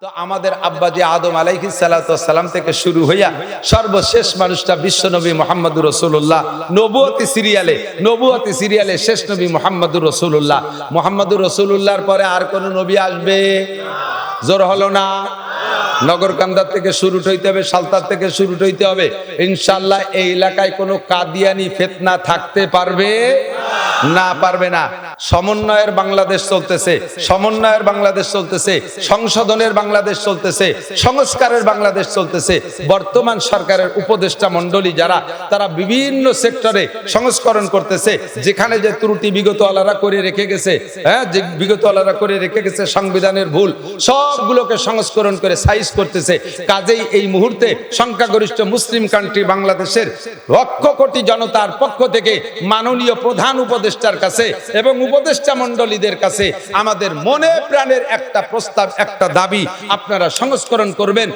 তো আমাদের আব্বাজি আদম আলাইহিস সালাতু ওয়াস সালাম থেকে শুরু হইয়া সর্বশেষ মানুষটা বিশ্বনবী মুহাম্মদুর রাসূলুল্লাহ, নবুয়তি সিরিয়ালে শেষ নবী মুহাম্মদুর রাসূলুল্লাহ। মুহাম্মদুর রাসূলুল্লাহর পরে আর কোন নবী আসবে? জোর হলো না? নগরকান্দার থেকে শুরু হইতে হবে, সালতার থেকে শুরু হইতে হবে। ইনশাআল্লাহ এই এলাকায় কোনো কাদিয়ানি ফিতনা থাকতে পারবে না, পারবে না। সমন্বয়ের বাংলাদেশ চলতেছে, সংশোধনের বাংলাদেশ চলতেছে, সংস্কারের বাংলাদেশ চলতেছে। বর্তমান সরকারের উপদেষ্টা মণ্ডলী যারা, তারা বিভিন্ন সেক্টরে সংস্করণ করতেছে। যেখানে যে ত্রুটি বিগত আলারা করে রেখে গেছে, যে বিগত আলারা করে রেখে গেছে সংবিধানের ভুল, সবগুলোকে সংস্করণ করে সাইজ করতেছে। কাজেই এই মুহূর্তে সংখ্যাগরিষ্ঠ মুসলিম কান্ট্রি বাংলাদেশের লক্ষ কোটি জনতার পক্ষ থেকে মাননীয় প্রধান উপদেষ্টার কাছে এবং উপদেষ্টা মণ্ডলীদের কাছে আমাদের মনে প্রাণের একটা প্রস্তাব, একটা দাবি, আপনারা সংস্করণ করবেন।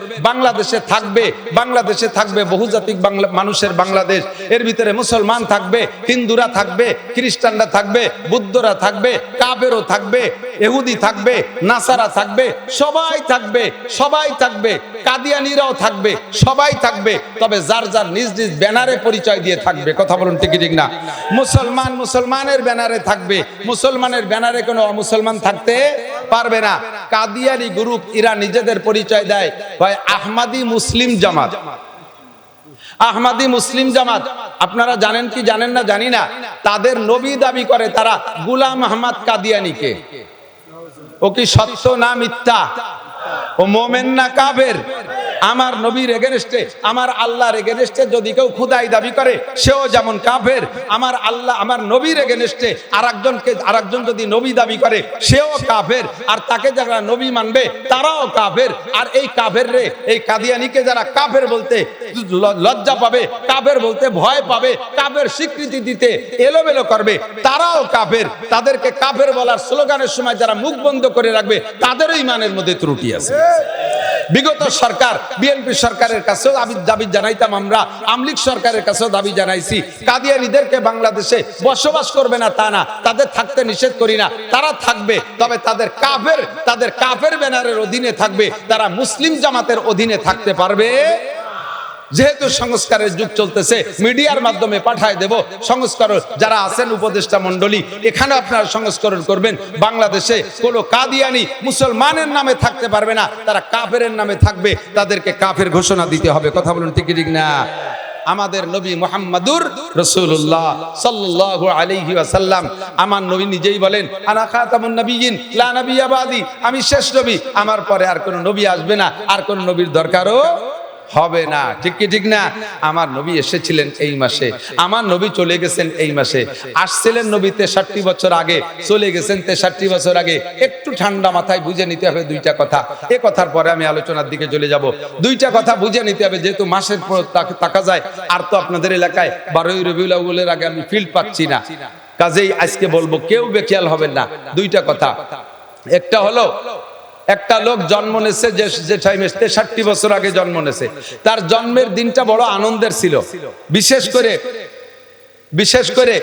বাংলাদেশে থাকবে বহুজাতিক মানুষের বাংলাদেশ। এর ভিতরে মুসলমান থাকবে, হিন্দুরা থাকবে, খ্রিস্টানরা থাকবে, বুদ্ধরা থাকবে, কাফেরও থাকবে, ইহুদি থাকবে, নাসারা থাকবে, সবাই থাকবে, কাদিয়ানিরাও থাকবে, সবাই থাকবে। তবে যার যার নিজ নিজ ব্যানারে পরিচয় দিয়ে থাকবে। কথা বলুন ঠিক ঠিক না? মুসলমানের ব্যানারে থাকবে, মুসলমানের ব্যানারে কোনো অমুসলমান থাকতে পারবে না। কাদিয়ানি গ্রুপ এরা নিজেদের পরিচয় দেয় হয় আহমাদি মুসলিম জামাত। আপনারা জানেন কি জানেন না জানি না, তাদের নবী দাবি করে তারা গোলাম আহমদ কাদিয়ানিকে। ও কি সত্য না মিথ্যা? ও মোমেন না কাফের? আমার নবীর এগেনস্টে, আমার আল্লাহর এগেনস্টে যদি কেউ খুদাই দাবি করে, সেও যেমন কাফের। আমার আল্লাহ, আমার নবীর এগেনস্টে আরেকজন যদি নবী দাবি করে, সেও কাফের। আর তাকে যারা নবী মানবে তারাও কাফের। আর এই কাফের রে, এই কাদিয়ানিকে যারা কাফের বলতে লজ্জা পাবে, কাফের বলতে ভয় পাবে, কাফের স্বীকৃতি দিতে এলোমেলো করবে, তারাও কাফের। তাদেরকে কাফের বলার স্লোগানের সময় যারা মুখ বন্ধ করে রাখবে, তাদেরও ঈমানের মধ্যে ত্রুটি আছে। বিগত সরকার, বিএনপি সরকারের কাছেও দাবি জানাইতাম, আমরা আমলিগ সরকারের কাছেও দাবি জানাইছি, কাদিয়ানীদেরকে বাংলাদেশে বসবাস করবে না তা না, তাদের থাকতে নিষেধ করি না, তারা থাকবে। তবে তাদের কাফের ব্যানারের অধীনে থাকবে, তারা মুসলিম জামাতের অধীনে থাকতে পারবে। যেহেতু সংস্কারের যুগ চলতেছে, মিডিয়ার মাধ্যমে পাঠায় দেব। সংস্কার যারা আছেন উপদেষ্টা মণ্ডলী, এখানে আপনারা সংস্করণ করবেন। বাংলাদেশে কোনো কাদিয়ানি মুসলমানের নামে থাকতে পারবে না, তারা কাফেরের নামে থাকবে, তাদেরকে কাফের ঘোষণা দিতে হবে। কথা বলুন ঠিক ঠিক না? আমাদের নবী মুহাম্মদুর রাসূলুল্লাহ সাল্লাল্লাহু আলাইহি ওয়াসাল্লাম, আমার নবী নিজেই বলেন, আনা খাতামুন নবিয়্যিন লা নাবিয়্যা বাদি, আমি শেষ নবী, আমার পরে আর কোনো নবী আসবে না, আর কোনো নবীর দরকারও হবে না। ঠিক কি ঠিক না? আমার নবী এসেছিলেন এই মাসে, আমার নবী চলে গেছেন এই মাসে। আসছিলেন নবী 63 বছর আগে, চলে গেছেন 63 বছর আগে। একটু ঠান্ডা মাথায় বুঝে নিতে হবে দুইটা কথা। এ কথার পরে আমি আলোচনার দিকে চলে যাব। দুইটা কথা বুঝে নিতে হবে, যেহেতু মাসের পর তাকা যায়। আর তো আপনাদের এলাকায় 12ই রবিউল আউয়ালের আগে আমি ফিল্ড পাচ্ছি না, কাজেই আজকে বলবো, কেউ বেখেয়াল হবেন না। দুইটা কথা, একটা হলো, একটা লোক জন্ম নেছে যে টাইমে 63 বছর আগে জন্ম নেছে, তার জন্মের দিনটা বড় আনন্দের ছিল। বিশেষ করে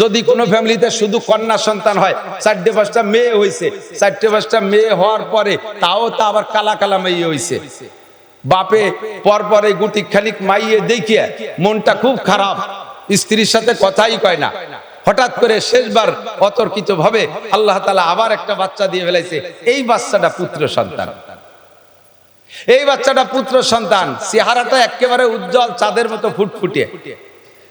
যদি কোনো ফ্যামিলিতে শুধু কন্যা সন্তান হয়, 4-5টা মেয়ে হয়েছে, 4-5টা মেয়ে হওয়ার পরে তাও তা আবার কালা মেয়ে হয়েছে, বাপে পরপরে গুটি খানিক মাইয়ে দেখিয়ে মনটা খুব খারাপ, স্ত্রীর সাথে কথাই কয় না। হঠাৎ করে শেষবার অতর্কিত ভাবে আল্লাহ তাআলা আবার একটা বাচ্চা দিয়ে ফেলাইছে। এই বাচ্চাটা পুত্র সন্তান, চেহারাটা একেবারে উজ্জ্বল, চাঁদের মতো ফুটফুটে।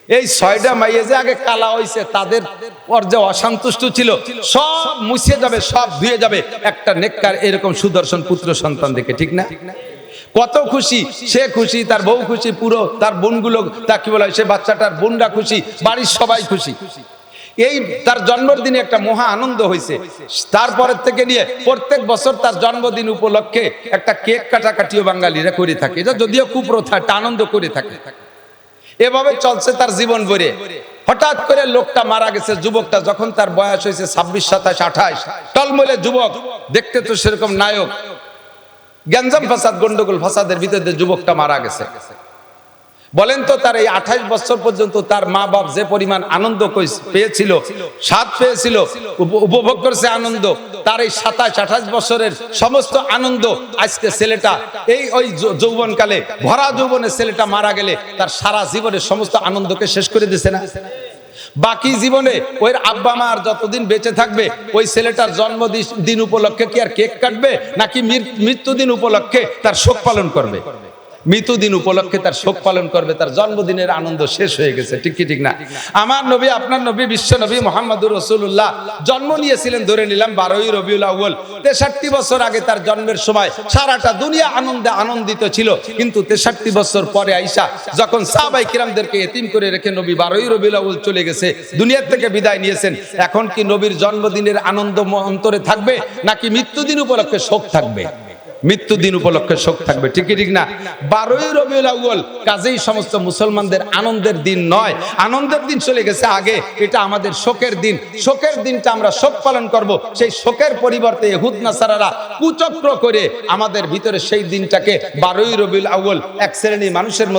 এই 6টা মাইয়ে যে আগে কালা হইছে, তাদের পর যে অসন্তুষ্ট ছিল, সব মুছে যাবে, সব ধুয়ে যাবে একটা নেককার এরকম সুদর্শন পুত্র সন্তান দেখে। ঠিক না? কত খুশি সে, খুশি তার বউ খুশি, পুরো তার বোনগুলো, তা কি বলা হয়, সে বাচ্চাটার বোনরা খুশি, বাড়ির সবাই খুশি। এই তার জন্মদিনে একটা মহা আনন্দ হয়েছে। তারপরের থেকে নিয়ে প্রত্যেক বছর তার জন্মদিন উপলক্ষে একটা কেক কাটাকাটিও বাঙালিরা করে থাকে। এটা যদিও কুপ্রথা, একটা আনন্দ করে থাকে। এভাবে চলছে তার জীবন ভরে। হঠাৎ করে লোকটা মারা গেছে, যুবকটা, যখন তার বয়স হয়েছে 26, 27, 28, টলমলে যুবক, দেখতে তো সেরকম নায়ক। গ্যাঞ্জাম ফাসাদ, গন্ডগোল ফাসাদের ভিতরে যুবকটা মারা গেছে। বলেন তো, তার এই 28 বছর পর্যন্ত তার মা বাপ যে পরিমাণ আনন্দ পেয়েছিল, স্বাদ পেয়েছিল, উপভোগ করেছে আনন্দ, তার এই 27-28 বছরের সমস্ত আনন্দ আজকে ছেলেটা এই ওই যৌবনকালে ভরা যৌবনের ছেলেটা মারা গেলে তার সারা জীবনের সমস্ত আনন্দকে শেষ করে দিছে না? বাকি জীবনে ওই আব্বা মা আর যতদিন বেঁচে থাকবে ওই ছেলেটার জন্মদিন উপলক্ষে কি আর কেক কাটবে, নাকি মৃত্যুদিন উপলক্ষে তার শোক পালন করবে? মৃত্যুদিন উপলক্ষে তার শোক পালন করবে, তার জন্মদিনের আনন্দ শেষ হয়ে গেছে। ঠিক কি ঠিক না? আমার নবী, আপনার নবী, বিশ্ব নবী মুহাম্মদুর রাসূলুল্লাহ জন্ম নিয়েছিলেন ধরে নিলাম 12ই রবিউল আউয়াল। 63 বছর আগে তার জন্মের সময় সারাটা দুনিয়া আনন্দে আনন্দিত ছিল, কিন্তু 63 বছর পরে আইসা যখন সাহাবায়ে কিরামদেরকে এতিম করে রেখে নবী 12ই রবিউল আউয়াল চলে গেছে, দুনিয়া থেকে বিদায় নিয়েছেন, এখন কি নবীর জন্মদিনের আনন্দ অন্তরে থাকবে, নাকি মৃত্যুদিন উপলক্ষে শোক থাকবে? মৃত্যুদিন উপলক্ষে শোক থাকবে। ঠিক ঠিক না? 12ই রবিউল আউয়াল কাজেই সমস্ত মুসলমানদের আনন্দের দিন নয়, আনন্দের দিন চলে গেছে আগে, এটা আমাদের শোকের দিন। শোকের দিনটা আমরা শোক পালন করব, সেই শোকের পরিবর্তে ইহুদ নাসারারা কুচক্র করে আমাদের ভিতরে সেই দিনটাকে 12ই রবিউল আউয়াল এক শ্রেণী মানুষের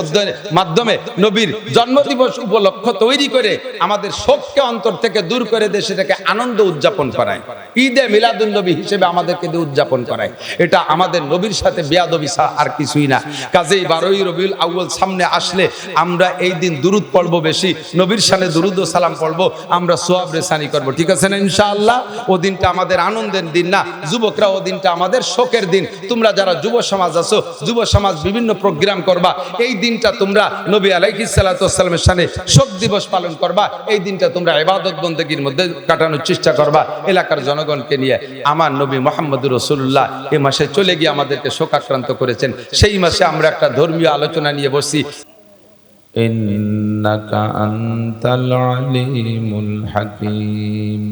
মাধ্যমে নবীর জন্মদিবস উপলক্ষ তৈরি করে আমাদের শোককে অন্তর থেকে দূর করে দিয়ে সেটাকে আনন্দ উদযাপন করায়, ঈদে মিলাদুন নবী হিসেবে আমাদেরকে দিয়ে উদযাপন করায়। এটা আমাদের নবীর সাথে বেয়াদবি আর কিছুই না। কাজেই 12ই রবিউল আউয়াল সামনে আসলে আমরা এই দিন দুরূদ পড়বো, বেশি নবীর শানে দুরূদ ও সালাম পড়বো, আমরা সোয়াব রেসানি করব। ঠিক আছে না ইনশাআল্লাহ? ও দিনটা আমাদের আনন্দের দিন না, যুবকরা ও দিনটা আমাদের শোকের দিন। তোমরা যারা যুব সমাজ আছো, যুব সমাজ বিভিন্ন প্রোগ্রাম করবা, এই দিনটা তোমরা নবী আলাইহিস সালাতু ওয়াস সালামের শানে শোক দিবস পালন করবা, এই দিনটা তোমরা ইবাদত বন্দেগীর মধ্যে কাটানোর চেষ্টা করবা এলাকার জনগণকে নিয়ে। আমার নবী মুহাম্মদুর রাসূলুল্লাহ এই মাসে চলে গিয়ে আমাদেরকে শোকাক্রান্ত করেছেন, সেই মাসে আমরা একটা ধর্মীয় আলোচনা নিয়ে বসছি। ইন্নাকা আনতাল আলিমুল হাকীম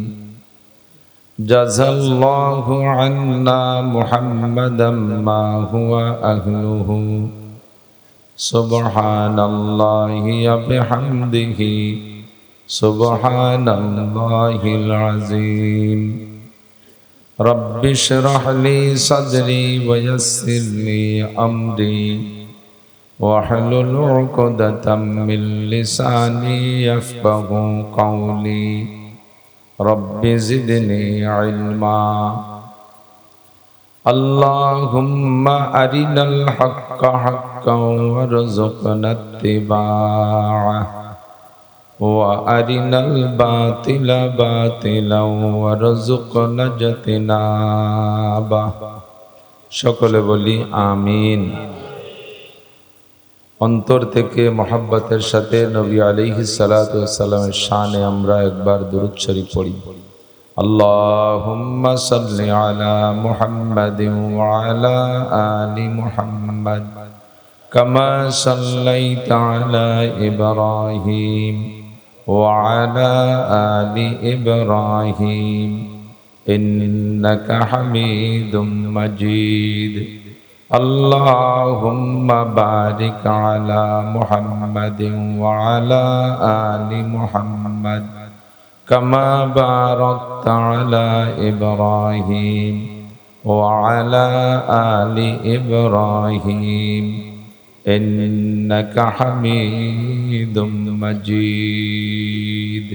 জাযাল্লাহু আন্না মুহাম্মাদাম মা হুয়া আহলুহু সুবহানাল্লাহি ওয়া বিহামদিহি সুবহানাল্লাহিল আযীম। رب اشرح لي صدري ويسر لي أمري واحلل عقدة من لساني يفقهوا قولي رب زدني علما اللهم أرنا الحق حقا وارزقنا اتباعه وأرنا الباطل باطلا وارزقنا اجتنابه। সকলে বলি আমিন। অন্তর থেকে মহব্বতের সাথে নবী আলাইহিস সালাতু ওয়াস সালামের শানে আমরা একবার দুরূদ শরীফ পড়ি। আল্লাহুম্মা সাল্লি আলা মুহাম্মাদিন ওয়া আলা আলি মুহাম্মাদ কামা সাল্লাইতা আলা ইব্রাহিম وعلى آل إبراهيم إنك حميد مجيد اللهم بارك على محمد وعلى آل محمد كما باركت على إبراهيم وعلى آل إبراهيم إنك حميد مجيد।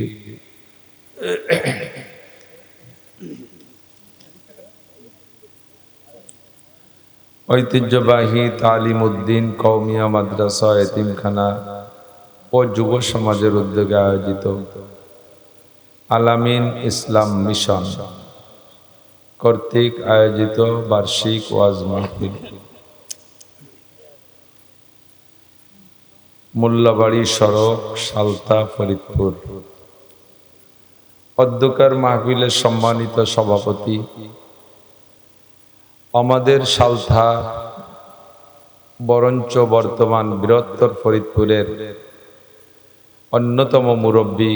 ঐতিহ্যবাহী তালিম উদ্দিন কওমিয়া মাদ্রাসা এতিমখানা ও যুব সমাজের উদ্যোগে আয়োজিত আলামিন ইসলাম মিশন কর্তৃক আয়োজিত বার্ষিক ওয়াজ মাহফিল মোল্লাবাড়ি সড়ক, সালতা, ফরিদপুর। অধ্যক্ষের মাহফিলের সম্মানিত সভাপতি, আমাদের সালথা বরঞ্চ বর্তমান বৃহত্তর ফরিদপুরের অন্যতম মুরব্বী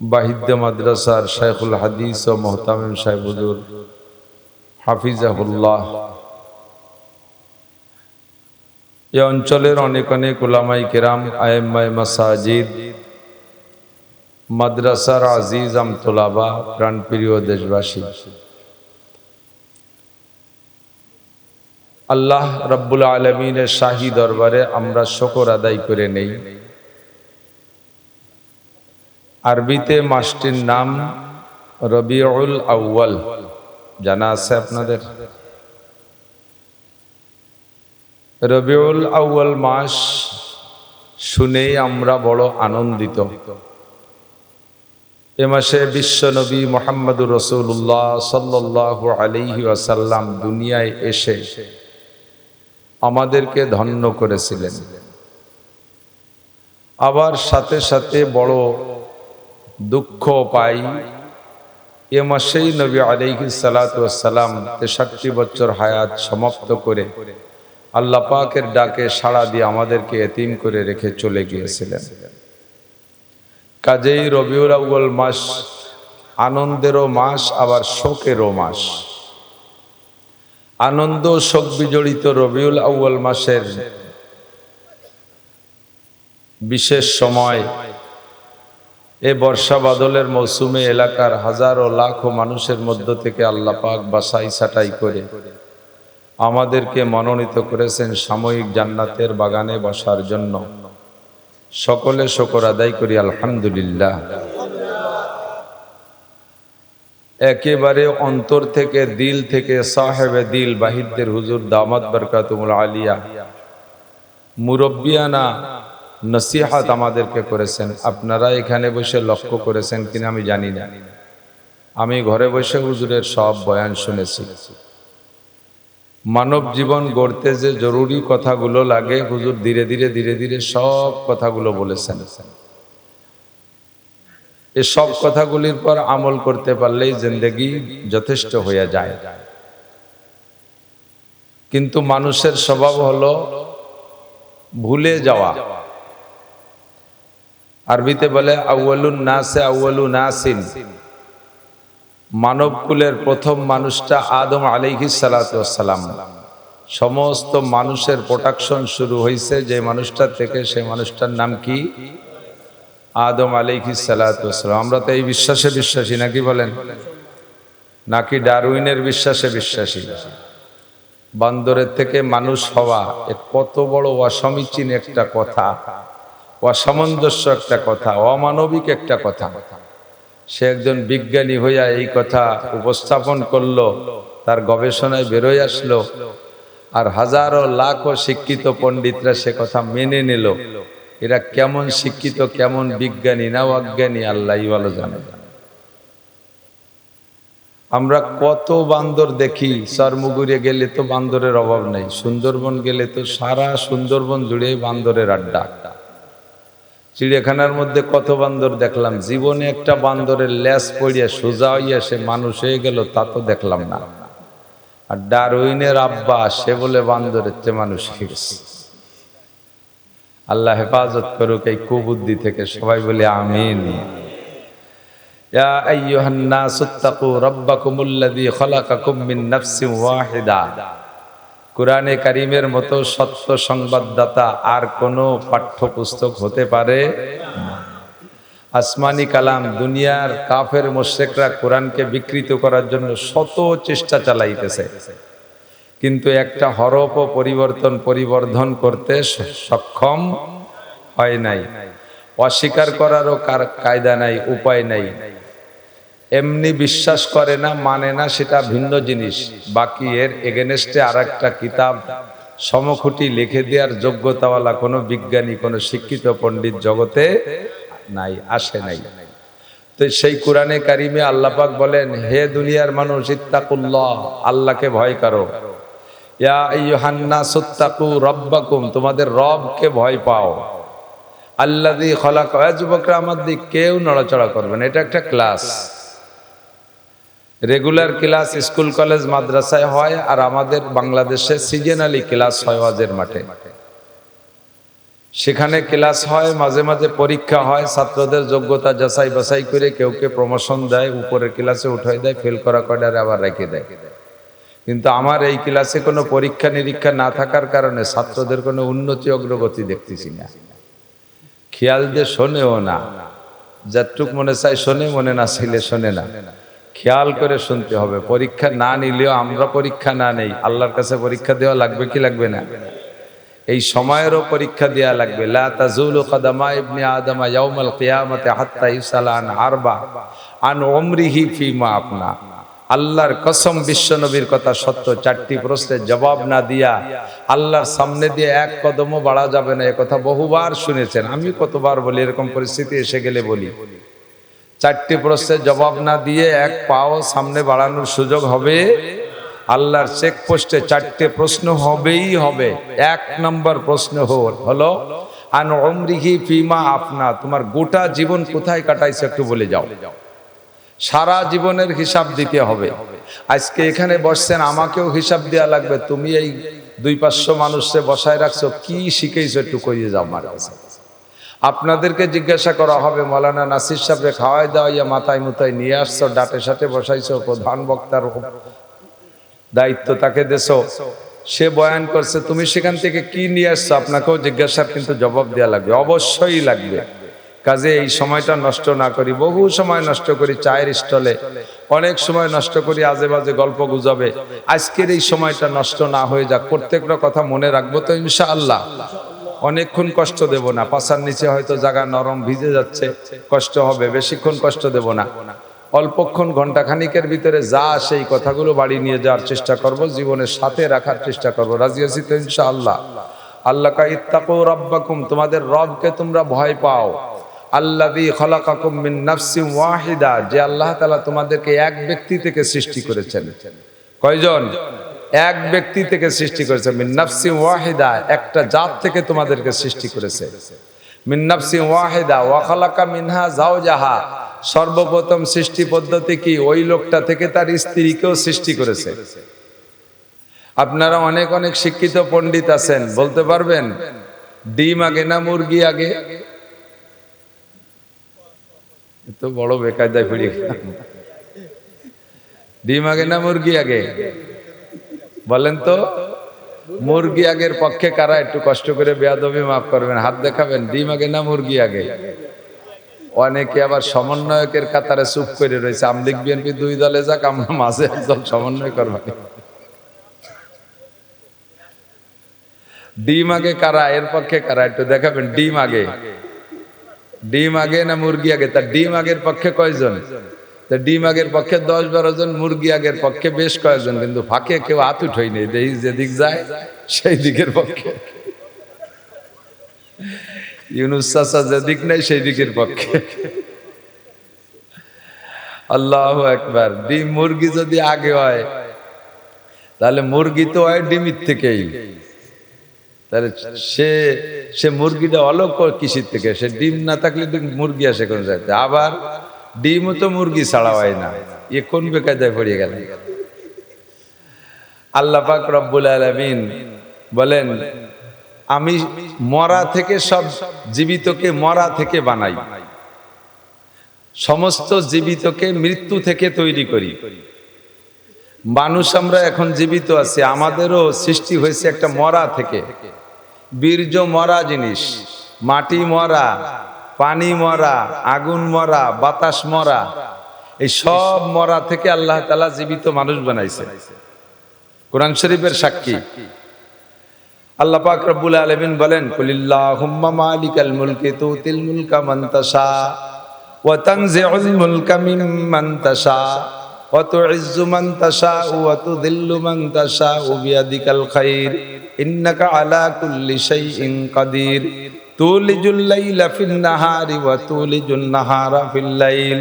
বাহিদ্য মাদ্রাসার শাইখুল হাদিস ও মুহতামিম সাহেব হুজুর হাফিজাহুল্লাহ, এই অঞ্চলের অনেক অনেক উলামায়ে কেরাম, আয়েম্মায়ে মাসাজিদ, মাদ্রাসার আজিজ আমতোলাবা, প্রাণপ্রিয় দেশবাসী, আল্লাহ রাব্বুল আলামিনের শাহী দরবারে আমরা শুকর আদায় করে নেই। আরবিতে মাসটির নাম রবিউল আউয়াল, জানা আছে আপনাদের? রবিউল আউয়াল মাস শুনেই আমরা বড় আনন্দিত। এ মাসে বিশ্ব নবী মুহাম্মদুর রাসূলুল্লাহ সাল্লাল্লাহু আলাইহি ওয়াসাল্লাম দুনিয়ায় এসে আমাদেরকে ধন্য করেছিলেন। আবার সাথে সাথে বড় দুঃখ পাই, এ মাসেই নবী আলাইহিস সালাতু ওয়াস সালাম 63 বছর হায়াত সমাপ্ত করে আল্লাহ পাকের ডাকে সাড়া দিয়ে আমাদেরকে এতিম করে রেখে চলে গিয়েছিলেন। কাজেই রবিউল আউয়াল মাস আনন্দেরও মাস, আবার শোকেরও মাস। আনন্দ শোক বিজড়িত রবিউল আউয়াল মাসের বিশেষ সময় এ বর্ষা বাদলের মৌসুমে এলাকার হাজারো লাখো মানুষের মধ্য থেকে আল্লাহ পাক বাছাই ছাঁটাই করে আমাদেরকে মনোনীত করেছেন সাময়িক জান্নাতের বাগানে বসার জন্য। সকলে শুকর আদায় করি আলহামদুলিল্লাহ। একেবারে অন্তর থেকে, দিল থেকে সাহেবে দিল বাহিদদের হুজুর দামাত বরকাতুল আলিয়া মুরব্বিয়ানা নসিহাত আমাদেরকে করেছেন। আপনারা এখানে বসে লক্ষ্য করেছেন কিনা আমি জানি না, আমি ঘরে বসে হুজুরের সব বয়ান শুনেছি। মানব জীবন গড়তে যে জরুরি কথাগুলো লাগে হুজুর ধীরে ধীরে ধীরে ধীরে সব কথাগুলো বলেছেন। এই সব কথাগুলির পর আমল করতে পারলেই জিন্দেগি যথেষ্ট হয়ে যায়। কিন্তু মানুষের স্বভাব হলো ভুলে যাওয়া। আরবিতে বলে আউয়ালুন নাসে আউয়ালু নাসিন, মানব কুলের প্রথম মানুষটা আদম আলাইহিস সালাতু ওয়াস সালাম। সমস্ত মানুষের প্রোডাকশন শুরু হয়েছে যে মানুষটা থেকে, সেই মানুষটার নাম কি? আদম আলাইহিস সালাতু ওয়াস সালাম। আমরা তো এই বিশ্বাসে বিশ্বাসী, নাকি বলেন? নাকি ডারউইনের বিশ্বাসে বিশ্বাসী? বান্দরের থেকে মানুষ হওয়া কত বড় অসমীচীন একটা কথা, অসামঞ্জস্য একটা কথা, অমানবিক একটা কথা। সে একজন বিজ্ঞানী হইয়া এই কথা উপস্থাপন করলো, তার গবেষণায় বেরোয় আসলো, আর হাজারো লাখো শিক্ষিত পণ্ডিতরা সে কথা মেনে নিল। এরা কেমন শিক্ষিত, কেমন বিজ্ঞানী না অজ্ঞানী, আল্লাহই ভালো জানে। আমরা কত বান্দর দেখি, চরমুগুরে গেলে তো বান্দরের অভাব নেই, সুন্দরবন গেলে তো সারা সুন্দরবন জুড়ে বান্দরের আড্ডা। চিড়িয়াখানার মধ্যে কত বান্দর দেখলাম, জীবনে একটা বান্দরের ল্যাস পড়িয়া সোজা হইয়া সে মানুষ হয়ে গেল তা তো দেখলাম না। আর ডারউইনের আব্বা সে বলে বান্দরের চেয়ে মানুষ হয়ে গেছে। আল্লাহ হেফাজত করুক এই কুবুদ্ধি থেকে, সবাই বলে আমিন। ইয়া আইয়ুহান নাসুত্তাকু রাব্বাকুমুল্লাযী খালাকাকুম মিন নাফসিন ওয়াহিদা। কুরআনে কারীমের মতো সত্য সংবাদদাতা আর কোনো পাঠ্যপুস্তক হতে পারে না। আসমানি কালাম, দুনিয়ার কাফের মুশরিকরা কোরআনকে বিকৃত করার জন্য শত চেষ্টা চালাইতেছে, কিন্তু একটা হরফও পরিবর্ধন করতে সক্ষম হয় নাই। অস্বীকার করারও কায়দা নাই, উপায় নাই। এমনি বিশ্বাস করে না, মানে না, সেটা ভিন্ন জিনিস। বাকি এর এগেনস্টে আর একটা কিতাব সমখুটি লিখে দেওয়ার যোগ্যতাওয়ালা কোনো বিজ্ঞানী, কোনো শিক্ষিত পণ্ডিত জগতে নাই, আসে নাই। তো সেই কোরআনে কারিমে আল্লাহ পাক বলেন, হে দুনিয়ার মানুষ, ইত্তাকুল্লাহ, আল্লাহকে ভয় করো। ইয়া আইয়ুহান নাসুত্তাকু রাব্বাকুম, তোমাদের রবকে ভয় পাও। আল্লাযী খালাকা, যুবকরা আমার দিক কেউ নড়াচড়া করবে না। এটা একটা class, regular class school college মাদ্রাসায় হয়, আর আমাদের বাংলাদেশে সিজনালি ক্লাস হয় ওয়াজের মাঠে। সেখানে ক্লাস হয়, মাঝে মাঝে পরীক্ষা হয়, ছাত্রদের যোগ্যতা যাচাই বাছাই করে কেউ কে প্রমোশন দেয়, উপরের ক্লাসে উঠাই দেয়, ফেল করা কয়ডারে আবার রেখে দেয়। কিন্তু আমার এই ক্লাসে কোনো পরীক্ষা নিরীক্ষা না থাকার কারণে ছাত্রদের কোনো উন্নতি অগ্রগতি দেখতেছি না। খেয়াল দিয়ে শোনেও না, যতটুক মনে চাই শোনে, মনে না চাইলে শোনে না। খেয়াল করে শুনতে হবে। পরীক্ষা না নিলেও আমরা পরীক্ষা না নেই, আল্লাহর কাছে পরীক্ষা দেওয়া লাগবে কি লাগবে না? এই সময়েরও পরীক্ষা দেওয়া লাগবে। লা তাজুলু কদামা ইবনি আদম ইয়াউমাল কিয়ামাতি হাত্তা ইউসালা আন আরবা আন উমরিহি ফিমা আপনা। আল্লাহর কসম, বিশ্ব নবীর কথা সত্য, 4টি প্রশ্নের জবাব না দিয়া আল্লাহর সামনে দিয়ে এক কদমও বাড়া যাবে না। এ কথা বহুবার শুনেছেন, আমি কতবার বলি, এরকম পরিস্থিতি এসে গেলে বলি। 4টি প্রশ্নের জবাব না দিয়ে এক পাও সামনে বাড়ানোর সুযোগ হবে? আল্লাহর চেক পোস্টে 4টে প্রশ্ন হবেই হবে। 1 নম্বর প্রশ্ন হলো আন উমরিহি ফিমা আপনা, তোমার গোটা জীবন কোথায় কাটাইছো একটু বলে যাও। সারা জীবনের হিসাব দিতে হবে। আজকে এখানে বসছেন, আমাকেও হিসাব দেওয়া লাগবে। তুমি এই 200-500 মানুষকে বসায় রাখছো, কি শিখেছো একটু কইয়ে যাও আমার কাছে। আপনাদেরকে জিজ্ঞাসা করা হবে, মৌলানা নাসির সাহেবকে খাওয়াই দাওয়াইয়া মাথায় মুথায় নিয়ে আসছো, ডাটে সাটে বসাইছো, প্রধান বক্তার দায়িত্ব তাকে দেছো, সে বয়ান করছে, তুমি সেখান থেকে কি নিয়ে আসছো, আপনাকেও জিজ্ঞাসার কিন্তু জবাব দেওয়া লাগবে, অবশ্যই লাগবে। কাজে এই সময়টা নষ্ট না করি। বহু সময় নষ্ট করি চায়ের স্টলে, অনেক সময় নষ্ট করি আজে বাজে গল্প গুজবে। আজকের এই সময়টা নষ্ট না হয়ে যাক, প্রত্যেকটা কথা মনে রাখবো তো ইনশাআল্লাহ। অনেকক্ষণ কষ্ট দেব না, পাছার নিচে হয়তো জায়গা নরম ভিজে যাচ্ছে, কষ্ট হবে, বেশিক্ষণ কষ্ট দেব না। অল্পক্ষণ, ঘন্টাখানিকের ভিতরে যা সেই কথাগুলো বাড়ি নিয়ে যাওয়ার চেষ্টা করব, জীবনের সাথে রাখার চেষ্টা করব। রাজি আছি তো ইনশাআল্লাহ? আল্লাহ কা ইত্তাকু রাব্বাকুম, তোমাদের রবকে তোমরা ভয় পাও। আল্লাযী খালাকাকুম মিন নাফসিন ওয়াহিদা, যে আল্লাহ তাআলা তোমাদেরকে এক ব্যক্তি থেকে সৃষ্টি করেছেন। কয়জন? এক ব্যক্তি থেকে সৃষ্টি করেছে। মিন নাফসিন ওয়াহিদা, একটা জাত থেকে তোমাদেরকে সৃষ্টি করেছে। মিন নাফসিন ওয়াহিদা ওয়া খালাকা মিনহা যাওজাহা, সর্বপ্রথম সৃষ্টি পদ্ধতি কি? ওই লোকটা থেকে তার স্ত্রীকেও সৃষ্টি করেছে। আপনারা অনেক অনেক শিক্ষিত পণ্ডিত আছেন, বলতে পারবেন ডিম আগে না মুরগি আগে? তো বড় বেকায়দায় পড়ে গেলাম। ডিম আগে না মুরগি আগে? বলেন তো, মুরগি আগের পক্ষে কারা? একটু কষ্ট করে বেয়াদবি মাফ করবেন, হাত দেখাবেন। ডিম আগে না মুরগি আগে? অনেকে আবার সমন্বয়কের কাতারে চুপ করে রয়েছে। আমলিগ বিএনপি 2 দলে যাক, আমরা মাঝে একদল সমন্বয় করবো। ডিম আগে কারা, এর পক্ষে কারা একটু দেখাবেন। ডিম আগে, ডিম আগে না মুরগি আগে? তার ডিম আগের পক্ষে কয়জন? তা ডিম আগের পক্ষে 10-12 জন, মুরগি আগের পক্ষে বেশ কয়েকজন, কিন্তু ফাঁকে কেউ হাত উঠই নেই। যেদিক যায় সেই দিকের পক্ষে। ইউনুস চাচা যেদিক নাই সেই দিকের পক্ষে। আল্লাহু আকবার। ডিম মুরগি যদি আগে হয়, তাহলে মুরগি তো হয় ডিমের থেকেই। তাহলে সে মুরগিটা অলক কিসির থেকে? সে ডিম না থাকলে মুরগি আসে কোন জায়গাতে? আবার ডিমও তো মুরগি ছাড়া হয় না। এ কোন বেকায়দায় পড়ে গেল? আল্লাহ পাক রব্বুল আলামিন বলেন, আমি মরা থেকে, সব জীবিতকে মরা থেকে বানাই, সমস্ত জীবিতকে মৃত্যু থেকে তৈরি করি। মানুষ আমরা এখন জীবিত আছি, আমাদেরও সৃষ্টি হয়েছে একটা মরা থেকে। বীর্য মরা জিনিস, মাটি মরা, পানি মরা, আগুন মরা, বাতাস মরা, এই সব মরা থেকে আল্লাহ তাআলা জীবিত মানুষ বানাইছে। কোরআন শরীফের সাক্ষী। আল্লাহ পাক রব্বুল আলামিন বলেন, কুলিল্লাহুম্মা মালিকাল মুলকি তুতিল মুলকা মান তাশা ওয়া তানজিউল মুলকা মিম্মান তাশা ওয়া তুইজ্জু মান তাশা ওয়া তুযিল্লু মান তাশা বিয়াদিকাল খায়র ইন্নাকা আলা কুল্লি শাইইন কাদির তুলিজুল লাইলা ফিন নাহারি ওয়া তুলিজুন নাহারা ফিল লাইল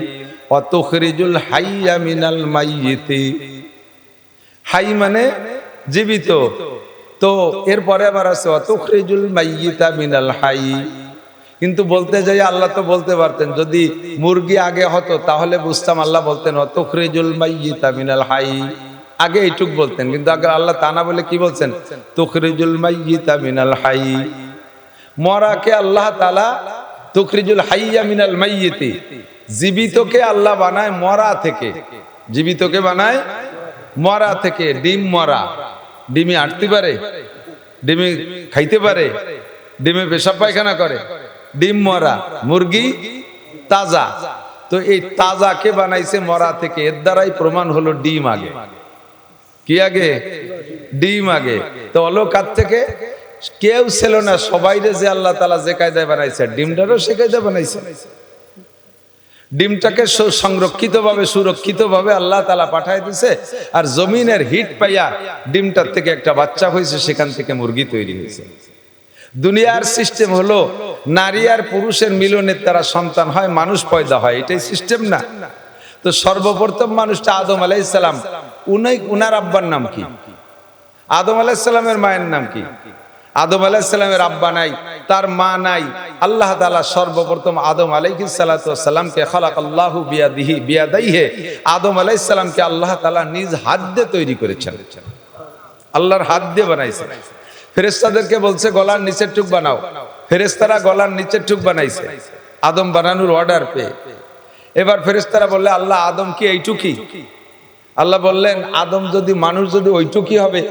ওয়া তুখরিজুল হাইয়া মিনাল মাইয়িতি। হাই মানে জীবিত। তো এরপরে আবার আছে ওয়া তুখরিজুল মাইয়িতা মিনাল হাই। কিন্তু বলতে যাই আল্লাহ তো বলতে পারতেন, যদি মুরগি আগে হতো তাহলে বুঝতাম আল্লাহ বলতেন ওয়া তুখরিজুল মাইয়িতা মিনাল হাই, আগে এইটুক বলতেন। কিন্তু আগে আল্লাহ তা না বলে কি বলছেন? তুখরিজুল মাইয়িতা মিনাল হাই। মরাকে আল্লাহ তাআলা তুখরিজুল হাইয়া মিনাল মাইয়িতি, জীবিতকে আল্লাহ বানায় মরা থেকে। জীবিতকে বানায় মরা থেকে। ডিম মরা, ডিমে হাঁটতে পারে, ডিমে খাইতে পারে, ডিমে পেশাব পায়খানা করে, ডিম মরা। মুরগি তাজা। তো এই তাজা কে বানাইছে? মরা থেকে। এর দ্বারাই প্রমাণ হলো ডিম আগে। কি আগে? ডিম আগে। তো হলো কার থেকে? কেউ ছিল না, সবাইরে যে আল্লাহ তাআলা যে কায়দায় বানাইছে, ডিমটারও সে কায়দায় বানাইছে। ডিমটাকে সংরক্ষিতভাবে সুরক্ষিতভাবে আল্লাহ তাআলা পাঠায় দিছে, আর জমিনের হিট পাইয়া ডিমটার থেকে একটা বাচ্চা হয়েছে, সেখান থেকে মুরগি তৈরি হয়েছে। দুনিয়ার সিস্টেম হলো নারী আর পুরুষের মিলনের দ্বারা সন্তান হয়, মানুষ পয়দা হয়, এটাই সিস্টেম না? তো সর্বপ্রথম মানুষটা আদম আলাইহিস সালাম, উনার আব্বার নাম কি? আদম আলাইহিস সালামের মায়ের নাম কি? আদম আলাইহিস সালামের আব্বা নাই, তার মা নাই। আল্লাহ তাআলা সর্বপ্রথম আদম আলাইহিস সালাতু ওয়াস সালামকে খালাকাল্লাহু বিয়াদাইহি, আদম আলাইহিস সালামকে আল্লাহ তাআলা নিজ হাত দিয়ে তৈরি করেছেন। আল্লাহর হাত দিয়ে বানাইছে। ফেরেশতাদেরকে বলছে গলার নিচের টুক বানাও, ফেরেশতারা গলার নিচের টুক বানাইছে আদম বানানোর অর্ডার পেয়ে। এবার ফেরেশতারা বললে আল্লাহ আদম কি এইটুকি? আল্লাহ বললেন আদম যদি মানুষ যদি ওইটুকি হবে,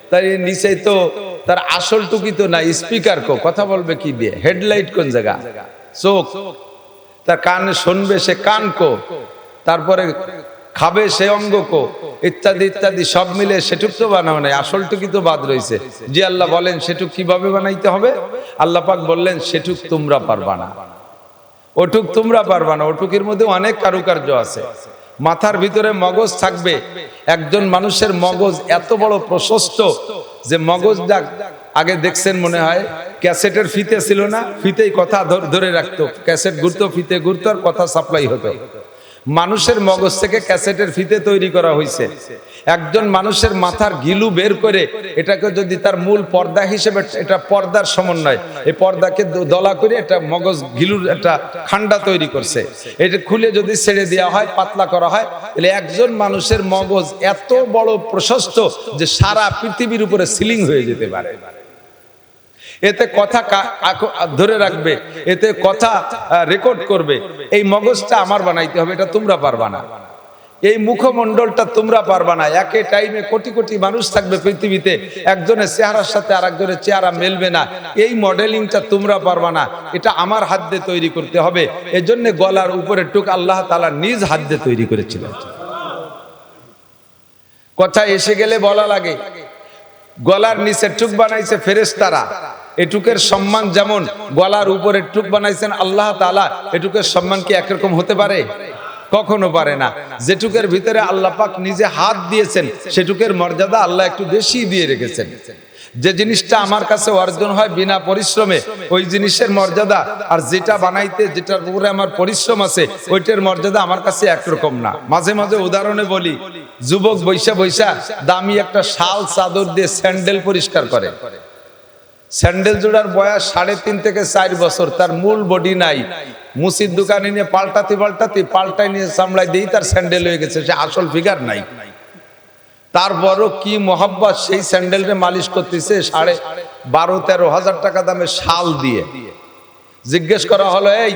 তার নিচে তো তার আসল টুকি তো না, স্পিকার কো কথা বলবে কি দিয়ে? হেডলাইট কোন জায়গা? চোখ। তার কানে শুনবে সে কান কো, তারপরে খাবে সে অঙ্গ কো, ইত্যাদি ইত্যাদি সব মিলে সেটুক তো বানানো নাই, আসল টুকি তো বাদ রয়েছে। জি আল্লাহ বলেন সেটুক কিভাবে বানাইতে হবে? আল্লাহ পাক বললেন সেটুক তোমরা পারবা না, ওটুক তোমরা পারবা না, ওটুকের মধ্যে অনেক কারুকার্য আছে। মাথার ভিতরে মগজ থাকবে। একজন মানুষের মগজ এত বড় প্রশস্ত যে মগজটা আগে দেখছেন মনে হয় ক্যাসেটের ফিতে ছিল না, ফিতেই কথা ধরে রাখতো, ক্যাসেট ঘুরতো, ফিতে ঘুরতো, আর কথা সাপ্লাই হতো। মানুষের মগজ থেকে ক্যাসেটের ফিতে তৈরি করা হয়েছে। একজন মানুষের মাথার গিলু বের করে এটাকে যদি তার মূল পর্দা হিসেবে, এটা পর্দার সমন্বয়, এই পর্দাকে দলা করে এটা মগজ গিলুর একটা খান্ডা তৈরি করছে। এটা খুলে যদি ছেড়ে দেওয়া হয়, পাতলা করা হয়, তাহলে একজন মানুষের মগজ এত বড় প্রশস্ত যে সারা পৃথিবীর উপরে সিলিং হয়ে যেতে পারে। এতে কথা ধরে রাখবে, এতে কথা রেকর্ড করবে। এই মগজটা আমার বানাইতে হবে, এটা তোমরা পারবা না। এই মুখমণ্ডলটা তোমরা পারবা না। একে টাইমে কোটি কোটি মানুষ থাকবে পৃথিবীতে, একজনের চেহারার সাথে আরেকজনের চেহারা মেলবে না, এই মডেলিংটা তোমরা পারবা না, এটা আমার হাত দিয়ে তৈরি করতে হবে। এজন্য গলার উপরে টুক আল্লাহ তাআলা নিজ হাত দিয়ে তৈরি করেছিলেন। কথা এসে গেলে বলা লাগে, গলার নিচে টুক বানাইছে ফেরেশতারা, এটুকের সম্মান যেমন গলার উপরে টুক বানাইছেন আল্লাহ তাআলা, এটুকের সম্মান কি একরকম হতে পারে? কখনো পারে না। যেটুকের ভিতরে আল্লাহ পাক নিজে হাত দিয়েছেন, সেটুকের মর্যাদা আল্লাহ একটু বেশি দিয়ে রেখেছেন। যে জিনিসটা আমার কাছে অর্জন হয় বিনা পরিশ্রমে, ওই জিনিসের মর্যাদা, আর যেটা বানাইতে যেটার উপরে আমার পরিশ্রম আছে, ওইটার মর্যাদা আমার কাছে একরকম না। মাঝে মাঝে উদাহরণে বলি, যুবক বৈশা বৈশা দামি একটা শাল চাদর দিয়ে স্যান্ডেল পরিষ্কার করে। স্যান্ডেল জোড়ার বয়স 3.5 থেকে 4 বছর, তার মূল বডি নাই, মুসির দোকানে নিয়ে পাল্টাই নিয়ে সামলাই দিই, তার স্যান্ডেল হয়ে গেছে, সে আসল ফিগার নাই। তারপরও কি মোহাব্বত, সেই স্যান্ডেলটা মালিশ করতেছে 12-13 হাজার টাকা দামের শাল দিয়ে। জিজ্ঞেস করা হলো, এই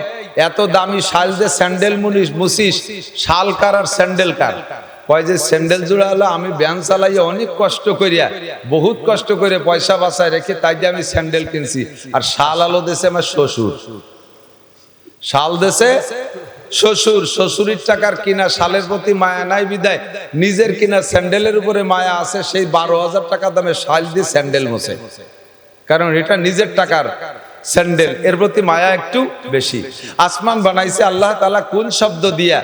এত দামি শাল দিয়ে স্যান্ডেল মুছিস, শাল কার আর স্যান্ডেল কার? কয় যে স্যান্ডেল জোড়া হলো আমি ব্যান চালাই অনেক কষ্ট করিয়া, বহুত কষ্ট করে পয়সা বাঁচায় রেখে, তাই দিয়ে আমি স্যান্ডেল কিনছি। আর শাল আলো দেশে আমার শ্বশুর, শাল দেশে শ্বশুর, শ্বশুরের টাকার কিনা শালের প্রতি মায়া নাই বিদায় নিজের কিনা স্যান্ডেলের উপরে মায়া আছে। সেই 12,000 টাকা দামে শাল দিয়ে স্যান্ডেল মোছে, কারণ এটা নিজের টাকার স্যান্ডেল, এর প্রতি মায়া একটু বেশি। আসমান বানাইছে আল্লাহ তাআলা কোন শব্দ দিয়া?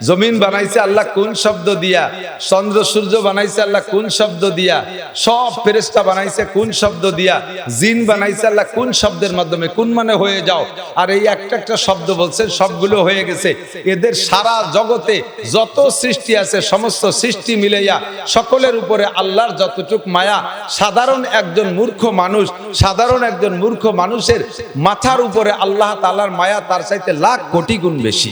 জমিন বানাইছে আল্লাহ কোন শব্দ দিয়া? চন্দ্র সূর্য বানাইছে আল্লাহ কোন শব্দ দিয়া? সব ফেরেশতা বানাইছে কোন শব্দ দিয়া? জিন বানাইছে আল্লাহ কোন শব্দের মাধ্যমে? কোন মানে হয়ে যাও। আর এই একটা একটা শব্দ বলছেন, সবগুলো হয়ে গেছে। এদের সারা জগতে যত সৃষ্টি আছে, সমস্ত সৃষ্টি মিলাইয়া সকলের উপরে আল্লাহর যতটুক মায়া, সাধারণ একজন মূর্খ মানুষের মাথার উপরে আল্লাহ তাআলার মায়া তার চাইতে লাখ কোটি গুণ বেশি।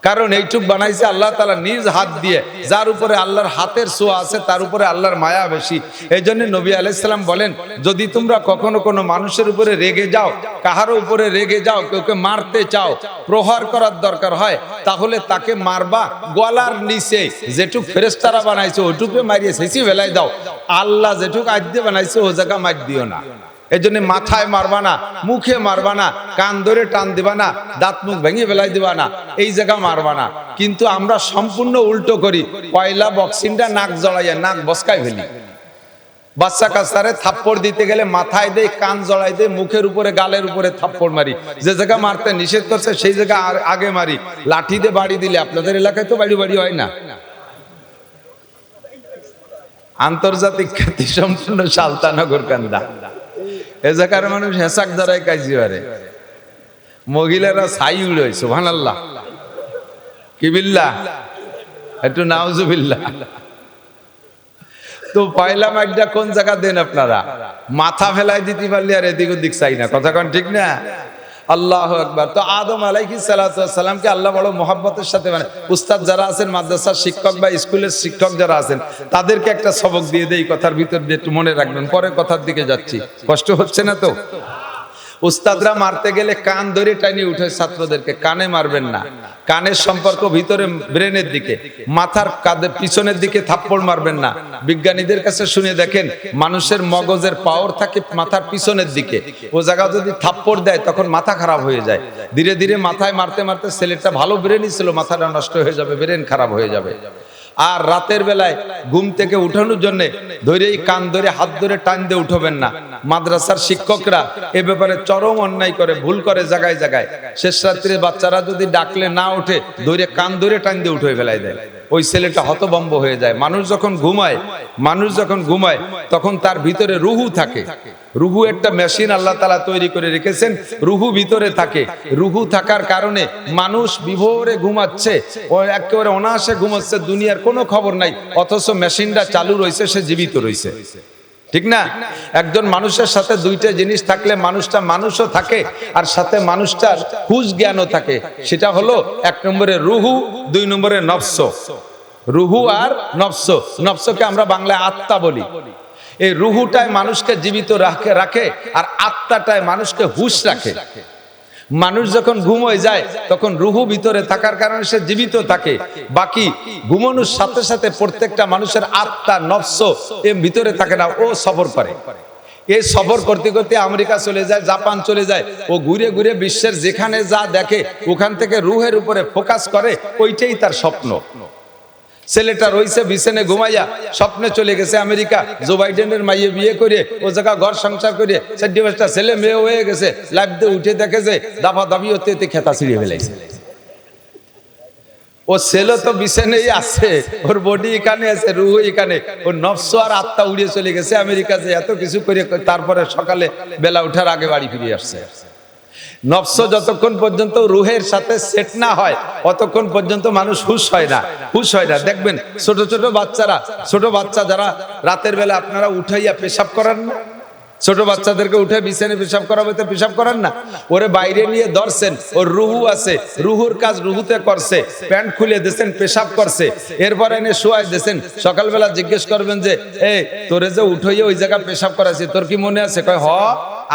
কারণ এইটুক বানাইছে আল্লাহ তাআলা নিজ হাত দিয়ে, যার উপরে আল্লাহর হাতের ছোঁয়া আছে তার উপরে আল্লাহর মায়া বেশি। এই জন্য নবী আলাইহিস সালাম বলেন, যদি তোমরা কখনো কোনো মানুষের উপরে রেগে যাও, কাহারো উপরে রেগে যাও, কেউকে মারতে চাও, প্রহার করার দরকার হয়, তাহলে তাকে মারবা গলার নিচে যেটুক ফেরেশতারা বানাইছে ওইটুকু মারিয়ে শেষি ফেলাই দাও। আল্লাহ যেটুক আজ দিয়ে বানাইছে ও জায়গা মার দিও না। এই জন্য মাথায় মারবা না, মুখে মারবা না, কান ধরে টান দিবা না, দাঁত মুখ ভেঙে ফেলাই দিবা না, এই জায়গা মারবা না। কিন্তু আমরা সম্পূর্ণ উল্টো করি, পয়লা বক্সিংটা নাক জড়াইয়া নাক বসকায় ফেলি। বাচ্চা কাচ্চারে থাপ্পড় দিতে গেলে মাথায় দেয়, কান জড়াই দেয়, মুখের উপরে গালের উপরে থাপ্পড় মারি। যে জায়গা মারতে নিষেধ করছে সেই জায়গা আগে মারি। লাঠি দিয়ে বাড়ি দিলে, আপনাদের এলাকায় তো বাড়ি বাড়ি হয় না, আন্তর্জাতিক খ্যাতি সম্পূর্ণ সালতানগর কান্দা, এ জায়গার মানুষ হেসাক ধরায় কাজি পারে, মহিলারা ছাই উড়ে, সুবহানাল্লাহ, কি বিল্লাহ, একটু নাউজুবিল্লাহ। তো পয়লা মাইকটা কোন জায়গা দেন আপনারা? মাথা ফেলাই দিতে পারলে আর এদিক ওদিক চাই না, কথা কোন ঠিক না? আল্লাহু আকবার। তো আদম আলাইহিস সালাতু ওয়াস সালামকে আল্লাহ বড় মহব্বতের সাথে, মানে উস্তাদ যারা আছেন, মাদ্রাসার শিক্ষক বা স্কুলের শিক্ষক যারা আছেন, তাদেরকে একটা সবক দিয়ে দেই, কথার ভিতর দিয়ে একটু মনে রাখবেন, পরে কথার দিকে যাচ্ছি, কষ্ট হচ্ছে না তো? উস্তাদরা মারতে গেলে কান ধরে টানিয়ে উঠে ছাত্রদেরকে, কানে মারবেন না, কানের সম্পর্ক ভিতরে ব্রেনের দিকে, মাথার কাঁধে পিছনের দিকে থাপ্পড় মারবেন না। বিজ্ঞানীদের কাছে শুনে দেখেন, মানুষের মগজের পাওয়ার থাকে মাথার পিছনের দিকে, ও জায়গা যদি থাপ্পড় দেয় তখন মাথা খারাপ হয়ে যায়। ধীরে ধীরে মাথায় মারতে মারতে ছেলেটা ভালো ব্রেনই ছিল, মাথাটা নষ্ট হয়ে যাবে, ব্রেন খারাপ হয়ে যাবে। আর রাতের বেলায় ঘুম থেকে উঠানোর জন্য ধরেই কান ধরে হাত ধরে টান দিয়ে উঠবেন না। মাদ্রাসার শিক্ষকরা এ ব্যাপারে চরম অন্যায় করে, ভুল করে জায়গায় জায়গায়। শেষ রাত্রে বাচ্চারা যদি ডাকলে না ওঠে, ধরে কান ধরে টান দিয়ে উঠে ফেলাই দেয়, ওই ছেলেটা হতভম্ব হয়ে যায়। মানুষ যখন ঘুমায় তখন তার ভিতরে রুহু থাকে। রুহু একটা মেশিন আল্লাহ তাআলা তৈরি করে রেখেছেন, রুহু ভিতরে থাকে। রুহু থাকার কারণে মানুষ বিভোরে ঘুমাচ্ছে, ও একেবারে অনায়াসে ঘুমাচ্ছে, দুনিয়ার কোনো খবর নাই, অথচ মেশিনটা চালু রয়েছে, সে জীবিত রয়েছে, ঠিক না? একজন মানুষের সাথে দুইটা জিনিস থাকলে মানুষটা মানুষও থাকে, আর সাথে মানুষটার হুঁশ জ্ঞানও থাকে। সেটা হলো 1 নম্বরে রুহু, 2 নম্বরে নফস। রুহু আর নফস, নফসকে আমরা বাংলায় আত্মা বলি। এই রুহুটাই মানুষকে জীবিত রাখে আর আত্মাটাই মানুষকে হুঁশ রাখে। মানুষ যখন ঘুম হয়ে যায় তখন রুহু ভিতরে থাকার কারণে সে জীবিত থাকে। বাকি ঘুমানোর সাথে সাথে প্রত্যেকটা মানুষের আত্মা নফস এর ভিতরে থাকে না, ও সফর করে। এই সফর করতে করতে আমেরিকা চলে যায়, জাপান চলে যায়, ও ঘুরে ঘুরে বিশ্বের যেখানে যা দেখে ওখান থেকে রুহের উপরে ফোকাস করে, ওইটাই তার স্বপ্ন। ছেলেটা রইছে বিছানে ঘুমাইয়া, স্বপ্নে চলে গেছে আমেরিকা, জো বাইডেনের মাইয়ে বিয়ে করে ও জায়গা ঘর সংসার করে 4-5টা ছেলে মেয়ে হয়ে গেছে। লাইফ দিয়ে উঠে দেখে যে দাফা দাবি হতে হতে খেতা ছিঁড়ে ফেলাইছে। ও ছেলে তো বিছানেই আছে, ওর বডি এখানে আছে, রুহ এখানে, ওর নফস আর আত্মা উড়িয়ে চলে গেছে আমেরিকা, যে এত কিছু করে তারপরে সকালে বেলা উঠার আগে বাড়ি ফিরে আসছে। নফস যতক্ষণ পর্যন্ত রুহের সাথে সেট না হয় ততক্ষণ পর্যন্ত মানুষ হুঁশ হয় না। দেখবেন ছোট বাচ্চা যারা রাতের বেলা আপনারা উঠাইয়া পেশাব করান না, ছোট বাচ্চাদেরকে উঠে বিছানে পেশাব করাবে, তো পেশাব করান না, ওরে বাইরে নিয়ে ধরছেন, ওর রুহু আছে, রুহুর কাজ রুহুতে করছে, প্যান্ট খুলে দিয়েছেন, পেশাব করছে, এরপর এনে শোয়াই দিয়েছেন। সকালবেলা জিজ্ঞেস করবেন যে এই তোরে যে উঠাইয়া ওই জায়গা পেশাব করাছি, তোর কি মনে আছে? কয় হ,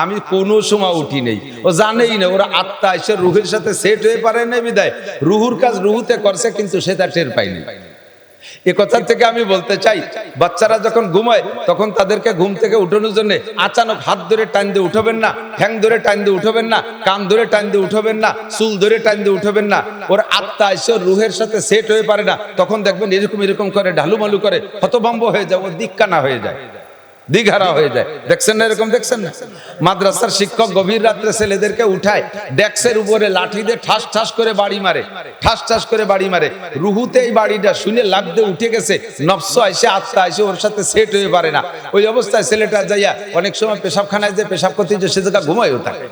আমি কোনো সময় উঠি নেই। ও জানেই না, ওরা আত্মা এসে রুহের সাথে সেট হয়ে পারে না, বিদায় রুহুর কাজ রুহুতে করছে, কিন্তু সে তার টের পায়নি। এ কথা থেকে আমি বলতে চাই, বাচ্চারা যখন ঘুমায় তখন তাদেরকে ঘুম থেকে উঠানোর জন্য আচানক হাত ধরে টান দিয়ে উঠবেন না, ঠ্যাং ধরে টান দিয়ে উঠবেন না, কান ধরে টান দিয়ে উঠবেন না, চুল ধরে টান দিয়ে উঠবেন না। ওর আত্মা এসে রুহের সাথে সেট হয়ে পারে না, তখন দেখবেন এরকম করে ঢালুমালু করে হতভম্ব হয়ে যায়, ও দিককানা হয়ে যায়, দিঘারা হয়ে যায়। দেখছেন না এরকম? দেখছেন না? মাদ্রাসার শিক্ষক গভীর রাত্রে ছেলেদেরকে উঠায়, ডেস্কের উপরে লাঠি দিয়ে ঠাস ঠাস করে বাড়ি মারে, রুহুতে এই বাড়িটা শুনে লাফ দিয়ে উঠে গেছে, নফস আইসে আত্মা আইসে ওর সাথে সেট হয়ে পারে না। ওই অবস্থায় ছেলেটা যাইয়া অনেক সময় পেশাবখানায় যে পেশাব করতে যে সে জায়গা ঘুমায়ও থাকে,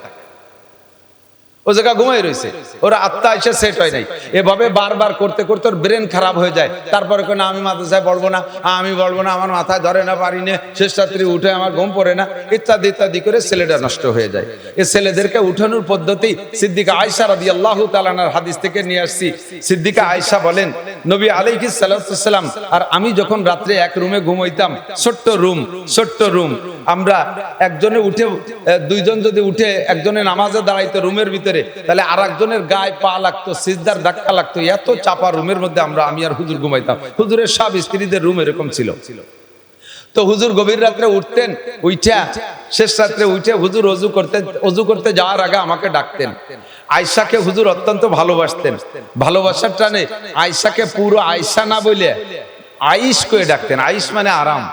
ও জায়গা ঘুমাই রয়েছে, ওরা আত্মা এসে সেট হয় নাই। এভাবে বারবার করতে করতে ওর ব্রেন খারাপ হয়ে যায়। তারপরে কোনো আমি মাদ্রাসায় পড়বো না, আমার মাথায় ধরে না, পারি না, শেষ রাত্রি উঠে আমার ঘুম পড়ে না, ইত্যাদি করে ছেলেটা নষ্ট হয়ে যায়। এই ছেলেদেরকে উঠানোর পদ্ধতি সিদ্দিকা আয়েশা রাদিয়াল্লাহু তাআলা আনহার হাদিস থেকে নিয়ে আসছি। সিদ্দিকা আয়েশা বলেন, নবী আলাইহিস সালাতু সালাম আর আমি যখন রাত্রে এক রুমে ঘুমাইতাম, ছোট্ট রুম, আমরা একজনে উঠে, দুইজন যদি উঠে একজনে নামাজে দাঁড়াইতো রুমের ভিতরে, তাহলে আর একজনের গায়ে পা লাগতো, সিজদার ধাক্কা লাগতো, এত চাপা রুমের মধ্যে আমি আর হুজুর ঘুমাইতাম। হুজুরের সব স্ত্রীদের রুম এরকম ছিল। তো হুজুর গভীর রাত্রে উঠতেন, উঠা শেষ রাত্রে উঠে হুজুর অজু করতে যাওয়ার আগে আমাকে ডাকতেন। আয়েশাকে হুজুর অত্যন্ত ভালোবাসতেন। ভালোবাসার টানে আয়েশাকে পুরো আয়েশা না বলে আইস করে ডাকতেন। আইস মানে আরাম।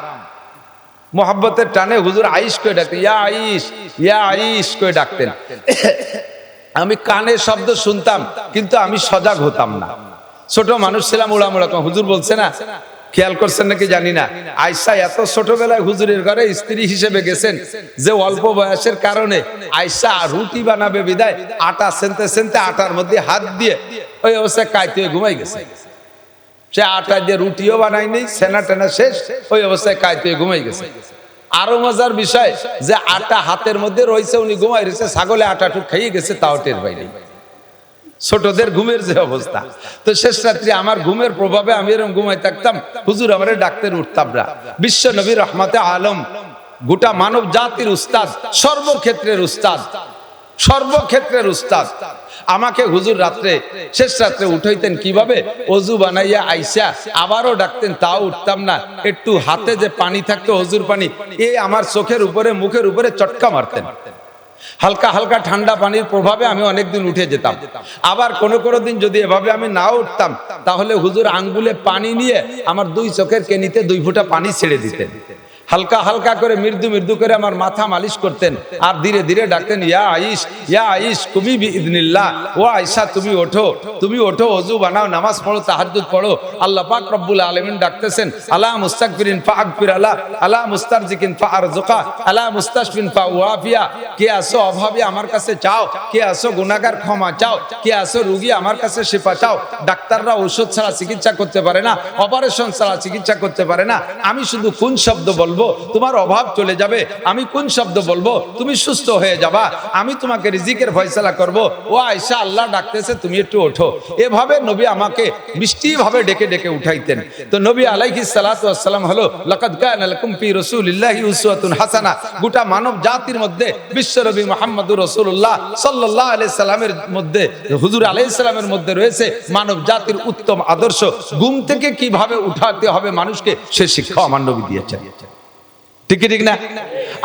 মোহাব্বতের টানে হুজুর আইস করে ডাকতেন, ইয়া আইস করে ডাকতেন। আমি কানে শব্দ শুনতাম কিন্তু আমি সজাগ হতাম না। ছোট মানুষ ছিলাম, উড়ামুড়া। হুজুর বলছে না, খেয়াল করছেন নাকি জানি না, আয়েশা এত ছোটবেলায় হুজুরের ঘরে স্ত্রী হিসেবে গেছেন যে অল্প বয়সের কারণে আয়েশা রুটি বানাবে বিদায় আটা সেনতে সেনতে আটার মধ্যে হাত দিয়ে ওই অবস্থায় কাইতে ঘুমাই গেছে। সে আটা দিয়ে রুটিও বানাই নেই, সেনা টেনা শেষ, ওই অবস্থায় কাইতে ঘুমাই গেছে। আরো মজার বিষয় যে আটা হাতের মধ্যে রয়েছে, উনি ঘুমাই রয়েছে, ছাগলে আটাটুক খাইয়ে গেছে, তাও টের বাইরে। ছোটদের ঘুমের যে অবস্থা। তো শেষ রাত্রি আমার ঘুমের প্রভাবে আমি এরকম ঘুমাই থাকতাম, হুজুর আমারে ডাকতেন, উঠতাম না। বিশ্ব নবী রহমতে আলম, গোটা মানব জাতির উস্তাদ, সর্বক্ষেত্রের উস্তাদ, সর্বক্ষেত্রের উস্তাদ, আমাকে হুজুর রাত্রে শেষ রাত্রে উঠাইতেন কিভাবে? অজু বানাইয়া আইসা আবারও ডাকতেন, তাও উঠতাম না। একটু হাতে যে পানি থাকতো হুজুর পানি, এই আমার চোখের উপরে মুখের উপরে চটকা মারতেন। হালকা হালকা ঠান্ডা পানির প্রভাবে আমি অনেকদিন উঠে যেতাম। আবার কোনো কোনো দিন যদি এভাবে আমি না উঠতাম, তাহলে হুজুর আঙ্গুলে পানি নিয়ে আমার দুই চোখের কেনিতে 2 ফোঁটা পানি ছেড়ে দিতেন। হালকা হালকা করে মৃদু মৃদু করে আমার মাথা মালিশ করতেন, আর ধীরে ধীরে ডাকতেন, ইয়া আইস কুমি বিইذনিল্লাহ, ও আয়েশা তুমি ওঠো, তুমি ওঠো, ওযু বানাও, নামাজ পড়ো, তাহাজ্জুদ পড়ো। আল্লাহ পাক রব্বুল আলামিন ডাকতেছেন, আলা মুস্তাগফিরিন ফাগফির আলা, আলা মুস্তারজিকিন ফারজুকা, আলা মুস্তাশফিন ফাওয়াফিয়া। কে আসো অভাবী আমার কাছে চাও, কে আসো গুনাহগার ক্ষমা চাও, কে আসো রোগী আমার কাছে শিফা চাও। ডাক্তাররা ঔষধ ছাড়া চিকিৎসা করতে পারে না, অপারেশন ছাড়া চিকিৎসা করতে পারে না। আমি শুধু কোন শব্দ বলবো তোমার অভাব চলে যাবে, আমি কোন শব্দ বলবো তুমি সুস্থ হয়ে যাবা, আমি তোমাকে রিজিকের ফয়সালা করব। ও আয়েশা, আল্লাহ ডাকতেছে, তুমি একটু ওঠো। এভাবে নবী আমাকে মিষ্টি ভাবে ডেকে ডেকে উঠাইতেন। তো নবী আলাইহিস সালাতু ওয়াস সালাম হলো লাকাদ কানা লাকুম ফি রাসূলিল্লাহি উসওয়াতুন হাসানা। গোটা মানব জাতির মধ্যে বিশ্বনবী মুহাম্মদুর রাসূলুল্লাহ সাল্লাল্লাহু আলাইহি সাল্লামের মধ্যে, হুজুর আলাইহিস সালামের মধ্যে রয়েছে মানব জাতির উত্তম আদর্শ। ঘুম থেকে কিভাবে উঠাতে হবে মানুষকে, সে শিক্ষা আমার নবী দিয়েছেন। ঠিক ঠিক না?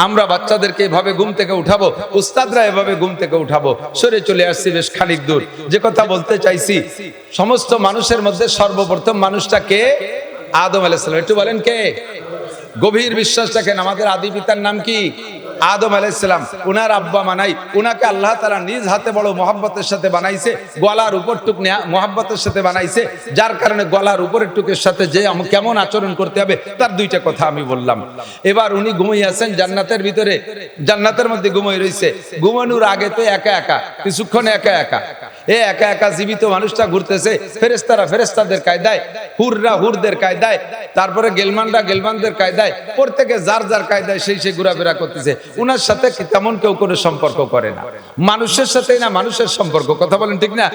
আমরা বাচ্চাদেরকে এভাবে ঘুম থেকে উঠাবো, উস্তাদরা এভাবে ঘুম থেকে উঠাবো। সরে চলে আসছি বেশ খানিক দূর। যে কথা বলতে চাইছি, সমস্ত মানুষের মধ্যে সর্বপ্রথম মানুষটা কে? আদম আলাইহিস সালাম। একটু বলেন কে? গভীর বিশ্বাস রাখেন, আমাদের আদি পিতার নাম কি? আদম আলাইহিস সালাম। উনার আব্বা মানাই, উনাকে আল্লাহ তাআলা নিজ হাতে বড় মহব্বতের সাথে বানাইছে, গলার উপরটুক মহব্বতের সাথে বানাইছে, যার কারণে গলার উপরের টুকের সাথে যে কেমন আচরণ করতে হবে তার 2টা কথা আমি বললাম। এবার উনি ঘুমিয়ে আছেন জান্নাতের ভিতরে, জান্নাতের মধ্যে ঘুমিয়ে রয়েছে। ঘুমানোর আগে তো একা একা, কিছুক্ষণ একা একা, একা একা জীবিত মানুষটা ঘুরতেছে। ফেরেশতারা ফেরেশতাদের কায়দায়, হুররা হুরদের কায়দায়, তারপরে গেলমানরা গেলমানদের কায়দায়, প্রত্যেকে যার যার কায়দায় সেই ঘোরাফেরা করতেছে। উনার সাথে তেমন কেউ কোনো সম্পর্ক করে না, মানুষের সাথেই না মানুষের সম্পর্ক। কথা বলেন ঠিক না?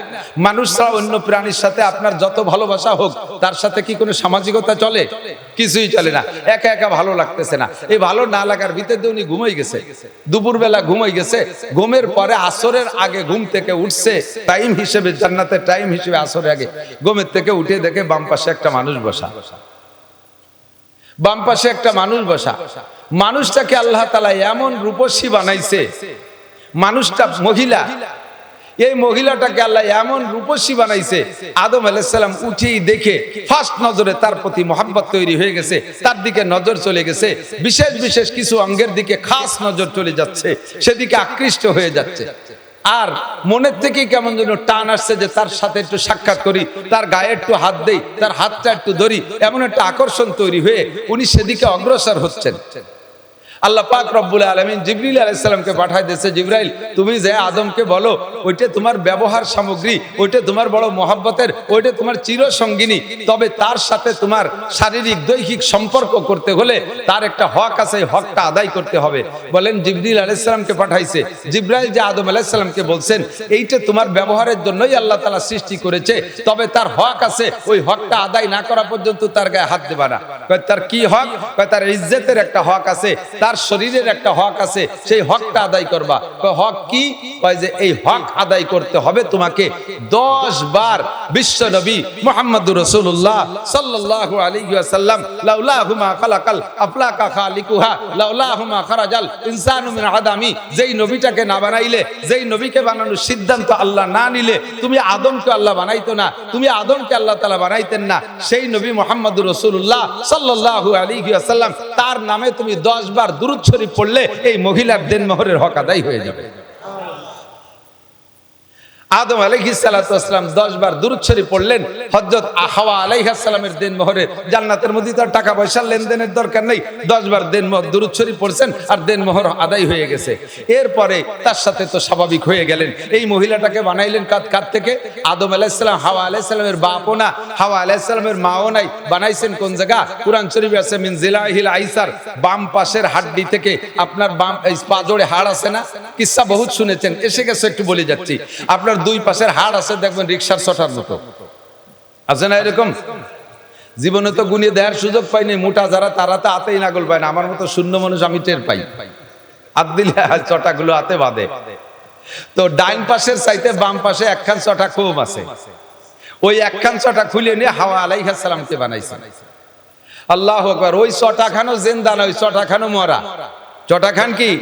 মানুষ ছাড়া অন্য প্রাণীর সাথে আপনার যত ভালোবাসা হোক, তার সাথে কি কোনো সামাজিকতা চলে? কিছুই চলে না। একা একা ভালো লাগতেছে না। এই ভালো না লাগার ভিতরে উনি ঘুমাই গেছে, দুপুরবেলা ঘুমাই গেছে। ঘুমের পরে আসরের আগে ঘুম থেকে উঠছে, টাইম হিসেবে জান্নাতের টাইম হিসেবে আসরের আগে ঘুমের থেকে উঠে দেখে বাম পাশে একটা মানুষ বসা, বাম পাশে একটা মানুষ বসা। মানুষটাকে আল্লাহ তাআলা এমন রূপসী বানাইছে, মানুষটা মহিলা, এই মহিলাটাকে আল্লাহ এমন রূপসী বানাইছে, আদম আলাইহিস সালাম উঠেই দেখে ফার্স্ট নজরে তার প্রতি মহব্বত তৈরি হয়ে গেছে, তার দিকে নজর চলে গেছে। বিশেষ বিশেষ কিছু অঙ্গের দিকে খাস নজর চলে যাচ্ছে, সেদিকে আকৃষ্ট হয়ে যাচ্ছে। আর মনের থেকে কেমন যেন টান আসছে যে তার সাথে একটু সাক্ষাৎ করি, তার গায়ে একটু হাত দেই, তার হাতটা একটু ধরি, এমন একটা আকর্ষণ তৈরি হয়ে উনি সেদিকে অগ্রসর হচ্ছেন। আল্লাহ পাক রব্বুল আলামিন জিবরিল আলাইহিস সালামকে পাঠায় দিয়েছে, জিবরাইল তুমি যে আদমকে বলো ওইটা তোমার ব্যবহার সামগ্রী, ওইটা তোমার বড় মহব্বতের, ওইটা তোমার চিরসঙ্গিনী, তবে তার সাথে তোমার শারীরিক দৈহিক সম্পর্ক করতে হলে তার একটা হক আছে, হকটা আদায় করতে হবে। বলেন জিবরিল আলাইহিস সালামকে পাঠাইছে, জিবরাইল যে আদম আলাইহিস সালামকে বলছেন এইটা তোমার ব্যবহারের জন্যই আল্লাহ তাআলা সৃষ্টি করেছে, তবে তার হক আছে, ওই হকটা আদায় না করা পর্যন্ত তার গায়ে হাত দেবা না। তার কি হক? তার ইজ্জতের একটা হক আছে, তার শরীরের একটা হক আছে, সেই হকটা আদায় করবা। হক কি? কয় যে এই হক আদায় করতে হবে তোমাকে 10 বার বিশ্ব নবী মুহাম্মদুর রাসূলুল্লাহ সাল্লাল্লাহু আলাইহি ওয়াসাল্লাম লাউলাহুমা খালাকাল আফলাকা খালিকুহা লাউলাহুমা খারাজাল ইনসানু মিন আদামি, যেই নবীটাকে না বানাইলে, যেই নবীকে বানানোর সিদ্ধান্ত আল্লাহ না নিলে তুমি আদমকে আল্লাহ বানাইতো না, তুমি আদমকে আল্লাহ তাআলা বানাইতেন না। সেই নবী মুহাম্মদুর রাসূলুল্লাহ সাল্লাল্লাহু আলাইহি ওয়াসাল্লাম তার নামে তুমি 10 বার দুরূদ শরীফ পড়লে এই মহিলার দেনমোহরের হক আদায় হয়ে যাবে। আদম আলাইহিস সালাতু ওয়াস সালাম 10 বার দুরূদ শরীফ পড়লেন, হযরত হাওয়া আলাইহিস সালামের দেনমোহরে, জান্নাতের মধ্যে তার টাকা পয়সার লেনদেনের দরকার নেই, 10 বার দেনমোহর দুরূদ শরীফ পড়ছেন আর দেনমোহর আদায় হয়ে গেছে। এরপরে তার সাথে তো স্বাভাবিক হয়ে গেলেন। এই মহিলাটাকে বানাইলেন কার থেকে? আদম আলাইহিস সালাম। হাওয়া আলাইহিস সালামের বাপও না, হাওয়া আলাইহিস সালামের মাও নাই। বানাইছেন কোন জায়গা? কুরআন শরীফে আছে মিন জিলাহিল আইসার, বাম পাশের হাড়ি থেকে। আপনার বাম পাজোড়ে হাড় আছে না? কিসসা বহুত শুনেছেন, এসে গেছে একটু বলে যাচ্ছি। আপনার দুই পাশের হাড় আছে, দেখবেন রিকশার ছটার মতো আছে না এরকম? জীবনে তো গুনিয়ে দেওয়ার সুযোগ পাইনি, মোটা যারা তারা তো হাতেই নাগল পায় না, আমার মতো শূন্য মানুষ আমি টের পাই, হাত দিলে চটাগুলো হাতে বাঁধে। তো ডাইন পাশের চাইতে বাম পাশে একখান চটা কম আছে, ওই একখান চটা খুলে নিয়ে হাওয়া আলাইহিস সালামকে বানাইছেন। আল্লাহু আকবার। ওই চটাখানো জিন্দা না, ওই চটাখানো মরা। চটাখান কি?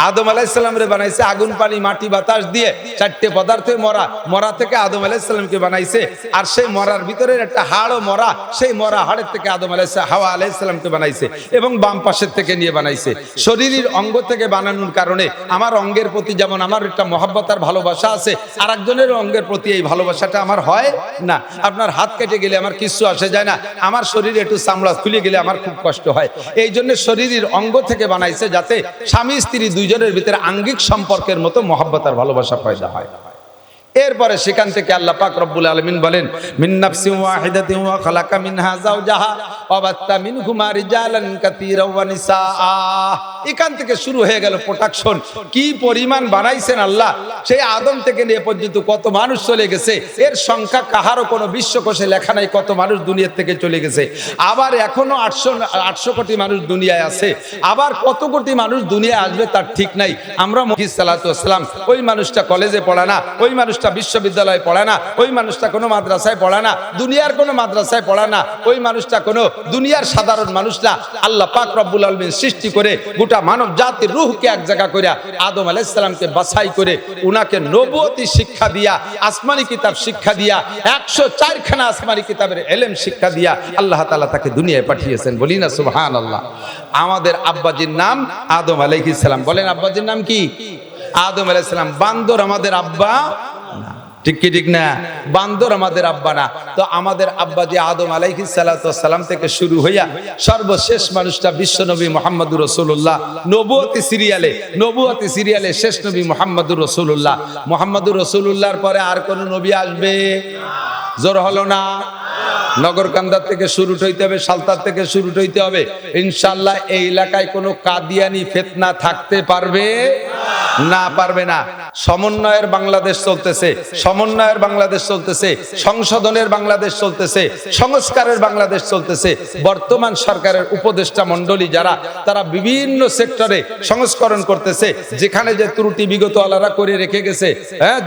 আদম আলাইহিস সালামরে বানাইছে আগুন পানি মাটি বাতাস দিয়ে, 4টে পদার্থে মরা। মরা থেকে আদম আলাইহিস সালামকে বানাইছে, আর সেই মরার ভিতরে একটা হাড়ও মরা, সেই মরা হাড়ের থেকে আদম আলাইহিস হাওয়া আলাইহিস সালামকে বানাইছে, এবং বাম পাশের থেকে নিয়ে বানাইছে। শরীরের অঙ্গ থেকে বানানোর কারণে আমার অঙ্গের প্রতি যেমন আমার একটা মহব্বত আর ভালোবাসা আছে, আরেকজনের অঙ্গের প্রতি এই ভালোবাসাটা আমার হয় না। আপনার হাত কেটে গেলে আমার কিছু আসে যায় না, আমার শরীরে একটু চামড়া খুলে গেলে আমার খুব কষ্ট হয়। এই জন্য শরীরের অঙ্গ থেকে বানাইছে, যাতে স্বামী স্ত্রী দুইজনের ভিতরে আঙ্গিক সম্পর্কের মতো মহব্বত আর ভালোবাসা পয়দা হয়। এরপরে সেখান থেকে আল্লাহ পাক রব্বুল আলামিন বলেন মিন নাফসিন ওয়াহিদাতিন ওয়া খালাকা মিনহা যাওজাহা ওয়া বাত্তা মিনহুমা রিজালান কাসীরান ওয়া নিসা। এখান থেকে শুরু হয়ে গেল প্রোডাকশন। কি পরিমাণ বানাইছেন আল্লাহ! সেই আদম থেকে নিয়ে পর্যন্ত কত মানুষ চলে গেছে, এর সংখ্যা কাহারও কোনো বিশ্বকোষে লেখা নাই কত মানুষ দুনিয়া থেকে চলে গেছে। আবার এখনো 800 কোটি মানুষ দুনিয়ায় আছে, আবার কত কোটি মানুষ দুনিয়ায় আসবে তার ঠিক নাই। আমরা মুহাম্মদ সাল্লাল্লাহু আলাইহি ওয়াসাল্লাম, ওই মানুষটা কলেজে পড়ে না, ওই মানুষটা বিশ্ববিদ্যালয়ে পড়ে না, ওই মানুষটা কোনো মাদ্রাসায় পড়ে না, দুনিয়ার কোনো মাদ্রাসায় পড়ে না, ওই মানুষটা কোনো দুনিয়ার সাধারণ মানুষ না। আল্লাহ পাক রব্বুল আলামিন সৃষ্টি করে গোটা মানব জাতির রূহকে এক জায়গা করে আদম আলাইহিস সালামকে বাছাই করে উনাকে নবুয়তি শিক্ষা দিয়া, আসমানি কিতাব শিক্ষা দিয়া, 104 খানা আসমানি কিতাবের ইলম শিক্ষা দিয়া আল্লাহ তাআলা তাকে দুনিয়ায় পাঠিয়েছেন। বলি না সুবহানাল্লাহ। আমাদের আব্বাজির নাম আদম আলাইহিস সালাম। বলেন আব্বাজির নাম কি? আদম আলাইহিস সালাম। বান্দর আমাদের আব্বা না, ঠিক কি ঠিক না? বান্দর আমাদের আব্বা না। তো আমাদের আব্বা যে আদম আলাইহিস সালাতু ওয়াস সালাম থেকে শুরু হইয়া সর্বশেষ মানুষটা বিশ্বনবী মুহাম্মদুর রাসূলুল্লাহ, নবুয়তি সিরিয়ালে শেষ নবী মুহাম্মদুর রাসূলুল্লাহ। মুহাম্মদুর রাসূলুল্লাহর পরে আর কোন নবী আসবে? জোর হলো না? নগরকান্দা থেকে শুরু হইতে হবে, সালতার থেকে শুরু হইতে হবে। ইনশাআল্লাহ এই এলাকায় কোনো কাদিয়ানি ফিতনা থাকতে পারবে না, পারবে না। সমন্বয়ের বাংলাদেশ চলতেছে, সমন্বয়ের বাংলাদেশ চলতেছে, সংশোধনের বাংলাদেশ চলতেছে, সংস্কারের বাংলাদেশ চলতেছে। বর্তমান সরকারের উপদেষ্টা মণ্ডলী যারা, তারা বিভিন্ন সেক্টরে সংস্করণ করতেছে। যেখানে যে ত্রুটি বিগত আলাদা করে রেখে গেছে,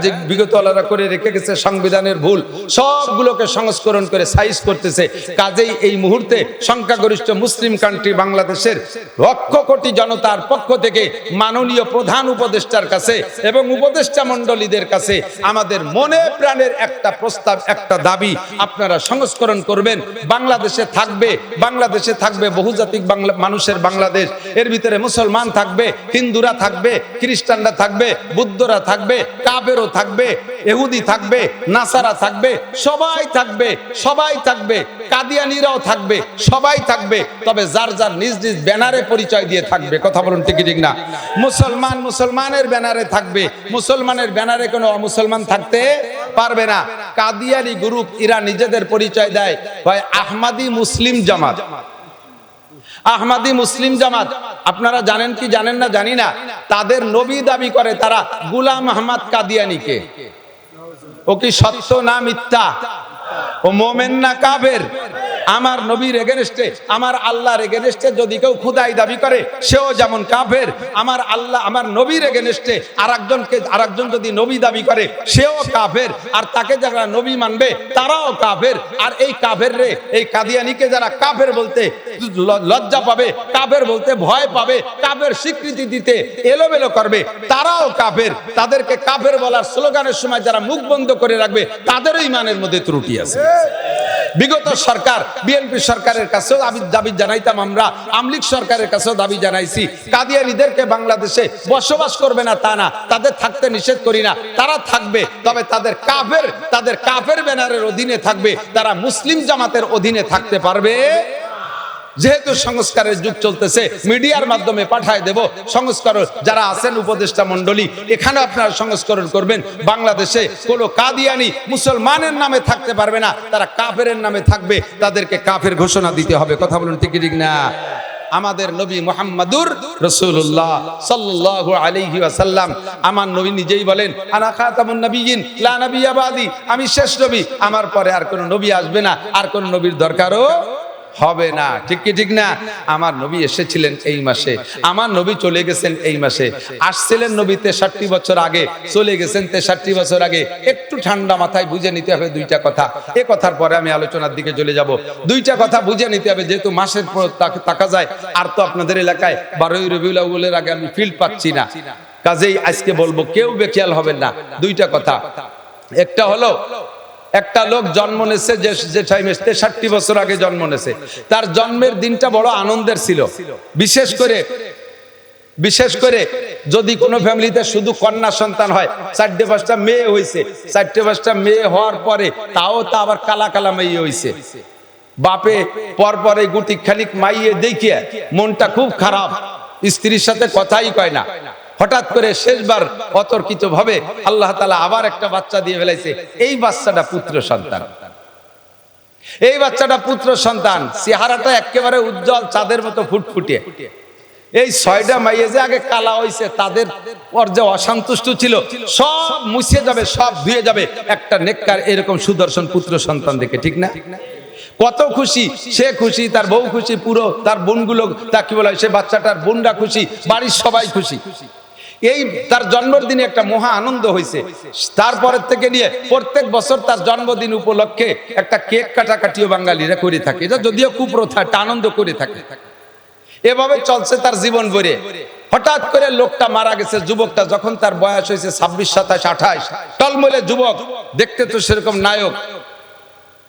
যে বিগত আলাদা করে রেখে গেছে সংবিধানের ভুল, সবগুলোকে সংস্করণ করে সাইজ করতেছে। কাজেই এই মুহূর্তে সংখ্যাগরিষ্ঠ মুসলিম কান্ট্রি বাংলাদেশের লক্ষ কোটি জনতার পক্ষ থেকে মাননীয় প্রধান উপদেষ্টার কাছে এবং উপদেষ্টা মণ্ডলীদের কাছে আমাদের মনে প্রাণের একটা প্রস্তাব, একটা দাবি, আপনারা সংস্করণ করবেন। বাংলাদেশে থাকবে বহুজাতিক মানুষের বাংলাদেশ। এর ভিতরে মুসলমান থাকবে, হিন্দুরা থাকবে, খ্রিস্টানরা থাকবে, বুদ্ধরা থাকবে, কাফেরও থাকবে, ইহুদি থাকবে, নাসারা থাকবে, সবাই থাকবে, কাদিয়ানীরাও থাকবে, সবাই থাকবে। তবে যার যার নিজ নিজ ব্যানারে পরিচয় দিয়ে থাকবে। কথা বলুন ঠিক ঠিক না? মুসলমানের ব্যানারে থাকবে, মুসলমানের ব্যানারে কোনো অমুসলমান থাকতে পারবে না। কাদিয়ানী গ্রুপ এরা নিজেদের পরিচয় দেয় হয় আহমাদি মুসলিম জামাত। আহমাদি মুসলিম জামাত আপনারা জানেন কি জানেন না জানি না, তাদের নবী দাবি করে তারা গোলাম আহমদ কাদিয়ানীকে। ও কি সত্য না মিথ্যা? ও মোমেন না কাফের? আমার নবীর এগেনস্টে, আমার আল্লাহর এগেনস্টে যদি কেউ খুদাই দাবি করে সেও যেমন কাফের। আমার আল্লাহ, আমার নবীর এগেনস্টে আরেকজন যদি নবী দাবি করে সেও কাফের, আর তাকে যারা নবী মানবে তারাও কাফের। আর এই কাফের রে, এই কাদিয়ানিকে যারা কাফের বলতে লজ্জা পাবে, কাফের বলতে ভয় পাবে, কাফের স্বীকৃতি দিতে এলোমেলো করবে, তারাও কাফের। তাদেরকে কাফের বলার স্লোগানের সময় যারা মুখ বন্ধ করে রাখবে তাদেরও ইমানের মধ্যে ত্রুটি আছে। বিগত সরকার, বিএনপি সরকারের কাছেও দাবি জানাইতাম আমরা, আমলিক সরকারের কাছেও দাবি জানাইছি, কাদিয়ানীদেরকে বাংলাদেশে বসবাস করবে না তা না, তাদের থাকতে নিষেধ করি না, তারা থাকবে, তবে তাদের কাফের ব্যানারের অধীনে থাকবে, তারা মুসলিম জামাতের অধীনে থাকতে পারবে। যেহেতু সংস্কারের যুগ চলতেছে, মিডিয়ার মাধ্যমে পাঠায় দেব সংস্কার, যারা আছেন উপদেষ্টা মণ্ডলী, এখানে আপনারা সংস্করণ করবেন। বাংলাদেশে কোনো কাদিয়ানি মুসলমানের নামে থাকতে পারবে না, তারা কাফেরের নামে থাকবে, তাদেরকে কাফের ঘোষণা দিতে হবে। কথা বলুন ঠিক ঠিক না? আমাদের নবী মুহাম্মাদুর রাসূলুল্লাহ সাল্লাল্লাহু আলাইহি ওয়াসাল্লাম, আমার নবী নিজেই বলেন, আনা খাতামুন নবিয়্যিন লা নাবিয়্যা বাদি, আমি শেষ নবী, আমার পরে আর কোনো নবী আসবে না, আর কোনো নবীর দরকারও হবে না। ঠিক কি ঠিক না? আমার নবী এসেছিলেন এই মাসে, আমার নবী চলে গেছেন এই মাসে। আসছিলেন নবী 63 বছর আগে, চলে গেছেন 63 বছর আগে। একটু ঠান্ডা মাথায় বুঝে নিতে হবে দুইটা কথা। এ কথার পরে আমি আলোচনার দিকে চলে যাব। দুইটা কথা বুঝে নিতে হবে, যেহেতু মাসের পর তাকা যায়। আর তো আপনাদের এলাকায় 12ই রবিউল আউয়ালের আগে আমি ফিল্ড পাচ্ছি না, কাজেই আজকে বলবো, কেউ বেখেয়াল হবেন না। দুইটা কথা, একটা হলো একটা লোক জন্ম নেছে যে টাইমে 63 বছর আগে জন্ম নেছে, তার জন্মের দিনটা বড় আনন্দের ছিল। বিশেষ করে যদি কোনো ফ্যামিলিতে শুধু কন্যা সন্তান হয়, 4-5টা মেয়ে হয়েছে, 4-5টা মেয়ে হওয়ার পরে তাও তা আবার কালা কালা মেয়ে হয়েছে, বাপে পরপরে গুটি খানিক মাইয়ে দেখিয়ে মনটা খুব খারাপ, স্ত্রীর সাথে কথাই কয় না। হঠাৎ করে শেষবার অতর্কিত ভাবে আল্লাহ তাআলা আবার একটা বাচ্চা দিয়ে ফেলাইছে। এই বাচ্চাটা পুত্র সন্তান, এই বাচ্চাটা পুত্র সন্তান, চেহারাটা একেবারে উজ্জ্বল, চাঁদের মতো ফুটফুটে। এই 6টা মাইয়ে যে আগে কালা হইছে, তাদের পর যে অসন্তুষ্ট ছিল সব মুছে যাবে, সব ধুয়ে যাবে একটা নেককার এরকম সুদর্শন পুত্র সন্তান দেখে। ঠিক না? কত খুশি সে, খুশি তার বউ খুশি, পুরো তার বোনগুলো, তা কি বলা হয়, সে বাচ্চাটার বোনরা খুশি, বাড়ির সবাই খুশি। এই তার জন্মদিনে একটা মহা আনন্দ হয়েছে। তারপরের থেকে নিয়ে প্রত্যেক বছর তার জন্মদিন উপলক্ষে একটা কেক কাটাকাটিও বাঙালিরা করে থাকে, এটা যদিও কুপ্রথা, একটা আনন্দ করে থাকে। এভাবে চলছে তার জীবন ভরে। হঠাৎ করে লোকটা মারা গেছে, যুবকটা, যখন তার বয়স হয়েছে 26, 27, 28, টলমলে যুবক, দেখতে তো সেরকম নায়ক।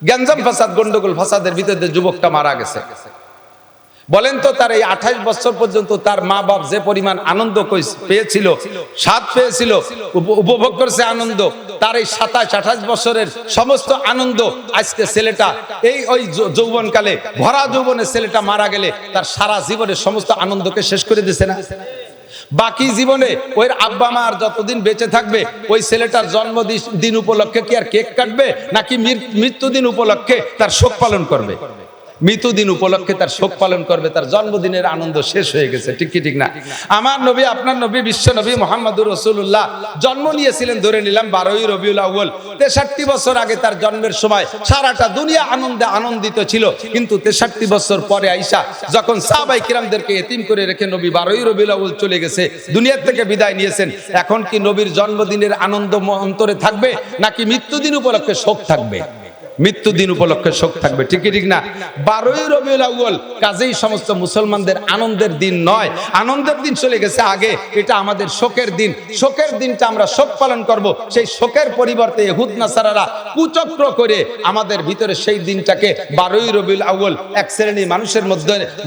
গ্যাঞ্জাম ফাসাদ, গন্ডগোল ফাসাদের ভিতরে যুবকটা মারা গেছে। বলেন তো, তার এই 28 বছর পর্যন্ত তার মা বাপ যে পরিমাণ আনন্দ পেয়েছিল, স্বাদ পেয়েছিল, উপভোগ করছে আনন্দ, তার এই 27-28 বছরের সমস্ত আনন্দ আজকে ছেলেটা এই ওই যৌবনকালে, ভরা যৌবনের ছেলেটা মারা গেলে তার সারা জীবনের সমস্ত আনন্দকে শেষ করে দিছে না? বাকি জীবনে ওই আব্বা মা আর যতদিন বেঁচে থাকবে, ওই ছেলেটার জন্মদিন উপলক্ষে কি আর কেক কাটবে, নাকি মৃত্যুদিন উপলক্ষে তার শোক পালন করবে? মৃত্যুদিন উপলক্ষে তার শোক পালন করবে, তার জন্মদিনের আনন্দ শেষ হয়ে গেছে। ঠিক কি ঠিক না? আমার নবী, আপনার নবী, বিশ্ব নবী মুহাম্মদুর রাসূলুল্লাহ জন্ম নিয়েছিলেন, ধরে নিলাম 12ই রবিউল আউয়াল। 63 বছর আগে তার জন্মের সময় সারাটা দুনিয়া আনন্দে আনন্দিত ছিল। কিন্তু 63 বছর পরে আইসা যখন সাহাবায়ে কিরামদেরকে এতিম করে রেখে নবী 12ই রবিউল আউয়াল চলে গেছে, দুনিয়া থেকে বিদায় নিয়েছেন, এখন কি নবীর জন্মদিনের আনন্দ অন্তরে থাকবে, নাকি মৃত্যুদিন উপলক্ষে শোক থাকবে? মৃত্যুদিন উপলক্ষে শোক থাকবে। ঠিক ঠিক না? 12ই রবিউল আউয়াল কাজেই সমস্ত মুসলমানদের আনন্দের দিন নয়, আনন্দের দিন চলে গেছে আগে, এটা আমাদের শোকের দিন। শোকের দিনটা আমরা শোক পালন করব। সেই শোকের পরিবর্তে ইহুদ নাসারারা কুচক্র করে আমাদের ভিতরে সেই দিনটাকে 12ই রবিউল আউয়াল এক শ্রেণী মানুষের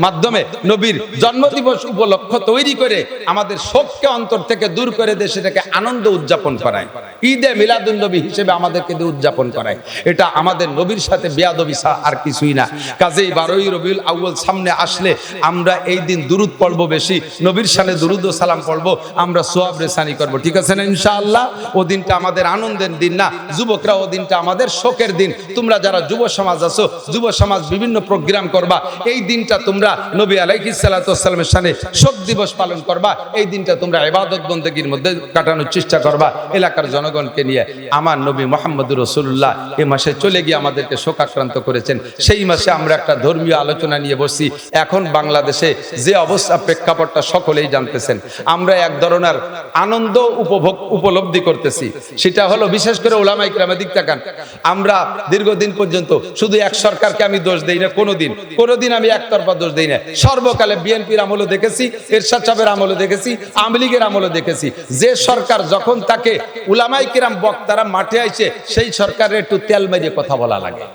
মাধ্যমে নবীর জন্মদিবস উপলক্ষ তৈরি করে আমাদের শোককে অন্তর থেকে দূর করে দিয়ে সেটাকে আনন্দ উদযাপন করায়, ঈদে মিলাদুন নবী হিসেবে আমাদেরকে দিয়ে উদযাপন করায়। এটা আমাদের নবীর সাথে বেয়াদবি আর কিছুই না। কাজেই 12ই রবিউল আউয়াল সামনে আসলে আমরা এই দিন দুরূদ পড়বো, বেশি নবীর শানে দুরূদ ও সালাম পড়বো, আমরা সওয়াব রেসানি করবো। ঠিক আছে না? ইনশাআল্লাহ ও দিনটা আমাদের আনন্দের দিন না, যুবকরা, ও দিনটা আমাদের শোকের দিন। তোমরা যারা যুব সমাজ আছো, যুব সমাজ বিভিন্ন প্রোগ্রাম করবা, এই দিনটা তোমরা নবী আলাইহিস সালাতু ওয়াস সালামের শানে শোক দিবস পালন করবা। এই দিনটা তোমরা ইবাদত বন্দেগীর মধ্যে কাটানোর চেষ্টা করবা এলাকার জনগণকে নিয়ে। আমার নবী মুহাম্মদুর রাসূলুল্লাহ এই মাসে চলে গিয়ে আমাদেরকে শোকাক্রান্ত করেছেন। সেই মাসে আমরা একটা ধর্মীয় আলোচনা নিয়ে বসছি। এখন বাংলাদেশে যে অবস্থা, প্রেক্ষাপটটা সকলেই জানতেছেন। আমরা এক ধরনের আনন্দ উপলব্ধি করতেছি, সেটা হলো বিশেষ করে ওলামায়ে কিরামের দিক তাকান। আমরা দীর্ঘদিন পর্যন্ত শুধু এক সরকারকে আমি দোষ দেই না, কোনোদিন আমি একতরফা দোষ দেই না। সর্বকালে বিএনপির আমলও দেখেছি, এরশাদ সাহেবের আমলও দেখেছি, আওয়ামী লীগের আমলও দেখেছি। যে সরকার যখন তাকে উলামায়ে কিরাম বক্তারা মাঠে আইছে, সেই সরকারের একটু তেল মেরিয়ে কথা বলা লাগে,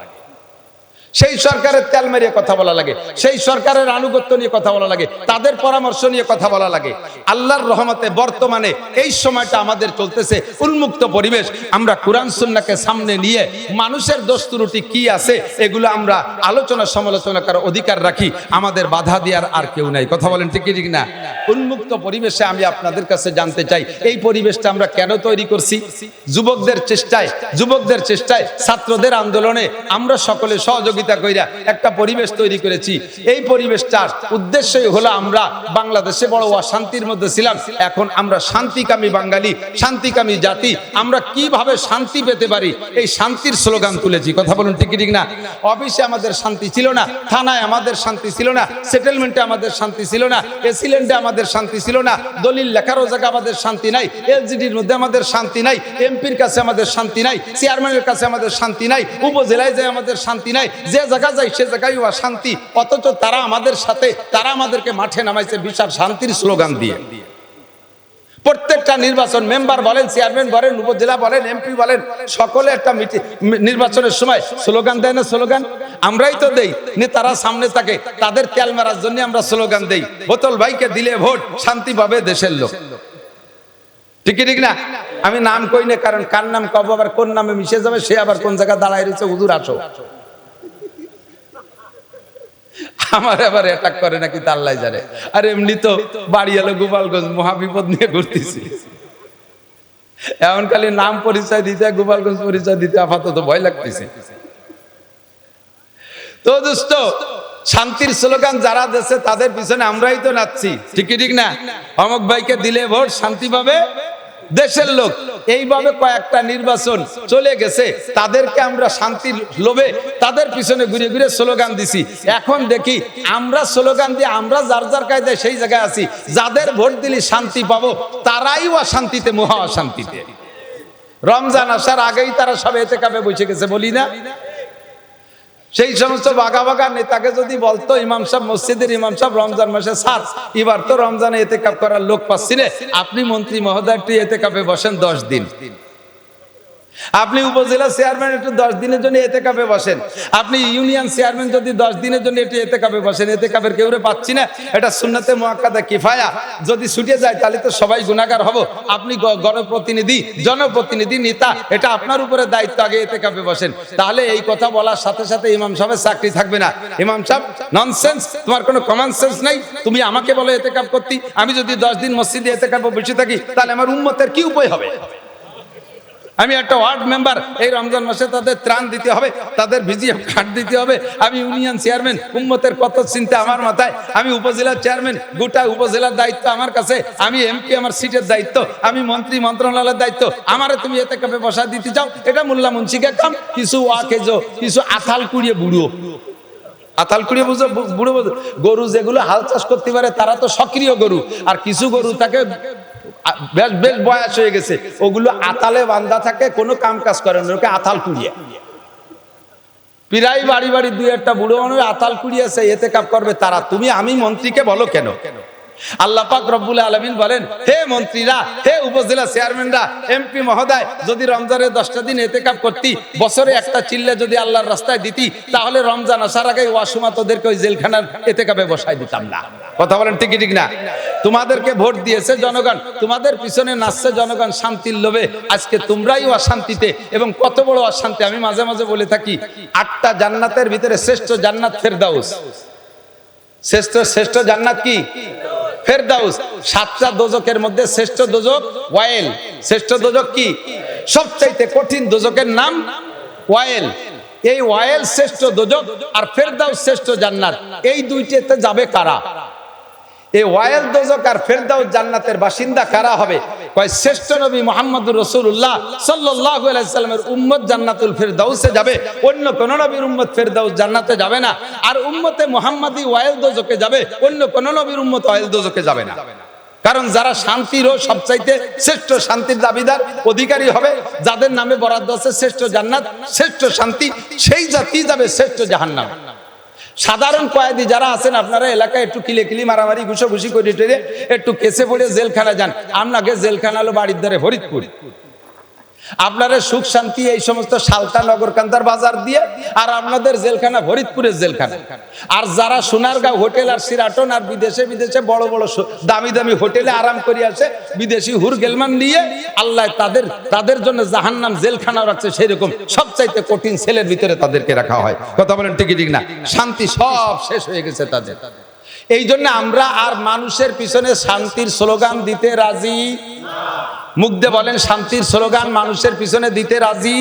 সেই সরকারের তেল মেরিয়ে কথা বলা লাগে, সেই সরকারের আনুগত্য নিয়ে কথা বলা লাগে, তাদের পরামর্শ নিয়ে কথা বলা লাগে। আল্লাহর রহমতে বর্তমানে এই সময়টা আমাদের চলতেছে উন্মুক্ত পরিবেশ। আমরা কোরআন সুন্নাহকে সামনে নিয়ে মানুষের দোষ ত্রুটি কি আছে এগুলো আমরা আলোচনা সমালোচনা করার অধিকার রাখি। আমাদের বাধা দেওয়ার আর কেউ নাই। কথা বলেন ঠিক ঠিক না? উন্মুক্ত পরিবেশে আমি আপনাদের কাছে জানতে চাই, এই পরিবেশটা আমরা কেন তৈরি করছি? যুবকদের চেষ্টায়, ছাত্রদের আন্দোলনে আমরা সকলে সহযোগিতা কইরা একটা পরিবেশ তৈরি করেছি। এই পরিবেশটার উদ্দেশ্যই হলো আমরা বাংলাদেশে বড় অশান্তির মধ্যে ছিলাম, এখন আমরা শান্তিকামী বাঙালি, শান্তিকামী জাতি, আমরা কিভাবে শান্তি পেতে পারি এই শান্তির স্লোগান তুলেছি। কথা বলুন ঠিক ঠিক না? অফিসে আমাদের শান্তি ছিল না, থানায় আমাদের শান্তি ছিল না, সেটেলমেন্টে আমাদের শান্তি ছিল না, এসিলেন্টে আমাদের শান্তি ছিল না, দলিল লেখারও জায়গা আমাদের শান্তি নাই, এলজিডির মধ্যে আমাদের শান্তি নাই, এমপির কাছে আমাদের শান্তি নাই, চেয়ারম্যানের কাছে আমাদের শান্তি নাই, উপজেলায় যায় আমাদের শান্তি নাই, যে জায়গা যাই সে জায়গায় শান্তি। অথচ তারা আমাদের সাথে, তারা আমাদেরকে মাঠে নামাইছে বিশাল শান্তির স্লোগান দিয়ে। প্রত্যেকটা নির্বাচন, মেম্বার বলেন, চেয়ারম্যান বলেন, উপজেলা বলেন, এমপি বলেন, সকলে একটা নির্বাচনের সময় স্লোগান দেয় না? স্লোগান আমরাই তো দেই, নেতারা সামনে থাকে, তাদের তেল মারার জন্য আমরা স্লোগান দেই, বোতল ভাইকে দিলে ভোট, শান্তি পাবে দেশের লোক। ঠিক ঠিক না? আমি নাম কই না, কারণ কার নাম কব আবার কোন নামে মিশে যাবে, সে আবার কোন জায়গায় দাঁড়ায় রয়েছে, হুজুর আসো, আমার আবার অ্যাটাক করে নাকি তা আল্লাহ জানে। আর এমনি তো বাড়ি এলো গোপালগঞ্জ, মহাবিপদ নিয়ে ঘুরতেছি। এমন খালি নাম পরিচয় দিতে, গোপালগঞ্জ পরিচয় দিতে আপাতত ভয় লাগতেছে। তো দোস্ত, শান্তির স্লোগান যারা দিচ্ছে তাদের পিছনে আমরাই তো নাচছি। ঠিক ঠিক না? অমুক ভাইকে দিলে ভোট, শান্তি পাবে দেশের লোক। এইভাবে কয়েকটা নির্বাচন চলে গেছে, তাদেরকে আমরা শান্তির লোভে তাদের পিছনে ঘুরে ঘুরে স্লোগান দিছি। এখন দেখি আমরা স্লোগান দিয়ে আমরা যার যার কায়দায় সেই জায়গায় আছি, যাদের ভোট দিলে শান্তি পাবো তারাই অশান্তিতে, মহা অশান্তিতে। রমজান আসার আগেই তারা সব এতেকাফে বসে গেছে, বলি না? সেই সমস্ত বাঘা বাঘা নেতাকে যদি বলতো ইমাম সাহেব, মসজিদের ইমাম সাহেব, রমজান মাসে স্যার এবার তো রমজানে এতেকাফ করার লোক পাচ্ছি না, আপনি মন্ত্রী মহোদয় একটু এতেকাফে বসেন 10 দিন, আপনি উপজেলা চেয়ারম্যান একটু 10 দিনের জন্য এতেকাফে বসেন, আপনি ইউনিয়ন চেয়ারম্যান যদি 10 দিনের জন্য একটু এতেকাফে বসেন, এতেকাফের কেউরে পাচ্ছি না, এটা সুন্নাতে মুআক্কাদা কিফায়া, যদি ছুটে যায় তাহলে তো সবাই গুনাহগার হব। আপনি গণপ্রতিনিধি, জনপ্রতিনিধি, নেতা, এটা আপনার উপরে দায়িত্ব, আগে এতেকাফে বসেন। তাহলে এই কথা বলার সাথে সাথে ইমাম সাহেবের চাকরি থাকবে না। ইমাম সাহেব ননসেন্স, তোমার কোনো কমন সেন্স নাই, তুমি আমাকে বলো এতেকাফ করতে, আমি যদি 10 দিন মসজিদে এতেকাফে বসে থাকি তাহলে আমার উম্মতের কি উপায় হবে? আমি একটা ওয়ার্ড মেম্বার, এই রমজান মাসে তাদের ত্রাণ দিতে হবে, তাদের ভিজিএফ কার্ড দিতে হবে, আমি ইউনিয়ন চেয়ারম্যান, উম্মতের কত চিন্তা আমার মাথায়, আমি উপজেলার চেয়ারম্যান, গোটা উপজেলার দায়িত্ব আমার কাছে, আমি এমপি, আমার সিটের দায়িত্ব, আমি মন্ত্রী, মন্ত্রণালয়ের দায়িত্ব, আমারে তুমি এতেকাফে বসা দিতে চাও, এটা মোল্লা মুন্সিকে কাম। কিছু ওয়াকেজো, কিছু আথাল কুড়িয়ে বুড়ো, আতাল কুড়িয়ে বুঝো, বুড়ো গরু যেগুলো হাল চাষ করতে পারে তারা তো সক্রিয় গরু, আর কিছু গরু তাকে বেশ বেশ বয়স হয়ে গেছে, ওগুলো আতালে বান্ধা থাকে, কোনো কাম কাজ করে না, ওকে আতাল কুড়িয়ে। প্রায় বাড়ি বাড়ি 2-1টা বুড়ো মানুষ আতাল কুড়িয়েছে, এতেকাফ করবে তারা, তুমি আমি মন্ত্রীকে বলো কেন? আল্লাহ পাক রব্বুল আলামিন বলেন, হে মন্ত্রীরা, হে উপজেলা চেয়ারম্যানরা, এমপি মহোদয়, যদি রমজানের 10টা দিন এতেকাফ করতি, বছরে একটা চিল্লা যদি আল্লাহর রাস্তায় দিতি, তাহলে রমজান আসার আগে ওয়াসমা তোদেরকে ওই জেলখানার এতেকাফে বসাই দিতাম না। কথা বলেন ঠিক ঠিক না? তোমাদেরকে ভোট দিয়েছে জনগণ, তোমাদের পিছনে নাচছে জনগণ শান্তির লোভে, আজকে তোমরাই অশান্তিতে। এবং কত বড় অশান্তি, আমি মাঝে মাঝে বলে থাকি, 8টা জান্নাতের ভিতরে শ্রেষ্ঠ জান্নাত ফেরদাউস। শ্রেষ্ঠ জান্নাত কি? ফেরদাউস। 7টা দোজকের মধ্যে শ্রেষ্ঠ দোজক ওয়াইল। শ্রেষ্ঠ দোজক কি? সবচাইতে কঠিন দোজকের নাম ওয়াইল। এই ওয়াইল শ্রেষ্ঠ দোজক আর ফেরদাউস শ্রেষ্ঠ জান্নাত, এই দুইটাতে যাবে কারা? এই ওয়াইল দোজক আর ফেরদাউস জান্নাতের বাসিন্দা কারা হবে? কয় শ্রেষ্ঠ নবী মুহাম্মদুর রাসূলুল্লাহ সাল্লাল্লাহু আলাইহি সাল্লামের উম্মত জান্নাতুল ফেরদাউসে যাবে, অন্য কোন নবীর উম্মত ফেরদাউস জান্নাতে যাবে না। আর উম্মতে মুহাম্মাদি ওয়াইল দোজকে যাবে, অন্য কোন নবীর উম্মত ওয়াইল দোজকে যাবে না। কারণ যারা শান্তির ও সবচাইতে শ্রেষ্ঠ শান্তির দাবিদার অধিকারী হবে, যাদের নামে বরাদ্দ আছে শ্রেষ্ঠ জান্নাত, শ্রেষ্ঠ শান্তি, সেই জাতি যাবে শ্রেষ্ঠ জাহান্নাম। সাধারণ কয়েদি যারা আছেন, আপনারা এলাকায় একটু কিলে মারামারি ঘুষোঘুষি করে টেরে একটু কেসে পড়ে জেলখানা যান, আপনাকে জেলখানা হলো বাড়ির ধারে ফরিদপুর। আপনারা সুখ শান্তি এই সমস্ত সালতা নগরকান্দার বাজার দিয়ে, আর আপনাদের জেলখানা ফরিদপুরের জেলখানা। আর যারা সোনারগাঁও হোটেল আর সিরাটন আর বিদেশে বড় বড় দামি দামি হোটেলে আরাম করে আসে, বিদেশি হুর গেলমান নিয়ে, আল্লাহ তাদের জন্য জাহান্নাম জেলখানাও রাখছে। সেরকম সবচাইতে কঠিন সেলের ভিতরে তাদেরকে রাখা হয়। কথা বলেন ঠিক না? শান্তি সব শেষ হয়ে গেছে তাদের। এই জন্য আমরা আর মানুষের পিছনে শান্তির স্লোগান দিতে রাজি। মুখ দিয়ে বলেন, শান্তির স্লোগান মানুষের পিছনে দিতে রাজি।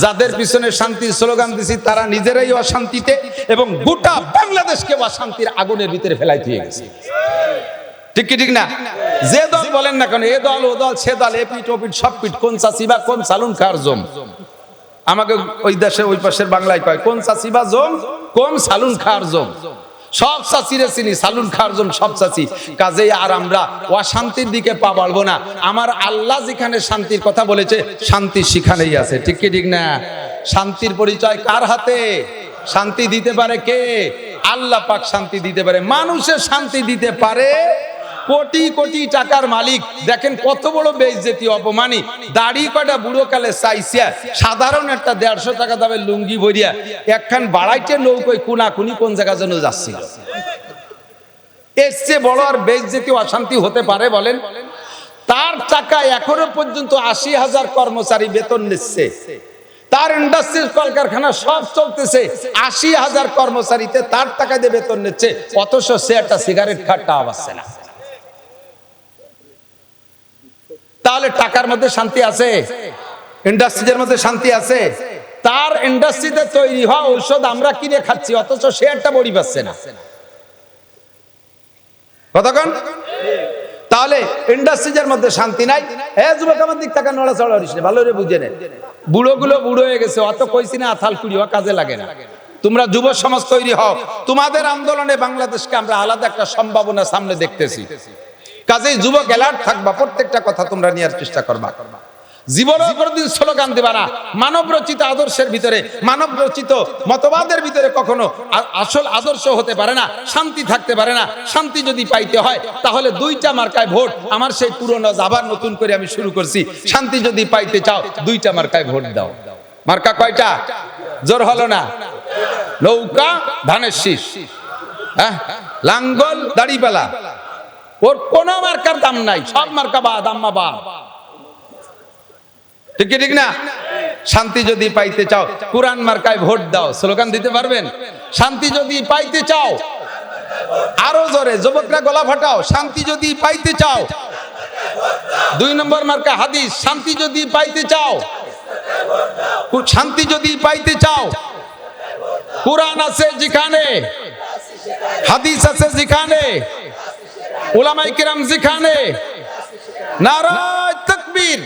যাদের পিছনে শান্তির স্লোগান দিছি তারা নিজেরাই অশান্তিতে এবং গোটা বাংলাদেশকে অশান্তির আগুনের ভিতরে ফেলাই দিয়ে গেছে। ঠিক না? যে দল বলেন না কেন, এ দল ও দল সে দল, এপিট ওপিট সব পিট, কোন চাষি বা কোন সালুন খার জম। আমাকে ওই দেশে ওই পাশের বাংলায় কয় কোন চাষি বা জম, কোন সালুন খার জম। সব চাষিরে চিনি, সালুন খারজন সব চাষি। কাজেই আর আমরা অশান্তির দিকে পা বাড়বো না। আমার আল্লাহ যেখানে শান্তির কথা বলেছে, শান্তি সেখানেই আছে। ঠিক না? শান্তির পরিচয় কার হাতে? শান্তি দিতে পারে কে? আল্লাহ পাক শান্তি দিতে পারে। মানুষের শান্তি দিতে পারে কোটি কোটি টাকার মালিক। দেখেন কত বড় বেইজ্জতি, অপমানি। দাড়ি কটা বুড়ো কালে চাইছে, সাধারণ একটা 150 টাকা দামের লুঙ্গি ভরিয়া একখান বাড়াইতে নৌকোয় কুনাকুনি কোন জায়গা যেন যাচ্ছিল। এর চেয়ে বড় আর বেইজ্জতি অশান্তি হতে পারে বলেন? তার টাকা এখনো পর্যন্ত 80,000 কর্মচারী বেতন নিচ্ছে, তার ইন্ডাস্ট্রির কলকারখানা সব চলতেছে, 80,000 কর্মচারীতে তার টাকা দিয়ে বেতন নিচ্ছে, অথচ সে একটা সিগারেট খাটটা পাচ্ছে না। তাহলে টাকার মধ্যে শান্তি আছে? ইন্ডাস্ট্রিজের মধ্যে শান্তি আছে? তার ইন্ডাস্ট্রিতে তৈরি হওয়া ঔষধ আমরা কিনে খাচ্ছি, অথচ সে একটা বড়ি পাচ্ছে না। কতক্ষণ? তাহলে ইন্ডাস্ট্রিজের মধ্যে শান্তি নাই। যুবক আমার দিক টাকা নড়াচড়া করিস না, ভালো করে বুঝে নে। বুড়োগুলো বুড়ো হয়ে গেছে, অত কইছি না আথাল কুড়ি হওয়া কাজে লাগে না। তোমরা যুব সমাজ তৈরি হও, তোমাদের আন্দোলনে বাংলাদেশকে আমরা আলাদা একটা সম্ভাবনা সামনে দেখতেছি। কাজেই যুবক অ্যালার্ট থাকবা, প্রত্যেকটা কথা তোমরা নেওয়ার চেষ্টা করবা। জীবনের প্রতিদিন স্লোগান দিবা না। মানব রচিত আদর্শের ভিতরে, মানব রচিত মতবাদের ভিতরে কখনো আসল আদর্শ হতে পারে না, শান্তি থাকতে পারে না। শান্তি যদি পাইতে হয় তাহলে 2টা মার্কায় ভোট। আমার সেই পুরনো আবার নতুন করে আমি শুরু করছি, শান্তি যদি পাইতে চাও 2টা মার্কায় ভোট দাও। মার্কা কয়টা? জোর হলো না? নৌকা, ধানের শীষ, লাঙ্গল, দাড়িপালা। ওর কোন মার্কার দাম নাই, সব মার্কা বাদ, আম্মা বাদ। ঠিক না? শান্তি যদি পাইতে চাও কোরআন মার্কায় ভোট দাও। স্লোগান দিতে পারবেন? শান্তি যদি পাইতে চাও, আরো জোরে যুবকরা গলা ফাটাও, শান্তি যদি পাইতে চাও। 2 নম্বর মার্কা হাদিস, শান্তি যদি পাইতে চাও, শান্তি যদি পাইতে চাও, কোরআন আছে যেখানে, হাদিস আছে যেখানে, উলামায়ে কিরাম যেখানে, নারায়ে তাকবীর,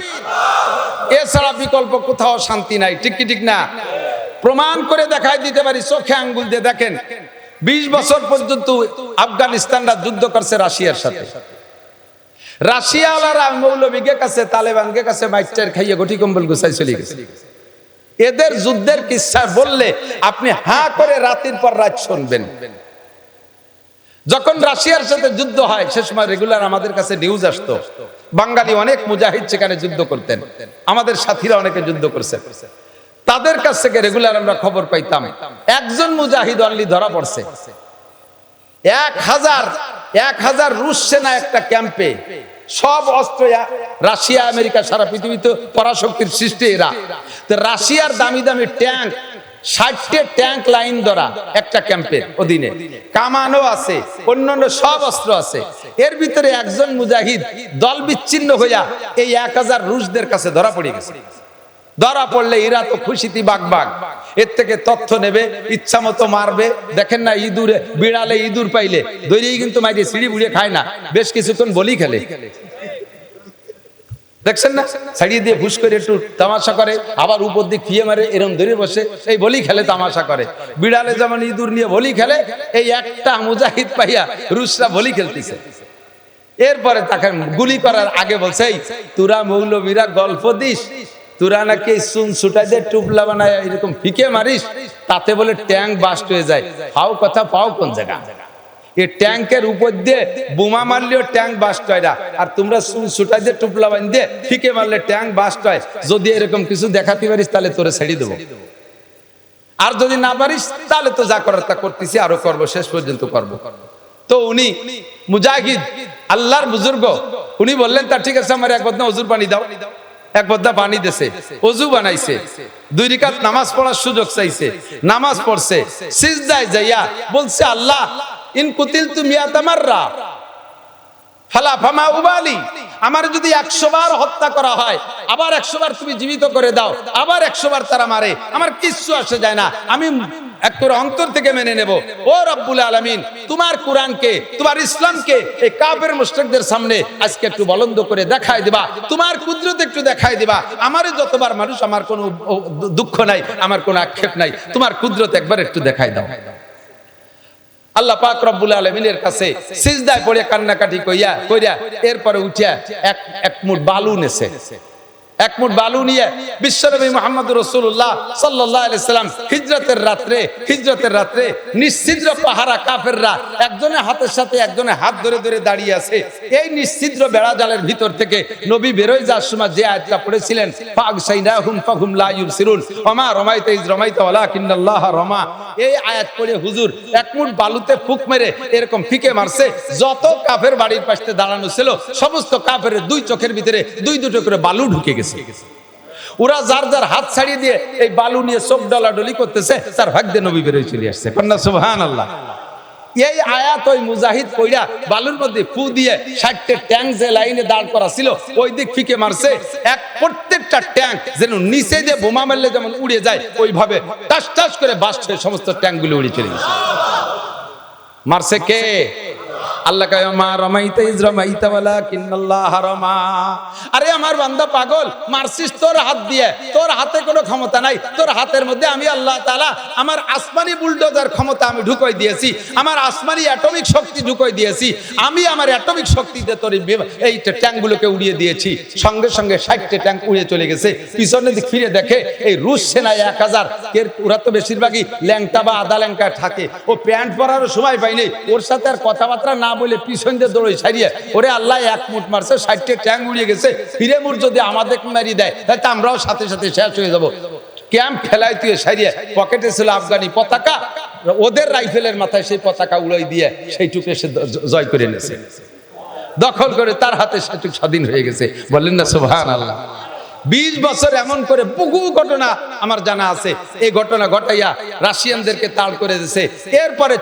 এছাড়া বিকল্প কোথাও শান্তি নাই। ঠিক না? প্রমাণ করে দেখাই দিতে পারি, চোখে আঙ্গুল দিয়ে দেখেন। 20 বছর পর্যন্ত আফগানিস্তানরা যুদ্ধ করছে রাশিয়ার সাথে। রাশিয়াওয়ালারা মৌলবীকে কাছে, তালেবানকে কাছে মাইচার খাইয়ে গটি কম্বল গুছাই চলে গেছে। এদের যুদ্ধের কিচ্ছা বললে আপনি হাঁ করে রাতের পর রাত শুনবেন। যখন রাশিয়ার সাথে যুদ্ধ হয় সে সময় রেগুলার আমাদের কাছে নিউজ আসতো, বাঙালি অনেক মুজাহিদ সেখানে যুদ্ধ করতেন, আমাদের সাথীরা অনেকে যুদ্ধ করছে, তাদের কাছ থেকে রেগুলার আমরা খবর পাইতাম একজন মুজাহিদ অনলি ধরা পড়ছে। 1000 রুশ সেনা একটা ক্যাম্পে, সব অস্ত্র রাশিয়া আমেরিকা সারা পৃথিবীতে পরাশক্তির সৃষ্টি এরা। তো রাশিয়ার দামি দামি ট্যাঙ্ক, 60টে ট্যাঙ্ক লাইন ধরা একটা ক্যাম্পের অধীনে, কামানও আছে, অন্যান্য সব অস্ত্র আছে। এর ভিতরে একজন মুজাহিদ দল বিচ্ছিন্ন হইয়া এই 1000 রুশদের কাছে ধরা পড়ে গেছে। ধরা পড়লে এরা তো খুশিতে বাগবাগ, এর থেকে তথ্য নেবে, ইচ্ছা মতো মারবে। দেখেন না ইঁদুরে, বিড়ালে ইঁদুর পাইলে দৈরেই কিন্তু মাইরে সিঁড়ি বুড়িয়ে খায় না, বেশ কিছুক্ষণ বলি খেলে, দেখছেন না, ছাড়িয়ে দিয়ে ভুস করে একটু তামাশা করে, আবার উপর দিক ফিয়ে মারে, এরকম ধরে বসে এই বলি খেলে, তামাশা করে। বিড়ালে যেমন ইঁদুর নিয়ে বলি খেলে, এই একটা মুজাহিদ পাইয়া রুশরা বলি খেলতেছে। এরপরে তাকে গুলি করার আগে বলছে, এই তোরা মৌলবীরা গল্প দিস, তোরা নাকি চুন ছুটাই দিয়ে টুপলা বানায় এরকম ফিকে মারিস, তাতে বলে ট্যাঙ্ক বাস্ট হয়ে যায়। পাও কথা পাও কোন জায়গা? এই ট্যাঙ্কের উপর দিয়ে বোমা মারলেও ট্যাঙ্ক বাস্ট হয় না, আর তোমরা চুন ছুটাই দিয়ে টুপলা বান দিয়ে ফিকে মারলে ট্যাঙ্ক বাস্ট হয়। যদি এরকম কিছু দেখাতে পারিস তাহলে তোরে ছেড়ে দেবো, আর যদি না পারিস তাহলে তো যা করার তা করতেছি, আরো করবো, শেষ পর্যন্ত করবো। তো উনি মুজাহিদ আল্লাহর বুজুর্গ, উনি বললেন তা ঠিক আছে, আমার এক বদনা ওজুর পানি দাও। এক বদনা পানি দিয়েছে, ওযু বানাইছে, 2 রাকাত নামাজ পড়ার সুযোগ চাইছে, নামাজ পড়ছে, সিজদায় যাইয়া বলছে, আল্লাহ ইন কুতিলতু মিয়াতা মাররা ফালা ফামা উবালি, আমার যদি 100 বার হত্যা করা হয়, আবার 100 বার তুমি জীবিত করে দাও, আবার 100 বার তারা মারে, আমার কিচ্ছু আসে যায় না, আমি একটু অন্তর থেকে মেনে নেব। ও রব্বুল আলামিন, তোমার কোরআনকে, তোমার ইসলামকে এই কাফের মুশরিকদের সামনে আজকে একটু বলন্দ করে দেখাই দিবা, তোমার কুদরত একটু দেখাই দিবা। আমারে যতবার মানুষ, আমার কোনো দুঃখ নাই, আমার কোনো আক্ষেপ নাই, তোমার কুদরত একবার একটু দেখাই দাও। আল্লাহ পাক রব্বুল আলামিনের কাছে সিজদায় পড়ে কান্নাকাটি কইরা এরপরে উঠিয়া এক মুঠ বালু নেছে, এক মুঠ বালু নিয়ে বিশ্বনবী মুহাম্মদুর রাসূলুল্লাহ সাল্লাল্লাহু আলাইহি সাল্লাম হিজরতের রাত্রে নিশ্চিদ্র পাহারা কাফেররা একজনের হাতের সাথে একজনের হাত ধরে ধরে দাঁড়িয়ে আছে। এই নিশ্চিদ্র বেড়া জালের ভিতর থেকে নবী বেরোয় যাওয়ার সময় যে আয়াতটা পড়েছিলেন, ফাগশাইনাহুম ফাহুম লা ইউবসিরুন ওমা রমাইতা ইজ রমাইতা ওয়ালাকিন্নাল্লাহ রমা, এই আয়াত পড়ে হুজুর এক মুঠ বালুতে ফুক মেরে এরকম ফিকে মারছে, যত কাফের বাড়ির পাশে দাঁড়ানো ছিল সমস্ত কাফের 2 চোখের ভিতরে 2 করে বালু ঢুকে গেছে। ওরা যার যার হাত ছাড়িয়ে দিয়ে এই বালু নিয়ে চোখ ডলাডলি করতেছে, তার ভাগ্যে নবী বেরোয় চলে আসছে। কন্যা সুবহানাল্লাহ। এই আয়াত ওই মুজাহিদ কইরা বালুর মধ্যে ফু দিয়ে 60টা ট্যাঙ্ক যে লাইনে দাঁড় করা ছিল ওই দিক ফিকে মারছে, এক প্রত্যেকটা ট্যাঙ্ক যেন নিচে দিয়ে বোমা মারলে যেমন উড়ে যায় ওইভাবে টাস টাস করে বাস্ট হয়ে সমস্ত ট্যাঙ্কগুলো উড়ে চলে গেছে। মারছে কে? আল্লাহ কয় মা রমাইতা ইজ রমাইতা ওয়ালাকিন্নাল্লাহ রমা। আরে আমার বান্দা পাগল, মারছিস তোর হাত দিয়ে, তোর হাতে কোনো ক্ষমতা নাই, তোর হাতের মধ্যে আমি আল্লাহ তাআলা আমার আসমানি বুলডোজার ক্ষমতা আমি ঢুকাই দিয়েছি, আমার আসমানি অ্যাটমিক শক্তি ঢুকাই দিয়েছি, আমি আমার অ্যাটমিক শক্তিতে তোর এই ট্যাঙ্কগুলোকে উড়িয়ে দিয়েছি। সঙ্গে সঙ্গে 60টা ট্যাঙ্ক উড়ে চলে গেছে। পিছনে দিক ফিরে দেখে এই রুশ সেনায় 1000, ওরা তো বেশিরভাগই ল্যাংটা বা আদা ল্যাংটা থাকে, ও প্যান্ট পরারও সময় পায়নি, ওর সাথে আর কথাবার্তা না বলে পিছন দিয়ে দৌড়ে ছাড়িয়ে ওরে আল্লাহ এক মুঠ মারছে, 60টা ট্যাঙ্ক উড়িয়ে গেছে। ফিরে মুঠ যদি আমাদের মারি দেয় তাহলে আমরাও সাথে সাথে শেষ হয়ে যাবো। ক্যাম্প ফেলাই তুই সারিয়ে পকেটে ছিল আফগানি পতাকা, ওদের রাইফেলের মাথায় সেই পতাকা উড়াই দিয়ে সেইটুকু সে জয় করে নিয়েছে, দখল করে তার হাতে সেটুক স্বাধীন হয়ে গেছে। বললেন না সুবহানাল্লাহ। 20 বছর এমন করে বহু ঘটনা আমার জানা আছে। এই ঘটনা ঘটাইয়া রাশিয়ানদেরকে তাড় করে দিয়েছে। এরপরে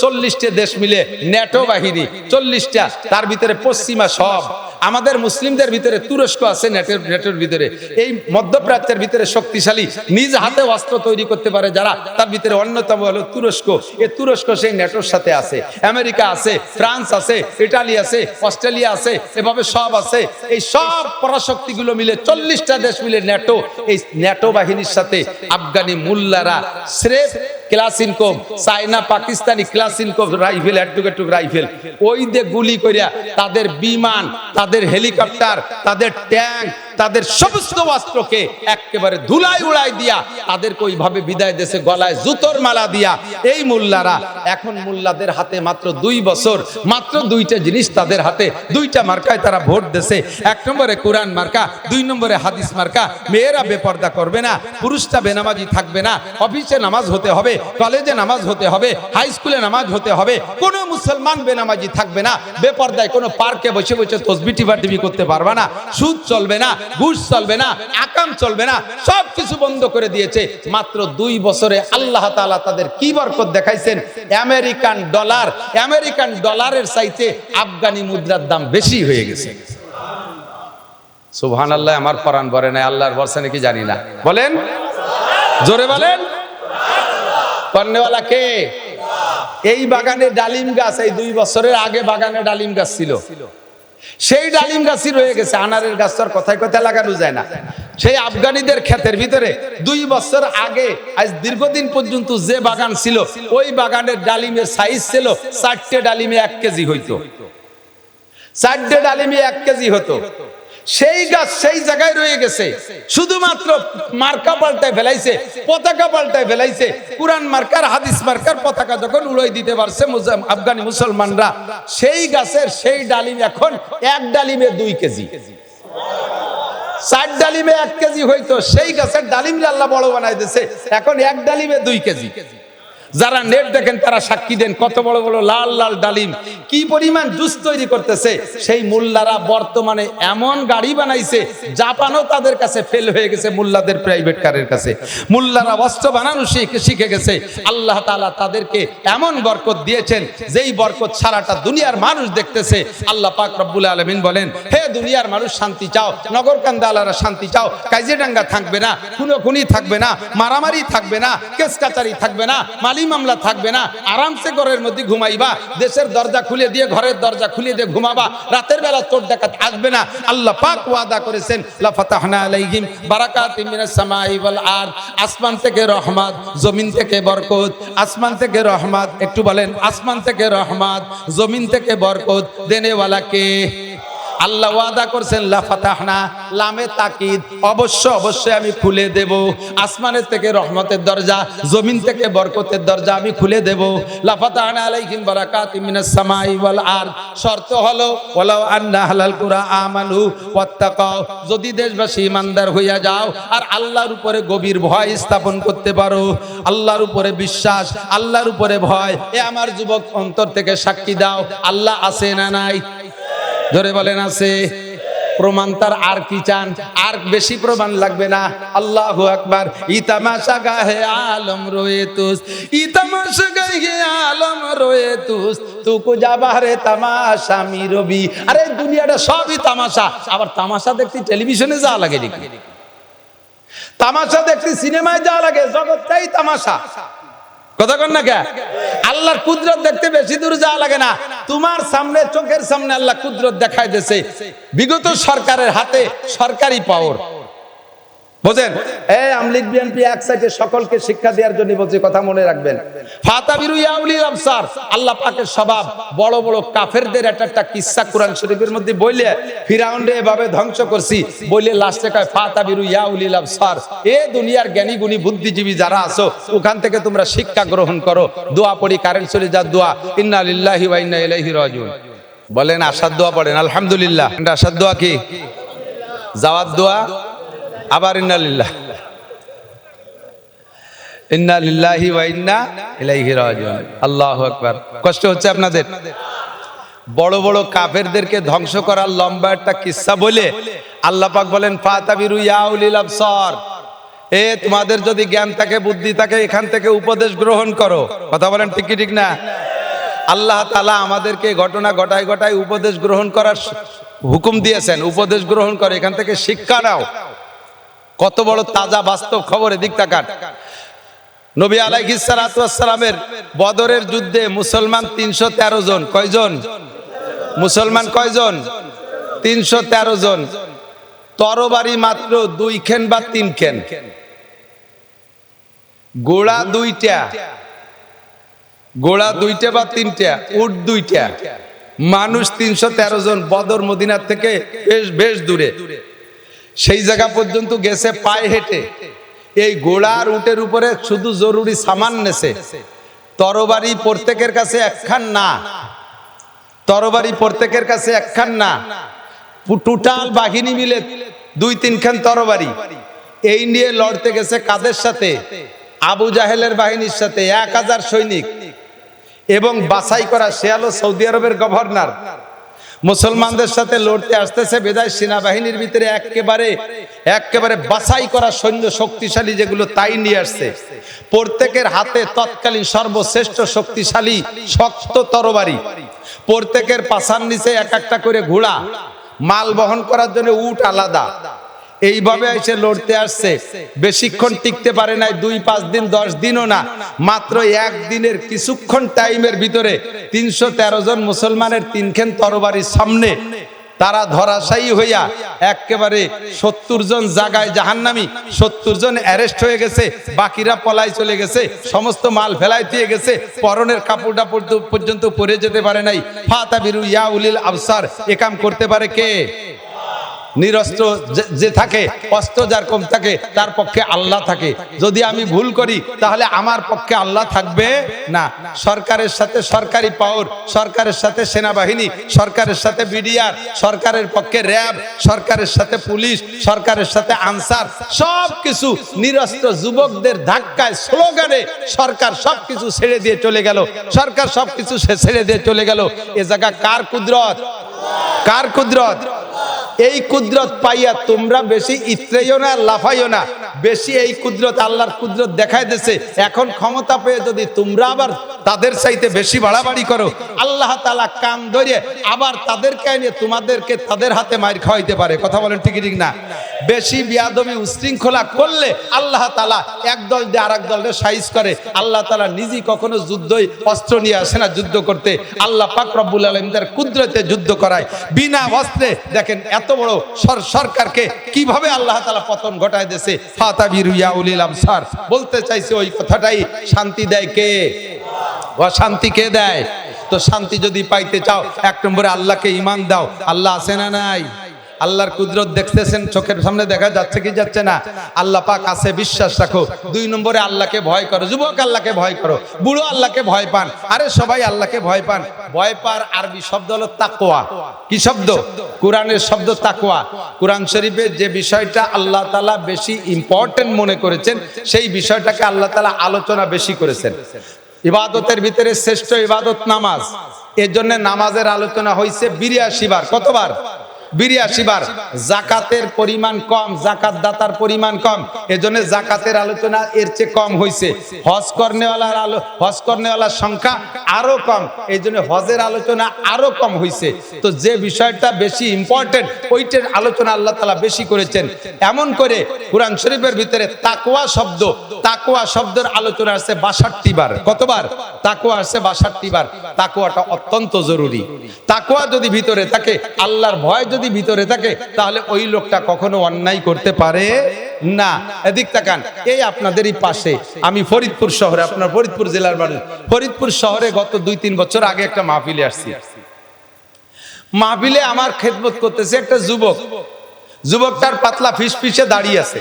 40টা দেশ মিলে ন্যাটো বাহিনী, 40টা, তার ভিতরে পশ্চিমা সব, আমাদের মুসলিমদের ভিতরে তুরস্ক আছে নেটোর ভিতরে, এই মধ্যপ্রাচ্যের ভিতরে শক্তিশালী নিজ হাতে অস্ত্র তৈরি করতে পারে যারা, তার ভিতরে অন্যতম হলো তুরস্ক। এই তুরস্ক সেই নেটোর সাথে আছে, আমেরিকা আছে, ফ্রান্স আছে, ইটালি আছে, অস্ট্রেলিয়া আছে, এভাবে সব আছে। এই সব পরাশক্তিগুলো মিলে 40টা দেশ মিলে ন্যাটো, এই ন্যাটো বাহিনীর সাথে আফগানি মুল্লারা স্রেফ ক্লাসিনকোভ, চায়না পাকিস্তানি ক্লাসিনকোভ রাইফেল, এটুক রাইফেল, ওই দিয়ে গুলি করিয়া তাদের বিমান, তাদের হেলিকপ্টার, তাদের ট্যাঙ্ক, তাদের সমস্ত অস্ত্রকে একেবারে ধুলাই উড়াই দিয়া তাদেরকে ওইভাবে বিদায় দেশে গলায় জুতোর মালা দিয়া এই মুল্লারা এখন মুল্লাদের হাতে মাত্র 2 বছর, মাত্র 2টা জিনিস তাদের হাতে, 2টা মার্কায় তারা ভোট দেশে। 1 নম্বরে কোরআন মার্কা, 2 নম্বরে হাদিস মার্কা। মেয়েরা বেপর্দা করবে না, পুরুষটা বেনামাজি থাকবে না, অফিসে নামাজ হতে হবে, কলেজে নামাজ হতে হবে, হাই স্কুলে নামাজ হতে হবে, কোনো মুসলমান বেনামাজি থাকবে না, বেপর্দায় কোনো পার্কে বসে বসে তসবিহ টিপি করতে পারবে না, সুদ চলবে না, ঘুষ চলবে না, আকাম চলবে না, সব কিছু বন্ধ করে দিয়েছে। মাত্র 2 বছরে আল্লাহ তাআলা তাদের কি বরকত দেখাইছেন। আমেরিকান ডলারের চাইতে আফগানি মুদ্রার দাম বেশি হয়ে গেছে। সুবহানাল্লাহ, আমার পরাণ ভরে নাই, আল্লাহর ভরসা নাকি জানি না। বলেন, জোরে বলেন। কর্নেওয়ালা কে? এই বাগানে ডালিম গাছ, এই 2 বছরের আগে বাগানে ডালিম গাছ ছিল, সেই ডালিম গাছই রয়ে গেছে। আনারের গাছ তো কথায় কথায় লাগানো যায় না। সেই আফগানিদের ক্ষেতের ভিতরে 2 বছর আগে আজ দীর্ঘদিন পর্যন্ত যে বাগান ছিল, ওই বাগানের ডালিমের সাইজ ছিল 4টে ডালিমে 1 কেজি হইতো। 4টে ডালিমে 1 কেজি হতো। সেই গাছ সেই জায়গায় রয়ে গেছে, শুধুমাত্র মার্কা পাল্টায় ফেলাইছে, পতাকা পাল্টায় ফেলাইছে। কুরআন মার্কার, হাদিস মার্কার পতাকা যখন উড়াই দিতে পারছে আফগানি মুসলমানরা, সেই গাছের সেই ডালিম এখন 1 ডালিমে 2 কেজি। 4 ডালিমে 1 কেজি হইতো, সেই গাছের ডালিম আল্লাহ বড় বানাই দিয়েছে, এখন 1 ডালিমে 2 কেজি। যারা নেট দেখেন তারা সাক্ষী দেন, কত বড় বড় লাল লাল ডালিম, কি পরিমাণ জুস তৈরি করতেছে। সেই মোল্লারা বর্তমানে এমন গাড়ি বানাইছে, জাপানও তাদের কাছে ফেল হয়ে গেছে, মোল্লাদের প্রাইভেট কারের কাছে। মোল্লারা অস্ত্র বানানো শিখে গেছে। আল্লাহ তাআলা তাদেরকে এমন বরকত দিয়েছেন, যেই বরকত সারাটা দুনিয়ার মানুষ দেখতেছে। আল্লাহ পাক রব্বুল আলামিন বলেন, হে দুনিয়ার মানুষ, শান্তি চাও, নগরকান্দালারা শান্তি চাও, কাজিয়াডাঙ্গা থাকবে না, খুনোখুনি থাকবে না, মারামারি থাকবে না, কেস কাচারি থাকবে না, মামলা থাকবে না, আরামসে ঘরের মধ্যে ঘুমাইবা, দেশের দরজা খুলে দিয়ে, ঘরের দরজা খুলে দিয়ে ঘুমাবা, রাতের বেলা চোর ডাকাত আসবে না। আল্লাহ পাক ওয়াদা করেছেন, লা ফাতাহনা আলাইহিম বারাকাতিম মিনাস সামাই ওয়াল আরদ, আসমান থেকে রহমত, জমিন থেকে বরকত। আসমান থেকে রহমত, একটু বলেন, আসমান থেকে রহমত, জমিন থেকে বরকত দেনেওয়ালা কে? আল্লাহ ওয়াদা করছেন, লা ফাতাহনা, লামে তাকিদ, অবশ্যই আমি খুলে দেব। আসমানের থেকে রহমতের দরজা, জমিন থেকে বরকতের দরজা আমি খুলে দেব। লা ফাতাহনা আলাইহিম বারাকাতিম মিনাস সামাই ওয়াল আরদ। শর্ত হলো, ওয়ালাউ আন্না আহলাল কুরা আমানু ওয়াত্তাকাও, যদি দেশবাসী ইমানদার হইয়া যাও আর আল্লাহর উপরে গভীর ভয় স্থাপন করতে পারো, আল্লাহর উপরে বিশ্বাস, আল্লাহর উপরে ভয়। এ আমার যুবক অন্তর থেকে সাক্ষী দাও, আল্লাহ আছে না নাই? ধরে বলেন, আছে। প্রমাণ তার আর কি চান? আর বেশি প্রমাণ লাগবে না। আল্লাহু আকবার। ইতামাশা গাহে আলম রোয়ে তুস, ইতামাশা গাহে আলম রোয়ে তুস, তুকু যাবারে তামাশা মি রবি। আরে দুনিয়াটা সবই তামাশা। আবার তামাশা দেখতে টেলিভিশনে যাওয়া লাগে নাকি? তামাশা দেখতে সিনেমায় যাওয়া লাগে? জগৎটাই তামাশা। কথা কন না কে? আল্লাহর কুদরত দেখতে বেশি দূর যাওয়া লাগে না, তোমার সামনে, চোখের সামনে আল্লাহ কুদরত দেখাই দিয়েছে। বিগত সরকারের হাতে সরকারি পাওয়ার, বুঝেন? এই আমলিগ বিএনপি এক সাইডে সকলকে শিক্ষা দেওয়ার জন্য বলছে, কথা মনে রাখবেন। ফাতাবিরু ইয়া উলিল আবসার, আল্লাহ পাকের স্বভাব। বড় বড় কাফেরদের একটা কিসসা কোরআন শরীফের মধ্যে বইলে, ফিরাউনরে এভাবে ধ্বংস করছি বইলে লাস্টে কয় ফাতাবিরু ইয়া উলিল আবসার, এ দুনিয়ার জ্ঞানী গুণী বুদ্ধিজীবী যারা আছো, ওখান থেকে তোমরা শিক্ষা গ্রহণ করো। দোয়া পড়ি, কারেন্ট চলে যা দোয়া, ইন্না লিল্লাহি ওয়া ইন্না ইলাইহি রাজিউন। বলেন, আশার দোয়া পড়েন আলহামদুলিল্লাহ। আশার দোয়া কি? যাওয়ার দোয়া, আবার ইন্না লিল্লাহি ওয়া ইন্না ইলাইহি রাজিউন। আল্লাহু আকবার। কষ্ট হচ্ছে আপনাদের? বড় বড় কাফেরদেরকে ধ্বংস করার লম্বা একটা কিসসা বলে আল্লাহ পাক বলেন, ফাতাবিরু ইয়া উলিল আবসার, এ তোমাদের যদি জ্ঞান থাকে, বুদ্ধি থাকে, এখান থেকে উপদেশ গ্রহণ করো। কথা বলেন, ঠিক কি ঠিক না? আল্লাহ তাআলা আমাদেরকে ঘটনা ঘটায় উপদেশ গ্রহণ করার হুকুম দিয়েছেন। উপদেশ গ্রহণ করে, এখান থেকে শিক্ষা নাও। কত বড় তাজা বাস্তব খবর, এদিক তাকান। নবী আলাইহিস সালাতু ওয়াস সালামের বদরের যুদ্ধে মুসলমান 313 জন। কয়জন মুসলমান? কয়জন? 313 জন। তরবারি মাত্র 2 খেন বা 3 খেন, ঘোড়া 2টা, ঘোড়া 2টা বা 3টা, উট 2টা, মানুষ 313 জন। বদর মদিনার থেকে বেশ দূরে, সেই জায়গা পর্যন্ত গেছে পায়ে হেঁটে। এই ঘোড়ার উটের উপরে শুধু জরুরি সামান নেছে। তরবারি প্রত্যেকের কাছে একখান না, তরবারি প্রত্যেকের কাছে একখান না, টোটাল বাহিনী মিলে 2-3 খান তরবারি। এই নিয়ে লড়তে গেছে কাদের সাথে? আবু জাহেলের বাহিনীর সাথে। 1000 সৈনিক এবং বাছাই করা, সে হলো সৌদি আরবের গভর্নর। মুসলমানদের সাথে লড়তে আসতেছে, বেজায় সেনাবাহিনীর ভিতরে একেবারে বাছাই করা সৈন্য, শক্তিশালী যেগুলো, তাই নিয়ে আসছে। প্রত্যেকের হাতে তৎকালীন সর্বশ্রেষ্ঠ শক্তিশালী শক্ত তরবারি। প্রত্যেকের পাছার নিচে এক একটা করে ঘোড়া, মাল বহন করার জন্য উট আলাদা, এইভাবে এসে লড়তে আসছে। বেশিক্ষণ টিকতে পারে নাই, 2-5 দিন 10 দিনও না, মাত্র একদিনের কিছুক্ষণ টাইমের ভিতরে 313 জন মুসলমানের 3খান তরবারির সামনে তারা ধরাশায়ী হইয়া একেবারে 70 জন জায়গায় জাহান্নামী, 70 জন অ্যারেস্ট হয়ে গেছে, বাকিরা পলাই চলে গেছে, সমস্ত মাল ফেলাই দিয়ে গেছে, পরনের কাপড়টা পর্যন্ত পরে যেতে পারে নাই। ফাতাবিরু ইয়া উলিল আবসার, এ কাম করতে পারে কে? নিরস্ত্র যে থাকে, অস্ত্র যার কম থাকে তার পক্ষে আল্লাহ থাকে। যদি আমি ভুল করি তাহলে আমার পক্ষে আল্লাহ থাকবে না। সরকারের সাথে সরকারি পাওয়ার, সরকারের সাথে সেনাবাহিনী, সরকারের সাথে বিডিআর, সরকারের পক্ষে র্যাব, সরকারের সাথে পুলিশ, সরকারের সাথে আনসার, সবকিছু নিরস্ত্র যুবকদের ধাক্কায় স্লোগানে সরকার সবকিছু ছেড়ে দিয়ে চলে গেল। সরকার সবকিছু ছেড়ে দিয়ে চলে গেল। এ জায়গা কার কুদরত? কার কুদরত? এই কুদরত পাইয়া তোমরা বেশি ইত্রেইও না, লাফাইও না। বেশি এই কুদরত, আল্লাহর কুদরত দেখাই দিয়েছে। এখন ক্ষমতা পেয়ে যদি তোমরা আবার তাদের চাইতে বেশি বাড়াবাড়ি করো, আল্লাহ তাআলা কান ধরে আবার তাদেরকে এনে তোমাদেরকে তাদের হাতে মার খাওয়াইতে পারে। কথা বলেন ঠিক ঠিক না? বেশি বিয়াদবি উশৃঙ্খলা করলে আল্লাহ তাআলা এক দল দিয়ে আরেক দলের সাইজ করে। আল্লাহ তাআলা নিজেই কখনো যুদ্ধই অস্ত্র নিয়ে আসে না যুদ্ধ করতে। আল্লাহ পাক রব্বুল আলামিন তার কুদরতে যুদ্ধ করায় বিনা অস্ত্রে। দেখেন এত বড় সরকারকে কিভাবে আল্লাহ তাআলা পতন ঘটায় দিয়েছে। ফাতাবিরু ইয়া উলিল আবসার, বলতে চাইছে ওই কথাটাই। শান্তি দেয় কে? অশান্তি কে দেয়? তো শান্তি যদি পাইতে চাও, 1 নম্বরে আল্লাহকে ঈমান দাও। আল্লাহ আছে না নাই? আল্লাহর কুদরত দেখতেছেন, চোখের সামনে দেখা যাচ্ছে কি যাচ্ছে না? আল্লাহ পাক আছে, বিশ্বাস রাখো। 2 নম্বরে আল্লাহকে ভয় করো। যুবক আল্লাহকে ভয় করো, বুড়ো আল্লাহকে ভয় পান, আরে সবাই আল্লাহকে ভয় পান। ভয় পার আরবি শব্দ হলো তাকওয়া। কি শব্দ? কোরআনের শব্দ তাকওয়া। কোরআন শরীফে যে বিষয়টা আল্লাহ তাআলা বেশি ইম্পর্টেন্ট মনে করেছেন, সেই বিষয়টাকে আল্লাহ তাআলা আলোচনা বেশি করেছেন। ইবাদতের ভিতরে শ্রেষ্ঠ ইবাদত নামাজ। এর জন্য নামাজের আলোচনা হয়েছে 82 বার। কতবার? 82 বার। জাকাতের পরিমাণ কম, জাকাত দাতার পরিমাণ কম, এজন্য জাকাতের আলোচনা এর চেয়ে কম হয়েছে। হজ করনেওয়ালার সংখ্যা আরো কম, এই জন্য হজের আলোচনা আরো কম হয়েছে। তো যে বিষয়টা বেশি ইম্পর্টেন্ট ওইটার আলোচনা আল্লাহ তাআলা বেশি করেছেন। এমন করে কোরআন শরীফের ভিতরে তাকওয়া শব্দের আলোচনা আছে 62 বার। কতবার? তাকওয়া আছে 62 বার। তাকওয়াটা অত্যন্ত জরুরি। তাকওয়া যদি ভিতরে থাকে, আল্লাহর ভয় যদি ভিতরে থাকে, তাহলে ওই লোকটা কখনো অন্যায় করতে পারে না। এদিক তাকান, এই আপনাদেরই পাশে আমি ফরিদপুর শহরে, আপনার ফরিদপুর জেলার মানুষ, ফরিদপুর শহরে গত 2-3 বছর আগে একটা মাহফিলে আসছি। মাহফিলে আমার খেদমত করতেছে একটা যুবকটার পাতলা ফিসফিসে দাঁড়িয়ে আছে,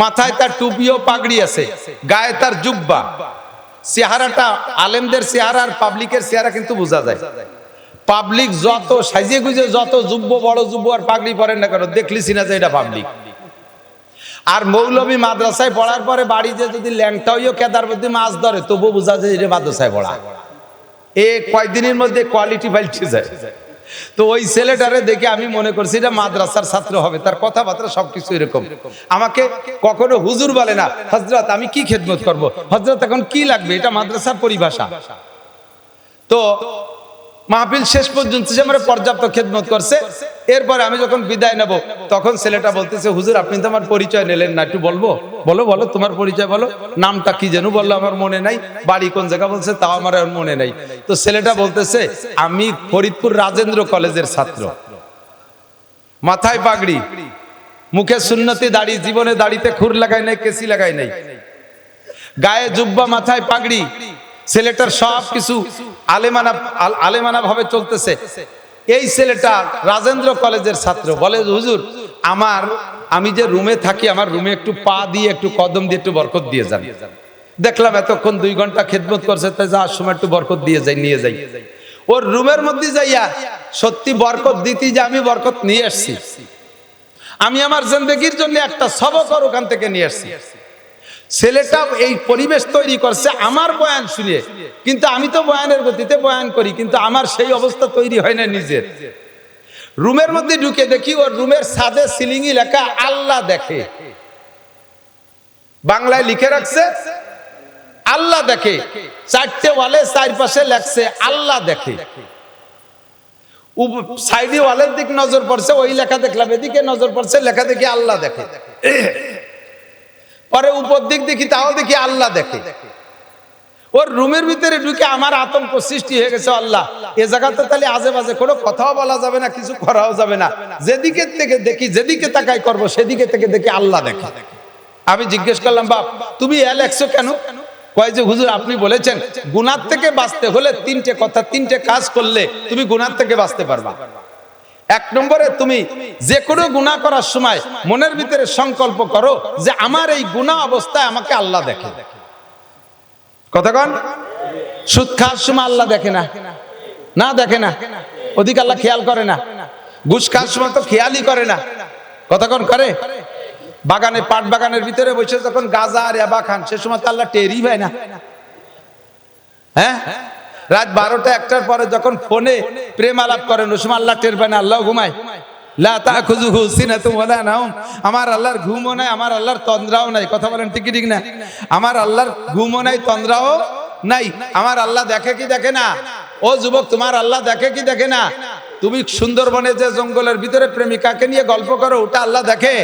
মাথায় তার টুপি ও পাগড়ি আছে, গায়ে তার জুব্বা। চেহারাটা আলেমদের চেহারা আর পাবলিকের চেহারা কিন্তু বোঝা যায়। পাবলিক যত সাজিয়ে গুজে, যত যুব্ব, বড় যুব্ব আর পাগড়ি পরেন না কেন, দেখলিছি না যে এটা পাবলিক। আর মৌলবী মাদ্রাসায় পড়ার পরে বাড়িতে যদি ল্যাংটা হইও কেদার মধ্যে মাছ ধরে, তবু বোঝা যায় এটা মাদ্রাসায় পড়া। কয়েকদিনের মধ্যে কোয়ালিটি পাল্টে যায়। তো ওই ছেলেটারে দেখে আমি মনে করছি এটা মাদ্রাসার ছাত্র হবে, তার কথাবার্তা সবকিছু এরকম। আমাকে কখনো হুজুর বলে না, হযরত আমি কি খেদমত করব, হযরত এখন কি লাগবে, এটা মাদ্রাসার পরিভাষা। তো মাহফিল শেষ পর্যন্ত যে আমার পর্যাপ্ত খেদমত করছে। এরপরে আমি যখন বিদায় নেব, তখন ছেলেটা বলতেছে, হুজুর আপনি তো আমার পরিচয় নিলেন না, একটু বলবো? বলো তোমার পরিচয় বলো, নামটা কি যেন বললো, আমার মনে নাই, বাড়ি কোন জায়গা বলছে তাও আমার মনে নাই। তো ছেলেটা বলতেছে, আমি ফরিদপুর রাজেন্দ্র কলেজের ছাত্র, মাথায় পাগড়ি, মুখে সুন্নতি দাড়ি, জীবনে দাড়িতে খুর লাগাই নাই, কেসি লাগাই গায়ে জুব্বা, মাথায় পাগড়ি। ছেলেটার সব কিছু আলেমানা ভাবে চলতেছে। এই ছেলেটা রাজেন্দ্র কলেজের ছাত্র। বলে, হুজুর আমি যে রুমে থাকি, আমার রুমে একটু পা দিয়ে, একটু কদম দিয়ে একটু বরকত দিয়ে যান। দেখলাম এতক্ষণ 2 ঘন্টা খেদমত করছে, তাই যাওয়ার সময় একটু বরকত দিয়ে নিয়ে যাই। ওর রুমের মধ্যে যাইয়া সত্যি বরকত দিতে, যে আমি বরকত নিয়ে আসছি, আমি আমার জিন্দেগির জন্য একটা সবক ওখান থেকে নিয়ে আসছি। ছেলেটা এই পরিবেশ তৈরি করছে আমার বয়ান শুনে, কিন্তু আমি তো বয়ানের গতিতে বয়ান করি, কিন্তু আমার সেই অবস্থা তৈরি হয় না নিজের। রুমের মধ্যে ঢুকে দেখি ওর রুমের ছাদে সিলিংই লেখা আল্লাহ দেখে, বাংলায় লিখে রাখছে আল্লাহ দেখে। 4টে ওয়ালে 4 পাশে লেখছে আল্লাহ দেখে। সাইডে ওয়ালের দিক নজর পড়ছে, ওই লেখা দেখলাম, এদিকে নজর পড়ছে, লেখা দেখি আল্লাহ দেখে। পরে উপর দিক দেখি, তাও দেখি আল্লাহ দেখে। ওর রুমের ভিতরে ঢুকে আমার আতঙ্ক সৃষ্টি হয়ে গেছে। আল্লাহ, এ জায়গাতে তাহলে আজে বাজে কোনো কথাও বলা যাবে না, কিছু করাও যাবে না। যেদিকে থেকে দেখি, যেদিকে তাকাই করবো, সেদিকে থেকে দেখি আল্লাহ দেখে। আমি জিজ্ঞেস করলাম, বাপ তুমি এ লেখছো কেন? কয় যে হুজুর, আপনি বলেছেন গুনাহ থেকে বাঁচতে হলে তিনটে কথা, তিনটে কাজ করলে তুমি গুনাহ থেকে বাঁচতে পারবা। এক নম্বরে, তুমি যে কোনো গুনাহ করার সময় মনের ভিতরে সংকল্প করো যে আমার এই গুনাহ অবস্থায় আমাকে আল্লাহ দেখে। কথা কন? সুদ খাওয়ার সময় আল্লাহ দেখে না? না, দেখে না। ওদিকে আল্লাহ খেয়াল করে না। ঘুষ খাওয়ার সময় তো খেয়ালই করে না। কথা কন? করে। বাগানে, পাট বাগানের ভিতরে বসে যখন গাঁজা আর ইয়াবা খান, সে সময় তো আল্লাহ টেরই পায় না। হ্যাঁ, রাত 12টা 1টার পরে যখন ফোনে প্রেম আলাপ করেন, ওই সময় আল্লাহ টের পায় না? আল্লাহ ঘুমায়। লা তাখুযুহু সিনাতুন ওয়ালা নাওম। আমার আল্লাহর ঘুমও নাই, আমার আল্লাহর তন্দ্রাও নাই। কথা বলেন ঠিক কি ঠিক না? আমার আল্লাহর ঘুমও নাই, তন্দ্রাও নাই। আমার আল্লাহ দেখে কি দেখে না? ও যুবক, তোমার আল্লাহ দেখে কি দেখে না? তুমি সুন্দরবনে যে জঙ্গলের ভিতরে প্রেমিকাকে নিয়ে গল্প করো, ওটা আল্লাহ দেখে?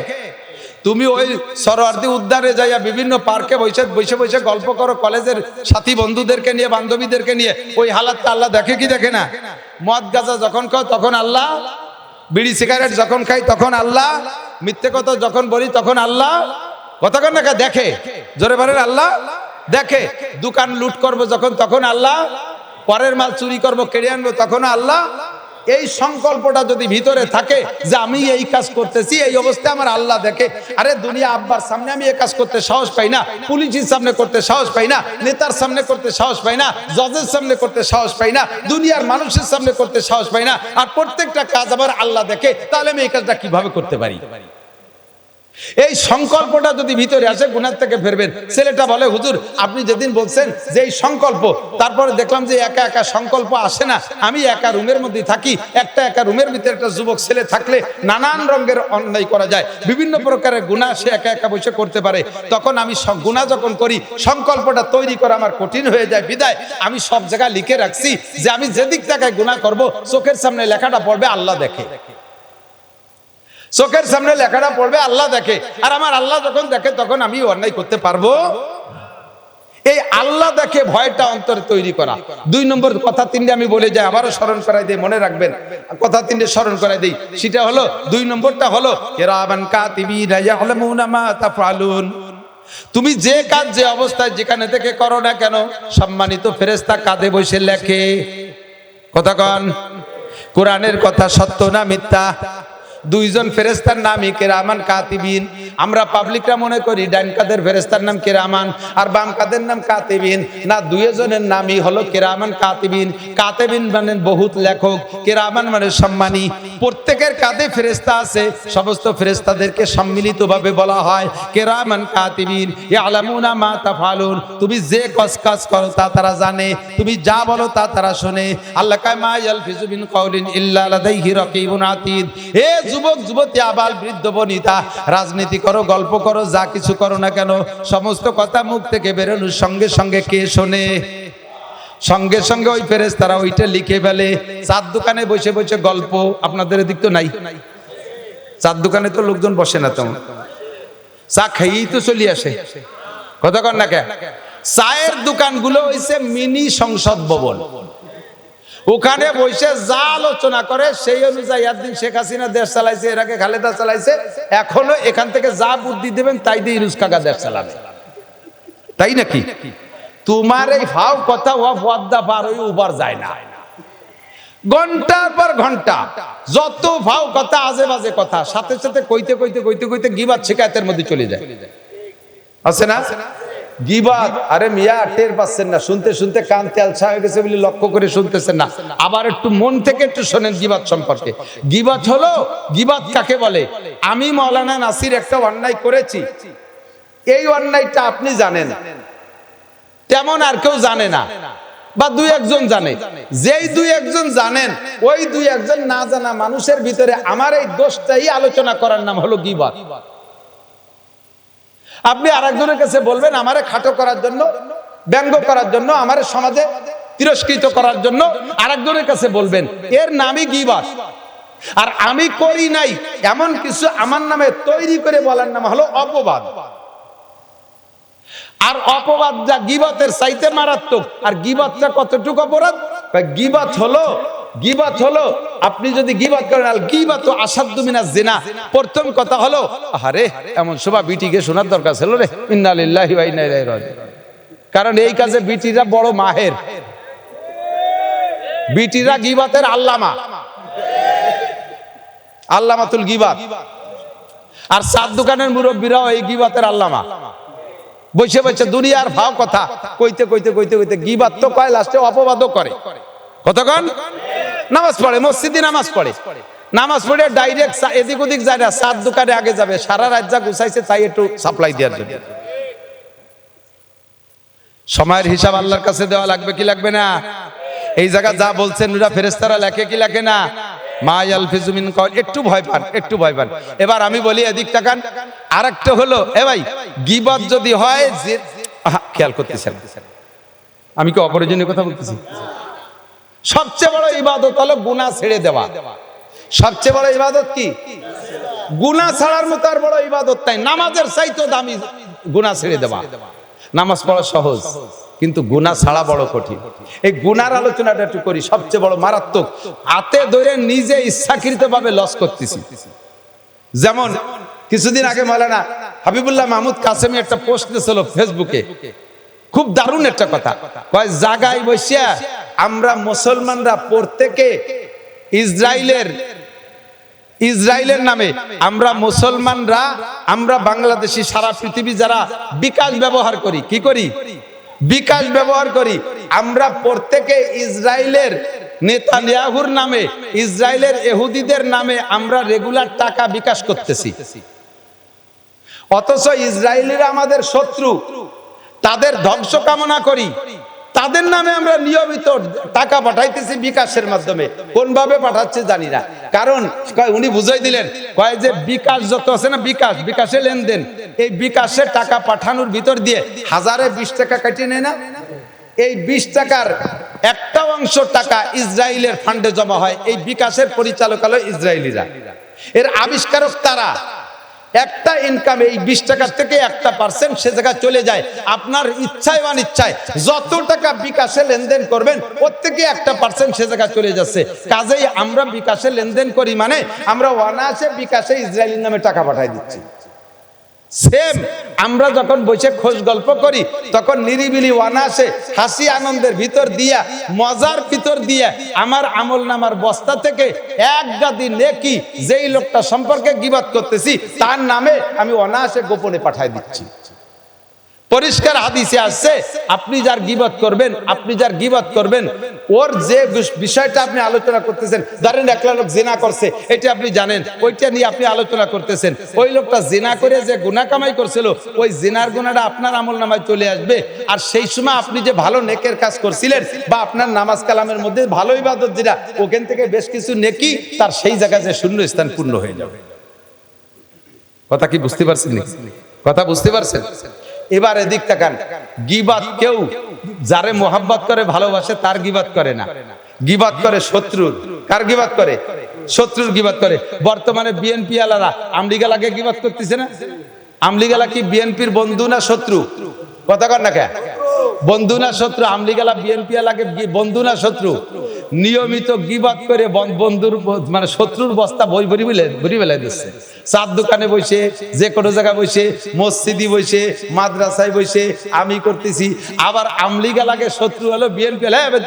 তুমি ওই সরোয়ার্দী উদ্যানে যাইয়া বিভিন্ন পার্কে বসে বসে বসে গল্প করো কলেজের সাথী বন্ধুদেরকে নিয়ে, বান্ধবীদেরকে নিয়ে, ওই হালাতটা আল্লাহ দেখে কি দেখে না? মদ গাঁজা যখন খাও তখন আল্লাহ, বিড়ি সিগারেট যখন খাই তখন আল্লাহ, মিথ্যে কথা যখন বলি তখন আল্লাহ। কথা কন না? দেখে। জোরে বলেন, আল্লাহ দেখে। দোকান লুট করবো যখন, তখন আল্লাহ। পরের মাল চুরি করবো, কেড়ে আনবো, তখন আল্লাহ। এই সংকল্পটা যদি ভিতরে থাকে যে আমি এই কাজ করতেছি, এই অবস্থায় আমার আল্লাহ দেখে। আরে দুনিয়া আব্বার সামনে আমি এই কাজ করতে সাহস পাই না, পুলিশের সামনে করতে সাহস পাই না, নেতার সামনে করতে সাহস পাই না, জজের সামনে করতে সাহস পাই না, দুনিয়ার মানুষের সামনে করতে সাহস পাই না। আর প্রত্যেকটা কাজ আমার আল্লাহ দেখে, তাহলে আমি এই কাজটা কিভাবে করতে পারি? এই সংকল্পটা যদি ভিতরে আসে, গুনাহ থেকে ফিরবেন। ছেলেটা বলে, হুজুর আপনি যেদিন বলছেন যে এই সংকল্প, তারপরে দেখলাম যে একা একা সংকল্প আসে না। আমি একা রুমের মধ্যে থাকি, একা রুমের ভিতরে একটা যুবক ছেলে থাকলে নানান রঙের অন্যায় করা যায়, বিভিন্ন প্রকারের গুনাহ সে একা একা বসে করতে পারে। তখন আমি গুনাহ যখন করি, সংকল্পটা তৈরি করা আমার কঠিন হয়ে যায়। বিদায় আমি সব জায়গায় লিখে রাখছি যে আমি যেদিক থেকে গুনাহ করব, চোখের সামনে লেখাটা পড়বে আল্লাহ দেখে। চোখের সামনে লেখাটা পড়বে আল্লাহ দেখে। আর আমার আল্লাহ যখন দেখে, তখন আমি অন্যায় করতে পারবো। এই আল্লাহ দেখে ভয়টা অন্তরে তৈরি করা। 2 নম্বর কথা 3টে আমি বলে যাই, আবারও স্মরণ করাই দিই, মনে রাখবেন। কথা 3টে স্মরণ করাই দিই। সেটা হলো, 2 নম্বরটা হলো কিরামান কাতিবিনা ইয়ালামুনা মা তাফআলুন। তুমি যে কাজ যে অবস্থায় যেখানে থেকে করো না কেন, সম্মানিত ফেরেশতা কাঁধে বসে লেখে। কথা কন? কোরআনের কথা সত্য না মিথ্যা? 2 জন ফেরেশতার নামই কিরামান কাতিবিন। আমরা পাবলিকরা মনে করি ডান কাদের ফেরেশতার নাম কিরামান আর বাম কাদের নাম কাতিবিন। না, 2 জনের নামই হলো কিরামান কাতিবিন। কাতিবিন মানে বহুত লেখক, কিরামান মানে সম্মানী। প্রত্যেকের কাঁধে ফেরেশতা আছে, সমস্ত ফেরেশতাদেরকে সম্মিলিতভাবে বলা হয় কিরামান কাতিবিন ইয়ালামুনা মা তাফআলুন। তুমি যে কাজ করো তা তারা জানে, তুমি যা বলো তা তারা শুনে। আল্লাহ কয় মা ইয়ালফিজু মিন কাউলিন ইল্লা লাদাইহি রাকিবুন আতীদ। যুবক যুবতী, আবাল বৃদ্ধ বনিতা, রাজনীতি করো, গল্প করো, যা কিছু করো না কেন, সমস্ত কথা মুখ থেকে বেরোনোর সঙ্গে সঙ্গে কে শোনে? সঙ্গে সঙ্গে ওই ফেরেশতারা ওইটা লিখে ফেলে। চার দোকানে বসে বসে গল্প, আপনাদের এদিক তো নাই। চার দোকানে তো লোকজন বসে না, তেমন চা খেয়েই তো চলে আসে। কথা কন না কে? চায়ের দোকানগুলো হইছে মিনি সংসদ ভবন। ওখানে বসে যা আলোচনা করে সেই অনুযায়ী, একদিন শেখ হাসিনা দেশ চালাইছে, এর আগে খালেদা চালাইছে, এখনো এখান থেকে যা বুদ্ধি দেবেন তাই দিয়ে ইউনুস কাকা দেশ চালাবে। তাই নাকি? তোমার এই ভাও কথা পদ্মা পার হয়ে উবার যায় না। ঘন্টার পর ঘন্টা যত ভাও কথা, আজে বাজে কথা, সাথে সাথে কইতে কইতে কইতে কইতে গিবাত শিকায়তের মধ্যে চলে যায়। আছে না গিবাত? আরে মিয়া, টের পাচ্ছেন না, শুনতে শুনতে কান তেলছা হয়ে গেছে বলে লক্ষ্য করে শুনতেছেন না। আবার একটু মন থেকে একটু শোনেন গিবাত সম্পর্কে। গিবাত হলো, গিবাত কাকে বলে? আমি মাওলানা নাসির একটা অন্যায় করেছি, এই অন্যায়টা আপনি জানেন, তেমন আর কেউ জানে না, বা 2-1 জন জানে। যেই 2-1 জন জানেন, ওই 2-1 জন না জানা মানুষের ভিতরে আমার এই দোষটাই আলোচনা করার নাম হলো গিবাত। আপনি আরেকজনের কাছে বলবেন আমারে খাটো করার জন্য, ব্যঙ্গ করার জন্য, আমারে সমাজে তিরস্কৃত করার জন্য আরেকজনের কাছে বলবেন, এর নামই গীবত। আর আমি করি নাই এমন কিছু আমার নামে তৈরি করে বলার নাম হলো অপবাদ। আর অপবাদ যা গীবতের চাইতে মারাত্মক। আর গীবতটা কতটুকু অপরাধ? গীবত হলো আপনি যদি গীবত করেন, আল গীবত আসাদ্দু মিনাজ জিনা। প্রথম কথা হলো, আরে এমন শোভা বিটিকে শোনার দরকার ছিল রে, ইন্না লিল্লাহি ওয়া ইন্না ইলাইহি রাজিউন। কারণ এই কাজে বিটিরা বড় মাহের, বিটিরা গীবতের আল্লামাতুল গীবত। আর চার দোকানের মুরব্বীরাও এই গীবতের আল্লামা। বসে বসে দুনিয়ার ভাও কথা কইতে কইতে কইতে কইতে গীবত তো কয়, লাস্টে অপবাদও করে। কতক্ষণ নামাজ পড়ে, মসজিদে নামাজ পড়ে ডাইরেক্ট এদিক ওদিক যায় না, চার দোকানে আগে যাবে, সারা রাত যা গুছাইছে তাই একটু সাপ্লাই দেওয়ার জন্য। সময়ের হিসাব আল্লাহর কাছে দেওয়া লাগবে কি লাগবে না? এই জায়গা যা বলছেন ওরা ফেরেশতারা লেখে কি লেখে না? মা ইয়ালফিজু মিন কওল। একটু ভয় পান। এবার আমি বলি এদিক তাকান। আরেকটা হলো, এ ভাই গীবত যদি হয়, যে খেয়াল করতেছেন আমি কি অপরিজনীয় কথা বলতেছি? সবচেয়ে বড় ইবাদত হলো গুনাহ ছেড়ে দেওয়া। সবচেয়ে বড় ইবাদত কি? গুনাহ ছাড়ার মতো আর বড় ইবাদত নাই। নামাজের চাইতে দামি গুনাহ ছেড়ে দেওয়া। নামাজ পড়া সহজ, কিন্তু গুনাহ ছাড়া বড় কঠিন। এই গুনার আলোচনাটা একটু করি। সবচেয়ে বড় মারাত্মক, হাতে ধরে নিজে ইচ্ছাকৃতভাবে লস করতেছি। যেমন কিছুদিন আগে মাওলানা হাবিবুল্লাহ মাহমুদ কাসেমি একটা পোস্ট দিয়েছিল ফেসবুকে, খুব দারুণ একটা কথা। কয় জায়গায় বসিয়া আমরা মুসলমানরা প্রত্যেকে ইসরায়েলের নামে আমরা মুসলমানরা, আমরা বাংলাদেশি সারা পৃথিবী যারা বিকাশ ব্যবহার করি, কি করি? বিকাশ ব্যবহার করি। আমরা প্রত্যেকে ইসরায়েলের নেতানিয়াহুর নামে, ইসরায়েলের ইহুদিদের নামে আমরা রেগুলার টাকা বিকাশ করতেছি। অথচ ইসরায়েলিরা আমাদের শত্রু, তাদের ধ্বংস কামনা করি, তাদের নামে আমরা নিয়মিত টাকা পাঠাইতেছি বিকাশের মাধ্যমে। কোন ভাবে পাঠাচ্ছে জানি না। কারণ উনি বুঝাই দিলেন, কয় যে বিকাশ যত আছে না, বিকাশে লেনদেন, এই বিকাশে টাকা পাঠানোর ভিতর দিয়ে 1020 টাকা কাটিয়ে নেয় না? এই 20 টাকার একটা অংশ টাকা ইসরায়েলের ফান্ডে জমা হয়। এই বিকাশের পরিচালক হলো ইসরায়েলিরা, এর আবিষ্কারক তারা। একটা ইনকাম এই 20 টাকার থেকে 1% সে জায়গা চলে যায়। আপনার ইচ্ছায় অনিচ্ছায় যত টাকা বিকাশে লেনদেন করবেন প্রত্যেকে 1% সে জায়গা চলে যাচ্ছে। কাজেই আমরা বিকাশে লেনদেন করি মানে আমরা অনায়াসে বিকাশে ইসরায়েলের নামে টাকা পাঠাই দিচ্ছি। সেম আমরা যখন বসে খোঁজ গল্প করি তখন নিরিবিলি অনায়াসে হাসি আনন্দের ভিতর দিয়া, মজার ভিতর দিয়া আমার আমল নামার বস্তা থেকে এক গাদি নেকি যেই লোকটা সম্পর্কে গীবত করতেছি তার নামে আমি অনায়াসে গোপনে পাঠাই দিচ্ছি। পরিষ্কার হাদিসে আসছে, আপনি যার গীবত করবেন ওর যে বিষয়টা আপনি আলোচনা করতেছেন, ধরেন একটা লোক জিনা করছে, এটা আপনি জানেন, ওইটা নিয়ে আপনি আলোচনা করতেছেন। ওই লোকটা জিনা করে যে গুনাহ কামাই করছিল, ওই জিনার গুনাহটা আপনার আমলনামায় চলে আসবে। আর সেই সময় আপনি যে ভালো নেকের কাজ করছিলেন বা আপনার নামাজ কালামের মধ্যে ভালো ইবাদত যেটা, ওখান থেকে বেশ কিছু নেকি তার সেই জায়গায় যে শূন্য স্থান পূর্ণ হয়ে যাবে। কথা কি বুঝতে পারছেন? কথা বুঝতে পারছেন? এবার এদিক তাকান। গীবত কেউ যারে মোহাব্বত করে ভালোবাসে তার গীবত করে না, গীবত করে শত্রুর। কার গীবত করে? শত্রুর গীবত করে। বর্তমানে বিএনপি আলারা আমলিগালাকে গীবত করতেছে না? আমলিগালা কি বিএনপির বন্ধু না শত্রু? কথা কর না কে? বন্ধু না শত্রু? আমলিগালা বিএনপি আলাকে বন্ধু না শত্রু? নিয়মিত গীবত করে বন্ধুর মানে শত্রুর বস্তা ভরি বেলায় দিচ্ছে। চার দোকানে বসে, যে কোনো জায়গায় বসে, মসজিদে বসে, মাদ্রাসায় বসে আমি করতেছি। আবার আমলিগালাকে শত্রু হলো বিএনপি।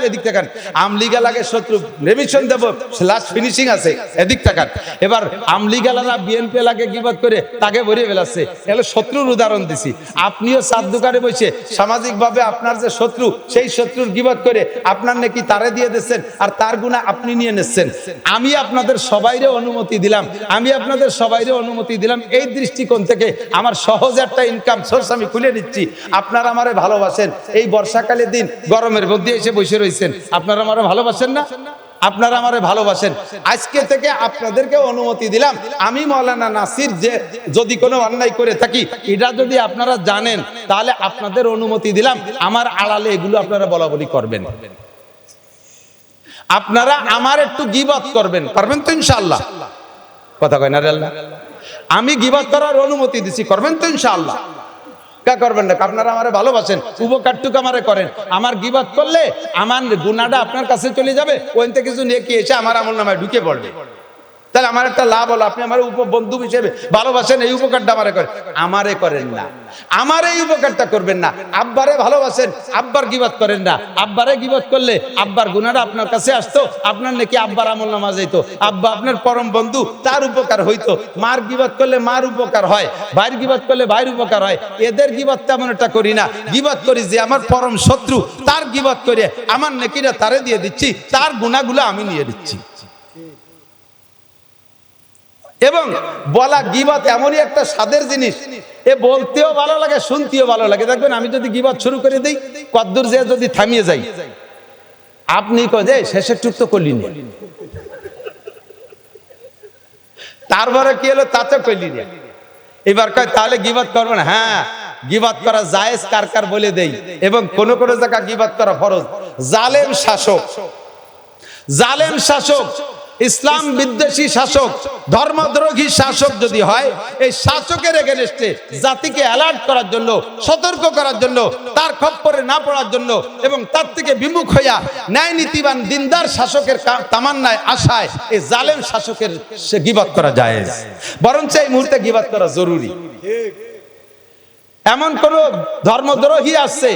এদিক তাকান, আমলিগালাকে শত্রু রেমিশন দেব, লাস্ট ফিনিশিং আছে, এদিক তাকান। এবার আমলিগালারা বিএনপি লাগে গীবত করে তাকে ভরিয়ে ফেলাচ্ছে। এগুলো শত্রুর উদাহরণ দিছি। আপনিও চার দোকানে বসে সামাজিক ভাবে আপনার যে শত্রু, সেই শত্রুর গীবত করে আপনার নাকি তারে দিয়ে দিচ্ছেন, আর তার গুনাহ আপনি নিয়ে নিচ্ছেন। আমি আপনাদের সবাইরে অনুমতি দিলাম এই দৃষ্টিকোণ থেকে আমার সহজ একটা ইনকাম সোর্স আমি খুলে দিচ্ছি। আপনারা আমারে ভালোবাসেন। এই বর্ষাকালের দিন গরমের মধ্যে এসে বসে রয়েছেন, আপনারা আমারে ভালোবাসেন না? আপনারা আমারে ভালোবাসেন। আজকে থেকে আপনাদেরকে অনুমতি দিলাম, আমি মাওলানা নাসির যে যদি কোনো অন্যায় করে থাকি এটা যদি আপনারা জানেন, তাহলে আপনাদের অনুমতি দিলাম আমার আড়ালে এগুলো আপনারা বলাবলি করবেন। আপনারা আমার একটু গীবত করবেন, পারবেন তো ইনশাআল্লাহ? কথা কয় না রে আল্লাহ? আমি গীবত করার অনুমতি দিছি, করবেন তো ইনশাআল্লাহ? কা করবেন না? আপনারা আমারে ভালোবাসেন, উপকারটুকু আমারে করেন। আমার গীবত করলে আমার গুনাহটা আপনার কাছে চলে যাবে, ওইন থেকে কিছু নেকি এসে আমার আমলনামায় ঢুকে পড়বে। তাহলে আমার একটা লাভ হলো, আপনি আমার বন্ধু হিসেবে ভালোবাসেন, এই উপকারটা আমারে করেন। আমারে করেন না, আমার এই উপকারটা করবেন না। আব্বারে ভালোবাসেন, আব্বার গীবত করেন না। আব্বারে গীবত করলে আব্বার গুনাহটা আপনার কাছে আসতো, আপনার নাকি আব্বার আমলনামা যেত। আব্বা আপনার পরম বন্ধু, তার উপকার হইতো। মার গীবত করলে মার উপকার হয়, ভাইয়ের গীবত করলে ভাইয়ের উপকার হয়। এদের গীবত তেমন একটা করি না, গীবত করি যে আমার পরম শত্রু, তার গীবত করে আমার নেকিটা তারে দিয়ে দিচ্ছি, তার গুনাহগুলো আমি নিয়ে দিচ্ছি। এবং বলা গীবত এমনই একটা স্বাদের জিনিস, এ বলতেও ভালো লাগে, শুনতেও ভালো লাগে। দেখবেন আমি যদি গীবত শুরু করে দিই, কদ্দূর যে যদি থামিয়ে যাই, আপনি কয়ে শেষের টুক তো করলি না, তারপরে কি হলো তাতে করলি না, এবার কয় তাহলে গীবত করবো না। হ্যাঁ, গীবত করা জায়েজ কার কার বলে দেই। এবং কোন কোন জায়গা গীবত করা ফরজ। জালেম শাসক, জালেম শাসক, ইসলাম বিদ্বেষী শাসক, ধর্মদ্রোহী শাসক যদি হয়, এই শাসকের এগেনস্টে জাতিকে অ্যালার্ট করার জন্য, সতর্ক করার জন্য, তার খপ্পরে না পড়ার জন্য এবং তার থেকে বিমুখ হইয়া ন্যায় নীতিবান দিনদার শাসকের তামান্নায় আশায় এই জালেম শাসকের সে গীবত করা জায়েজ, বরঞ্চ এই মুহূর্তে গীবত করা জরুরি। এমন কোন ধর্মদ্রোহী আসছে,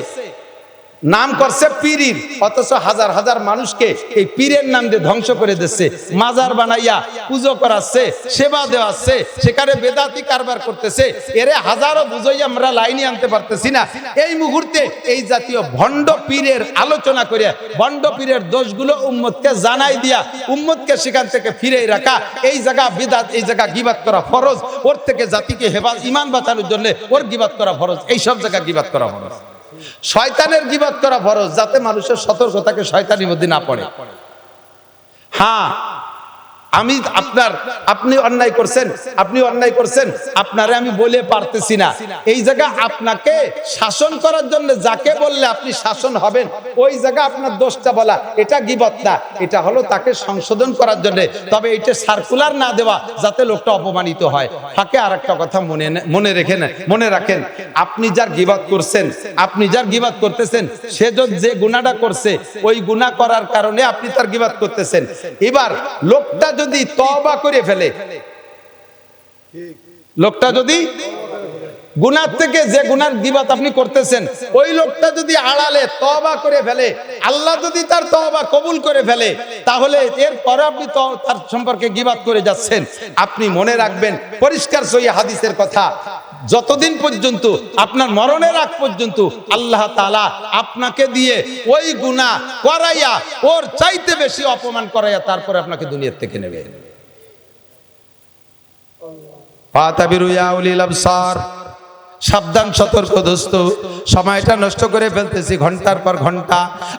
নাম করছে পীরের, অথচ হাজার হাজার মানুষকে এই পীরের নাম দিয়ে ধ্বংস করে দিচ্ছে। মাজার বানাইয়া পুজো করাচ্ছে, সেবা দেওয়াচ্ছে, সেখানে বেদাতি কারবার করতেছে। এরে হাজারো বুঝাই আমরা লাইনে আনতে পারতেছি না। এই মুহূর্তে এই জাতীয় ভণ্ড পীরের আলোচনা করে ভণ্ড পীরের দোষগুলো উম্মতকে জানাই দিয়া উম্মতকে সেখান থেকে ফিরে রাখা, এই জায়গা বিদাত, এই জায়গা গীবত করা ফরজ। ওর থেকে জাতিকে হেফাজত, ঈমান বাঁচানোর জন্য ওর গীবত করা ফরজ, এই সব জায়গা গীবত করা ফরজ। শয়তানের গীবত করা ফরজ, যাতে মানুষের সতর্কতাকে শয়তানির মধ্যে না পড়ে। হ্যাঁ, আপনি অন্যায় করছেন, আপনি অন্যায় করছেন, আপনারে আমি বলে পারতেছি না। এই জায়গা আপনাকে শাসন করার জন্য যাকে বললে আপনি শাসন হবেন, ওই জায়গা আপনার দোষটা বলা, এটা গীবত না, এটা হলো তাকে সংশোধন করার জন্য। তবে এটা সার্কুলার না দেওয়া যাতে লোকটা অপমানিত হয়। ফাঁকে আর একটা কথা মনে রাখেন, আপনি যার গীবত করছেন, আপনি যার গীবত করতেছেন, সে যে গুনাহটা করছে, ওই গুনাহ করার কারণে আপনি তার গীবত করতেছেন। এবার লোকটা যদি তওবা করে ফেলে, লোকটা যদি গুনাহ থেকে, যে গুনার গীবত আপনি করতেছেন, ওই লোকটা যদি আড়ালে তওবা করে ফেলে, আল্লাহ যদি তার তওবা কবুল করে ফেলে, তাহলে এরপরে আপনি তার সম্পর্কে গীবত করে যাচ্ছেন। আপনি মনে রাখবেন পরিষ্কার সহিহ হাদিসের কথা, যতদিন পর্যন্ত আপনার মরণের আগ পর্যন্ত আল্লাহ তাআলা আপনাকে দিয়ে ওই গুনাহ করাইয়া, ওর চাইতে বেশি অপমান করাইয়া তারপরে আপনাকে দুনিয়ার থেকে নেবে। ফাতাবিরু ইয়া উলিল আবসার, সাবধান, সতর্ক দোস্ত। সময়টা নষ্ট করে ফেলতেছি ঘন্টার পর ঘন্টা।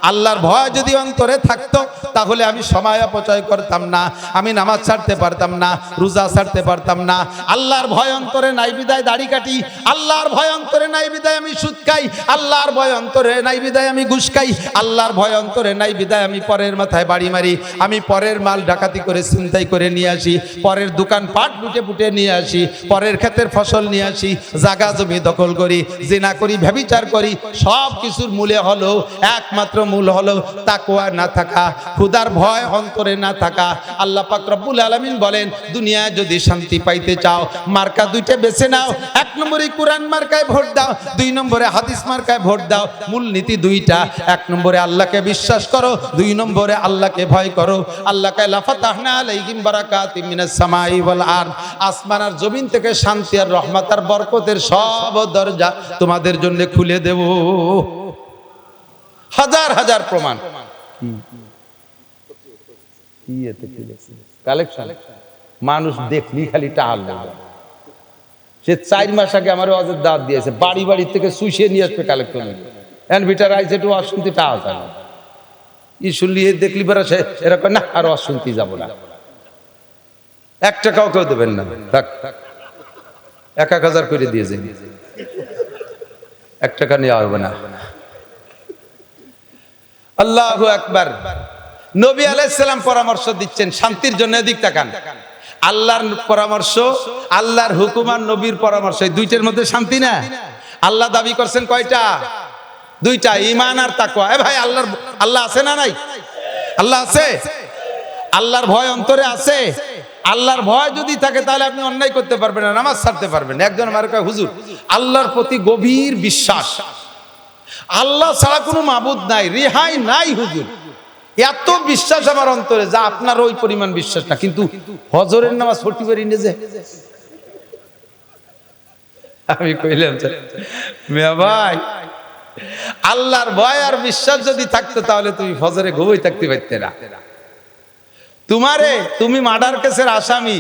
আল্লাহর ভয় যদি অন্তরে থাকতো, তাহলে আমি সময় অপচয় করতাম না, আমি নামাজ ছাড়তে পারতাম না, রোজা ছাড়তে পারতাম না। আল্লাহর ভয় অন্তরে নাই বিদায় দাড়ি কাটি, আল্লাহর ভয় অন্তরে নাই বিদায় আমি সুদ খাই, আল্লাহর ভয় অন্তরে নাই বিদায় আমি ঘুষ খাই, আল্লাহর ভয় অন্তরে নাই বিদায় আমি পরের মাথায় বাড়ি মারি, আমি পরের মাল ডাকাতি করে ছিনতাই করে নিয়ে আসি, পরের দোকান পাট লুটে নিয়ে আসি, পরের ক্ষেতের ফসল নিয়ে আসি, জায়গা জমি দখল করি, জিনা করি, ব্যভিচার করি। সব কিছুর মূলে হলো, একমাত্র মূল হলো তাকওয়া না থাকা, খোদার ভয় অন্তরে না থাকা। আল্লাহ পাক রব্বুল আলামিন বলেন, দুনিয়ায় যদি শান্তি পাইতে চাও, মার্কা দুইটা বেছে নাও। 1 নম্বরে কোরআন মার্কায় ভোট দাও, 2 নম্বরে হাদিস মার্কায় ভোট দাও। মূল নীতি দুইটা, 1 নম্বরে আল্লাহকে বিশ্বাস করো, 2 নম্বরে আল্লাহকে ভয় করো। আল্লাহকে লাফাতাহনা আলাইহিম বারাকাতিম মিনাস সামাই ওয়াল আরদ, আসমান আর জমিন থেকে শান্তি আর রহমত আর বরকতের সব দরজা তোমাদের জন্য খুলে দেব। হাজার হাজার প্রমাণ। কালেকশন মানুষ দেখলি খালি টাল। সে 4 মাস আগে আমার ওয়াজের দাঁত দিয়েছে, বাড়ি বাড়ি থেকে সুইসে নিয়ে আসবে কালেকশন। ভিটার আইসে একটু ওয়াজ শুনতে টাল ই শুনলি দেখলি বেড়া, সে এরকম না আর ওয়াজ শুনতে যাবো না। 1 টাকাও কেউ দেবেন না, থাক 1000 করে দিয়েছে, 1 টাকা নেওয়া হবে না। আল্লাহু আকবার। নবী আলাইহিস সালাম পরামর্শ দিচ্ছেন শান্তির জন্য। এদিক তাকান, আল্লাহর পরামর্শ, আল্লাহর হুকুম আর নবীর পরামর্শ, এই দুইটার মধ্যে শান্তি না? আল্লাহ দাবি করছেন কয়টা? দুইটা, ঈমান আর তাকওয়া। এ ভাই, আল্লাহ আছে না নাই? আল্লাহ আছে। আল্লাহর ভয় অন্তরে আছে। আল্লাহর ভয় যদি থাকে তাহলে আপনি অন্যায় করতে পারবেন না, নামাজ ছাড়তে পারবেন না। একজন আমার কয়, হুজুর আল্লাহর প্রতি গভীর বিশ্বাস, আল্লাহ ছাড়া কোনো মাবুদ নাই, রেহাই নাই হুজুর, এত বিশ্বাস আমার অন্তরে, যা আপনার ওই পরিমাণ বিশ্বাস না, কিন্তু হজরের নামাজ পড়তে পারি না যে। আমি কইলাম, মিয়া ভাই, আল্লাহর ভয় আর বিশ্বাস যদি থাকতো তাহলে তুমি ফজরে ঘুমোই থাকতে পারতে না। তুমি মার্ডার কেসের আসামি,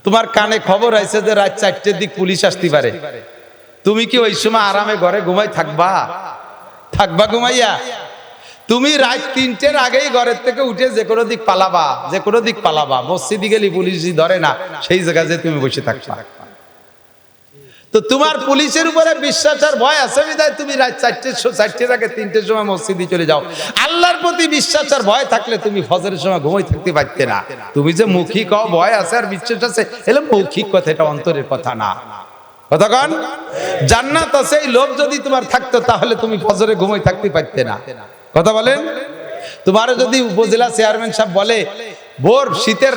তোমার কানে খবর আছে যে রাত 4টের দিক পুলিশ আসতে পারে, তুমি কি ওই সময় আরামে ঘরে ঘুমাই থাকবা? ঘুমাইয়া? তুমি রাত 3টের আগেই ঘরের থেকে উঠে যে কোনো দিক পালাবা, মসজিদে গেলে পুলিশ ধরে না, সেই জায়গায় যে তুমি বসে থাকবা। তো তোমার পুলিশের উপরে বিশ্বাস আর ভয় আছে বিধায় তুমি রাত 4টের আগে 3টের সময় মসজিদে চলে যাও। আল্লাহর প্রতি বিশ্বাস আর ভয় থাকলে তুমি ফজরের সময় ঘুমাই থাকতে পারতে না। তুমি যে মুখী কও ভয় আছে আর বিশ্বাস আছে, এলে মৌখিক কথা, এটা অন্তরের কথা না। কথা কন, জান্নাত আছে এই লোভ যদি তোমার থাকতো তাহলে তুমি ফজরে ঘুমাই থাকতে পারতে না। কথা বলেন। তোমার যদি উপজেলা চেয়ারম্যান সাহেব বলে ভোর শীতের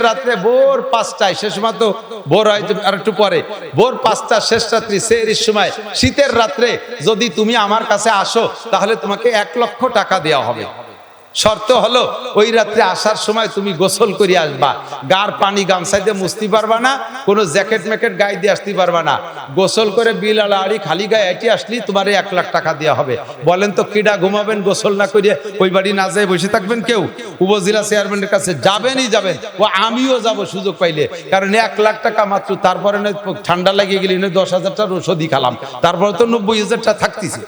রাত্রে ভোর 5টায়, শেষ সময় তো ভোর হয় আর একটু পরে, ভোর 5টা শেষ রাত্রি সেহরির সময় শীতের রাত্রে যদি তুমি আমার কাছে আসো তাহলে তোমাকে 1 লক্ষ টাকা দেওয়া হবে। শর্ত হলো ওই রাত্রে আসার সময় তুমি গোসল করে আসবা, গার পানি গামছাই দিয়ে মুছতে পারবা না, কোনো জ্যাকেট ম্যাকেট গায়ে দিয়ে আসতে পারবা না, গোসল করে বিল আড়ি খালি গায়ে এটি আসলি তোমার 1 লাখ টাকা দেওয়া হবে। বলেন তো কিডা ঘুমাবেন গোসল না করিয়ে? ওই বাড়ি না যেয়ে বসে থাকবেন কেউ? উপজেলা চেয়ারম্যানের কাছে যাবেন, ও আমিও যাব সুযোগ পাইলে, কারণ 1 লাখ টাকা মাত্র, তারপরে ঠান্ডা লাগিয়ে গেলি 10,000 টাকার ওষুধই খালাম, তারপরে তো 90,000 টাকা থাকতেছে।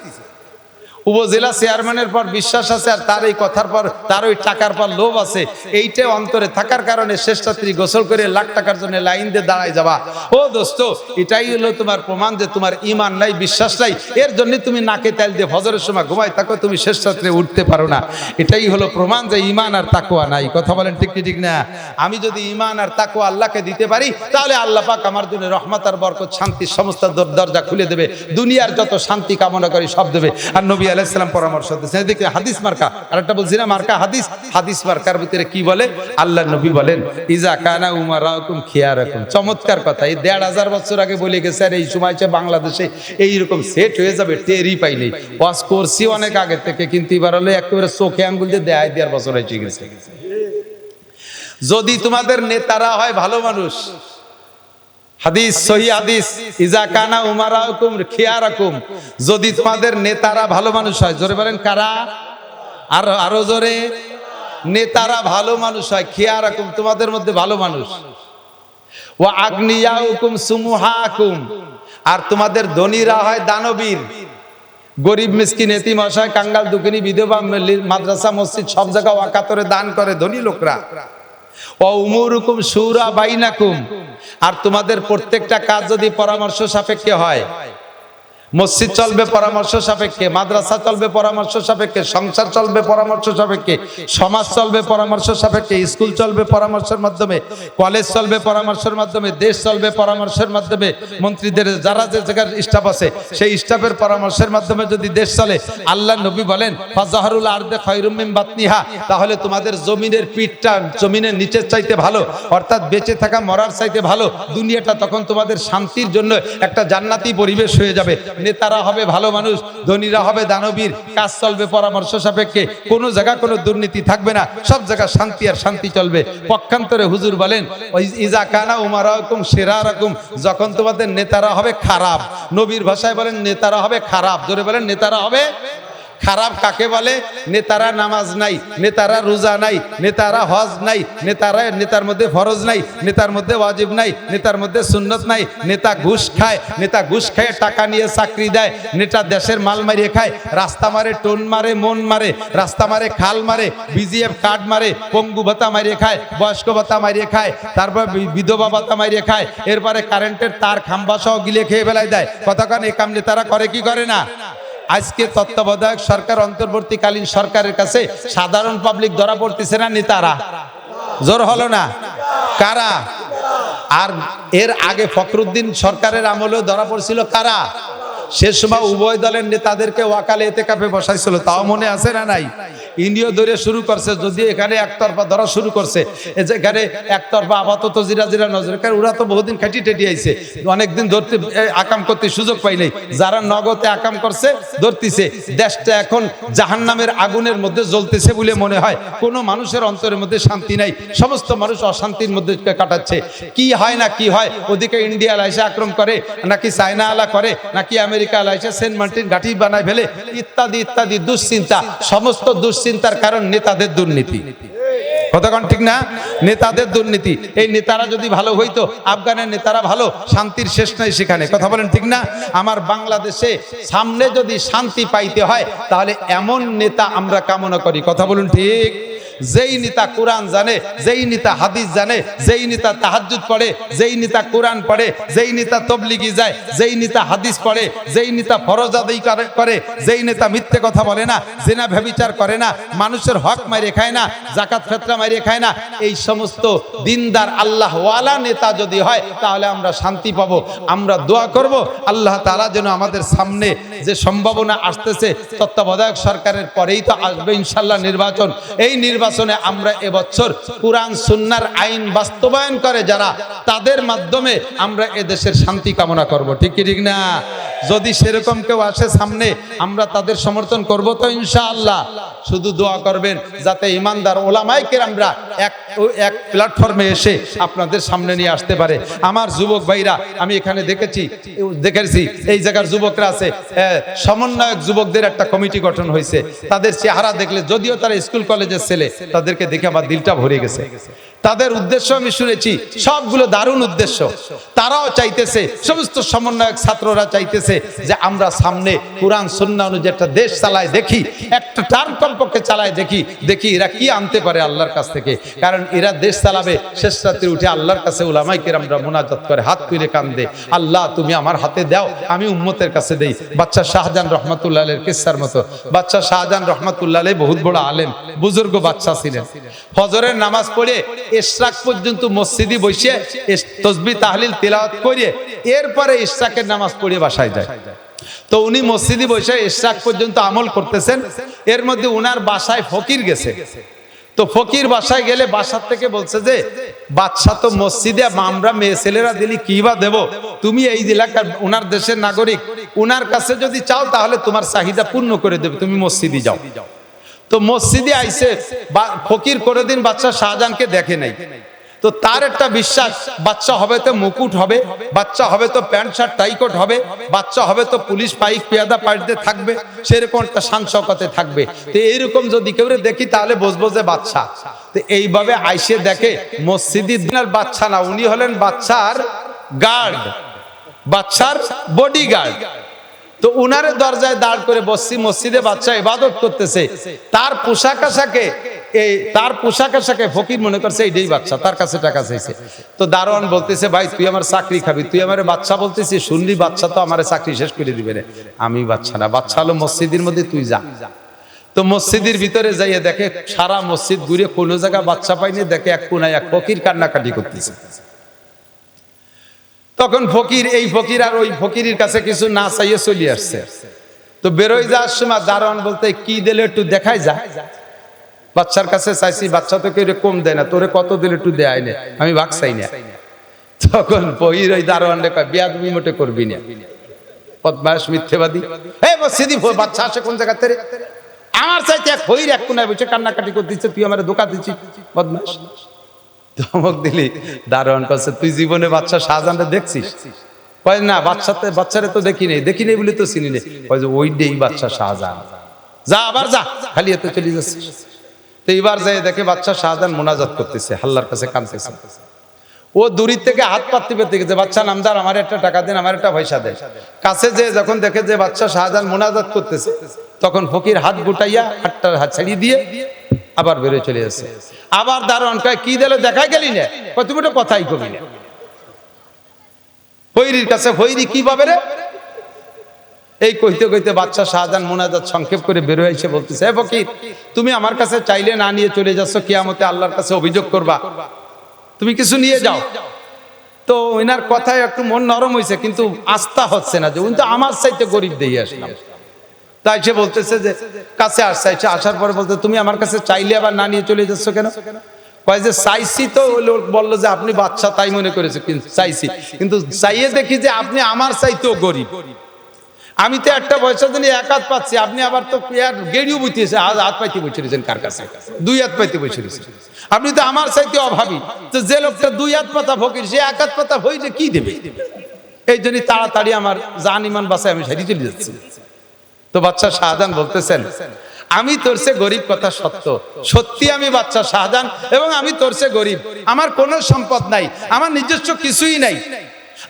উপজেলা চেয়ারম্যানের পর বিশ্বাস আছে আর তার এই কথার পর, তার ওই টাকার পর লোভ আছে, এইটা অন্তরে থাকার কারণে শেষ রাত্রি গোসল করে লাখ টাকার জন্য লাইন দিয়ে দাঁড়ায় যাবা। ও দোস্ত, এটাই হলো তোমার প্রমাণ যে তোমার ঈমান নাই, বিশ্বাস নাই, এর জন্য তুমি নাকে তেল দিয়ে ফজরের সময় ঘুমাই থাকো, তুমি শেষ রাত্রে উঠতে পারো না। এটাই হলো প্রমাণ যে ঈমান আর তাকওয়া নাই। কথা বলেন ঠিক কি ঠিক না? আমি যদি ঈমান আর তাকওয়া আল্লাহকে দিতে পারি তাহলে আল্লাহ পাক আমার জন্য রহমত আর বরকত, শান্তির সমস্ত দরজা খুলে দেবে, দুনিয়ার যত শান্তি কামনা করি সব দেবে। আর নবী আলাইহিস সালাম পরামর্শ দিয়েছেন। এদিকে হাদিস মার্কা, আরেকটা বলছি না মার্কা হাদিস মার্কার ভিতরে কি বলে? আল্লাহর নবী বলেন, ইজা কানা উমারাকুম খিয়ারাকুম। চমৎকার কথা, এই 1,500 বছর আগে বলে গেছে, আর এই সময় বাংলাদেশে এইরকম সেট হয়ে যাবে টেরই পাইনি। ওয়াজ করছি অনেক আগে থেকে, কিন্তু এবার হলে একেবারে চোখে আঙ্গুল দিয়ে দেড় বছর হয়ে গেছে। যদি তোমাদের নেতারা হয় ভালো মানুষ, হাদিস সহি হাদিস, ইজা কানা উমারাকুম খিয়ারাকুম, যদি তোমাদের নেতারা ভালো মানুষ হয়, জোরে বলেন কারা? আর আরো জোরে, নেতারা ভালো মানুষ হয়, খিয়ারাকুম তোমাদের মধ্যে ভালো মানুষ, ওয়া আগনিয়াউকুম সুমুহাকুম, আর তোমাদের ধনীরা হয় দানবীর, গরিব মিসকিন এতিম অসহায় কাঙ্গাল দুঃখিনী বিধবা মাদ্রাসা মসজিদ সব জায়গায় ওয়াকাতরে দান করে ধনী লোকরা। ওয়া উমুরুকুম শুরা বাইনাকুম, আর তোমাদের প্রত্যেকটা কাজ যদি পরামর্শ সাপেক্ষে হয়, মসজিদ চলবে পরামর্শ সাপেক্ষে, মাদ্রাসা চলবে পরামর্শ সাপেক্ষে, সংসার চলবে পরামর্শ সাপেক্ষে, সমাজ চলবে পরামর্শ সাপেক্ষে, স্কুল চলবে পরামর্শের মাধ্যমে, কলেজ চলবে পরামর্শের মাধ্যমে, দেশ চলবে পরামর্শের মাধ্যমে, মন্ত্রীদের যারা যে জায়গার স্টাফ আছে সেই স্টাফের পরামর্শের মাধ্যমে যদি দেশ চলে, আল্লাহ নবী বলেন ফাজাহারুল আরদে খায়রুম মিন বাতনিহা, তাহলে তোমাদের জমিনের পিঠটা জমিনের নিচের চাইতে ভালো, অর্থাৎ বেঁচে থাকা মরার চাইতে ভালো, দুনিয়াটা তখন তোমাদের শান্তির জন্য একটা জান্নাতি পরিবেশ হয়ে যাবে। নেতারা হবে ভালো মানুষ, ধনীরা হবে দানবীর, কাজ চলবে পরামর্শ সাপেক্ষে, কোনো জায়গা কোনো দুর্নীতি থাকবে না, সব জায়গা শান্তি আর শান্তি চলবে। পক্ষান্তরে হুজুর বলেন ইজা কানা উমারাকুম শিরারাকুম, যখন তোমাদের নেতারা হবে খারাপ, নবীর ভাষায় বলেন নেতারা হবে খারাপ, জোরে বলেন নেতারা হবে খারাপ। কাকে বলে? নেতারা নামাজ নাই, নেতারা রোজা নাই, নেতারা হজ নাই, নেতার মধ্যে ফরজ নাই, নেতার মধ্যে ওয়াজিব নাই, নেতার মধ্যে সুন্নত নাই, নেতা ঘুষ খায়, নেতা ঘুষ খেয়ে টাকা নিয়ে চাকরি দেয়, নেতা দেশের মাল মারিয়ে খায়, রাস্তা মারে, টোন মারে, মন মারে, রাস্তা মারে, খাল মারে, বিজিএফ কার্ড মারে, পঙ্গু ভাতা মারিয়ে খায়, বয়স্ক ভাতা মারিয়ে খায়, তারপর বিধবা ভাতা মারিয়ে খায়, এরপরে কারেন্টের তার খাম্বা সহ গিলে খেয়ে ফেলাই দেয়। কতক্ষণ এই কাম নেতারা করে কি করে না? আজকে তত্ত্বাবধায়ক সরকার অন্তর্বর্তীকালীন সরকারের কাছে সাধারণ পাবলিক ধরা পড়তেছে না নেতারা? জোর হলো না? কারা? আর এর আগে ফখরুদ্দিন সরকারের আমলেও ধরা পড়ছিল কারা? সে সময় উভয় দলের নেতাদেরকে ওয়াকালে এতেকাফে বসাইছিল, তাও মনে আছে না নাই? ইন্ডিয়া ধরে শুরু করছে, যদি এখানে একতরফা ধরা শুরু করছে, যেখানে একতরফা আপাতত জিরা জিরা নজর, কারণ ওরা তো বহুদিন খাটি টেটি আইছে, অনেকদিন ধরতে আকাম করতে সুযোগ পাই নাই। যারা নগদে আকাম করছে ধরতেছে। দেশটা এখন জাহান্নামের আগুনের মধ্যে জ্বলতেছে বলে মনে হয়। কোনো মানুষের অন্তরের মধ্যে শান্তি নাই, সমস্ত মানুষ অশান্তির মধ্যে কাটাচ্ছে। কি হয় না কি হয়, ওদিকে ইন্ডিয়া আলাইসে আক্রমণ করে, নাকি চায়না আলা করে, নাকি আমেরিকা আলাইসে সেন্ট মার্টিন ঘাঁটি বানায় ফেলে, ইত্যাদি ইত্যাদি দুশ্চিন্তা। সমস্ত দুশ্চিন্তার কারণ নেতাদের দুর্নীতি। কতক্ষণ ঠিক না? নেতাদের দুর্নীতি। এই নেতারা যদি ভালো হইতো, আফগানের নেতারা ভালো, শান্তির শেষ নাই সেখানে। কথা বলেন ঠিক না? আমার বাংলাদেশে সামনে যদি শান্তি পাইতে হয়, তাহলে এমন নেতা আমরা কামনা করি। কথা বলুন ঠিক? যেই নেতা কোরআন জানে, যেই নেতা হাদিস জানে, যেই নেতা তাহাজ্জুদ পড়ে, যেই নেতা কোরআন পড়ে, যেই নেতা তবলিগি যায়, যেই নেতা হাদিস পড়ে, যেই নেতা ফরজ আদায় করে, যেই নেতা মিথ্যে কথা বলে না, জিনা ব্যভিচার করে না, মানুষের হক মাইরে খায় না, যাকাত ফিতরা মাইরে খায় না, এই সমস্ত দিনদার আল্লাহওয়ালা নেতা যদি হয়, তাহলে আমরা শান্তি পাবো। আমরা দোয়া করব আল্লাহ তাআলা যেন আমাদের সামনে যে সম্ভাবনা আসতেছে, তত্ত্বাবধায়ক সরকারের পরেই তো আসবে ইনশাআল্লাহ নির্বাচন। এই নির্বাচনে আমরা এবছর কোরআন সুন্নাহর আইন বাস্তবায়ন করে যারা, তাদের মাধ্যমে আমরা এদেশের শান্তি কামনা করব। ঠিক কি ঠিক না? যদি সেরকম কেউ আসে সামনে, আমরা তাদের সমর্থন করব তো ইনশাআল্লাহ। শুধু দোয়া করবেন যাতে ইমানদার ওলামায়ে কেরামরা এক প্ল্যাটফর্মে এসে আপনাদের সামনে নিয়ে আসতে পারে। আমার যুবক ভাইরা, আমি এখানে দেখেছি এই জায়গার যুবকরা আছে, সমন্বয়ক যুবকদের একটা কমিটি গঠন হয়েছে। তাদের চেহারা দেখলে, যদিও তারা স্কুল কলেজের ছেলে, তাদেরকে দেখে আমার দিলটা ভরে গেছে। তাদের উদ্দেশ্য আমি শুনেছি, সবগুলো দারুণ উদ্দেশ্য। তারাও চাইতেছে, সমস্ত সমন্বয়ক ছাত্ররা চাইতেছে যে আমরা সামনে কোরআন সুন্নাহ অনুযায়ী একটা দেশ চালায় দেখি, একটা টার্ম কমপক্ষে চালায় দেখি এরা কি আনতে পারে আল্লাহর কাছ থেকে। কারণ এরা দেশ চালাবে, শেষ রাত্রে উঠে আল্লাহর কাছে উলামায়ে কেরামরা মুনাজাত করে, হাত তুলে কান্দে, আল্লাহ তুমি আমার হাতে দাও, আমি উম্মতের কাছে দেই। বাদশাহ শাহজাহান রহমাতুল্লাহ আলাইহির কিসসার মতো। বাদশাহ শাহজাহান রহমাতুল্লাহ আলাইহি বহুত বড় আলেম, বুজুর্গ বাদশাহ ছিলেন। ফজরের নামাজ পড়ে ইশরাক পর্যন্ত মসজিদে বসে তাসবিহ তাহলিল তিলাওয়াত করে এরপরে ইশরাকের নামাজ পড়ে বাসায় যায়। তো উনি মসজিদে বসে ইশরাক পর্যন্ত আমল করতেছেন। এর মধ্যে উনার বাসায় ফকির গেছে। তো ফকির বাসায় গেলে বাসার থেকে বলছে যে, বাদশা তো মসজিদে আমরা মেয়ে ছেলেরা দিলি কি বা দেব, তুমি এই এলাকার উনার দেশের নাগরিক, উনার কাছে যদি চাও তাহলে তোমার চাহিদা পূর্ণ করে দেবে, তুমি মসজিদে যাও। তো মসজিদে আইসে ফকির কোনোদিন বাদশা শাহজাহানকে দেখে নাই। তো তার একটা বিশ্বাস, বাচ্চা হবে তো মুকুট হবে, বাচ্চা হবে তো প্যান্ট শার্ট টাইকোট হবে, বাচ্চা হবে তো পুলিশ পাইক পেয়াদা পাইতে থাকবে, সেরকম একটা শান শওকতে থাকবে। তো এইরকম যদি কেউ দেখি তাহলে বুঝবো যে বাচ্চা। তো এইভাবে আইসে দেখে মসজিদের দিনের বাচ্চা না, উনি হলেন বাচ্চার গার্ড, বাচ্চার বডিগার্ড। তো উনারে দরজায় দাঁড় করে বসছি, মসজিদে বাচ্চা ইবাদত করতেছে, তার পোশাক আশাকে ফকির মনে করছে এইটাই বাচ্চা, তার কাছে টাকা চাইছে। তো দারোয়ান বলতেছে, ভাই তুই আমার চাকরি খাবি, তুই আমার বাচ্চা বলতেছিস, শুনলি বাচ্চা তো আমার চাকরি শেষ করে দিবে রে। আমি বাচ্চা না, বাচ্চা হলো মসজিদের মধ্যে, তুই যা। তো মসজিদের ভিতরে যাইয়ে দেখে সারা মসজিদ ঘুরে কোনো জায়গায় বাচ্চা পাইনি, দেখে এক কোনায় এক ফকির কান্নাকাটি করতেছে। তখন এই ফকির আর ওই ফকিরের কাছে কিছু না চাইয়ে চলে আসছে। তো বেরোয় যাওয়ার সময় দারোয়ান বলতে, কি দিলে একটু দেখাই যা। বাচ্চার কাছে চাইছি, বাচ্চা তো কেউ কম দেয় না, তোরে কত দিলে একটু দেয় না, আমি ভাগ চাই না। তখন ফকির ওই দারোয়ান কয়, বেয়াদবি মোটে করবি না, বদমাশ মিথ্যেবাদী, এই মসজিদে বাচ্চা আসে কোন জায়গা থেকে, আমার চাইতে এক ফকির এক কোনায় বসে কান্নাকাটি করে দিচ্ছে, তুই আমার ধোঁকা দিচ্ছিস, বদমাশ। ধমক দিলি। দারোয়ান কাছে, তুই জীবনে বাচ্চা শাহজাহানটা দেখছিস? কয় না, বাচ্চারে তো দেখি নেই বলে তো চিনি নেই। কয় যে ওইটাই বাচ্চা শাহজাহান, যা আবার যা, খালি এতে চলে যাচ্ছে। তো এবার যাই দেখে বাচ্চা শাহজাহান মোনাজাত করতেছে, আল্লাহর কাছে কাঁদতেছে। ও দূরের থেকে হাত পাততে পেতে গেছে, বাচ্চা নামদার আমার একটা টাকা দেন, আমার একটা পয়সা দেন। কাছে যে যখন দেখে যে বাচ্চা শাহজাহান মোনাজাত করতেছে, তখন ফকির হাত গুটাইয়া হাত ছাড়িয়ে দিয়ে আবার বেরোয় চলে যাচ্ছে। আবার দারোয়ান কয়, কি দিলে দেখাই গেলি না? তুমি তো কথাই কবি না। ফকিরের কাছে, ফকিরি কি পাবে রে? এই কইতে কইতে বাদশা শাহজাহান মোনাজাত সংক্ষেপ করে বের হয়ে এসে বলতেছে, হে ফকির, তুমি আমার কাছে চাইলে না নিয়ে চলে যাচ্ছ, কিয়ামতে আল্লাহর কাছে অভিযোগ করবা, তুমি কিছু নিয়ে যাও। তো ওনার কথায় একটু মন নরম হয়েছে, কিন্তু আস্থা হচ্ছে না যে উনি তো আমার চাইতে গরিব দিয়ে আসলাম। তাই সে বলতেছে যে কাছে আসছে, আসার পরে বলতে, তুমি আমার কাছে চাইলে আবার না নিয়ে চলে যাচ্ছ কেন? কয় যে চাইছি, তো লোক বললো যে আপনি বাচ্চা তাই মনে করেছে, কিন্তু চাইছি, কিন্তু চাইয়ে দেখি যে আপনি আমার চাইতেও গরিব। আমি তো একটা পয়সা দিনে এক হাত পাচ্ছি, আপনি আবার তো গেড়িও বুঝতেছে, হাত পাইতে বসে রয়েছেন কার কাছে, দুই হাত পাইতে বসে রয়েছেন। আপনি তো আমার চাইতে অভাবী, তো যে লোকটা দুই হাত পাতা ফকির, সে এক হাত পাতা হইলে কি দেবে? এই জন্যই তাড়াতাড়ি আমার জান ইমান বাসায় আমি সাইডে চলে যাচ্ছি। তো বাদশা শাহজাহান বলতেছেন, আমি তোর সে গরিব, কথা সত্য, সত্যি আমি বাদশা শাহজাহান, এবং আমি তোর সে গরিব, আমার কোনো সম্পদ নাই, আমার নিজস্ব কিছুই নাই।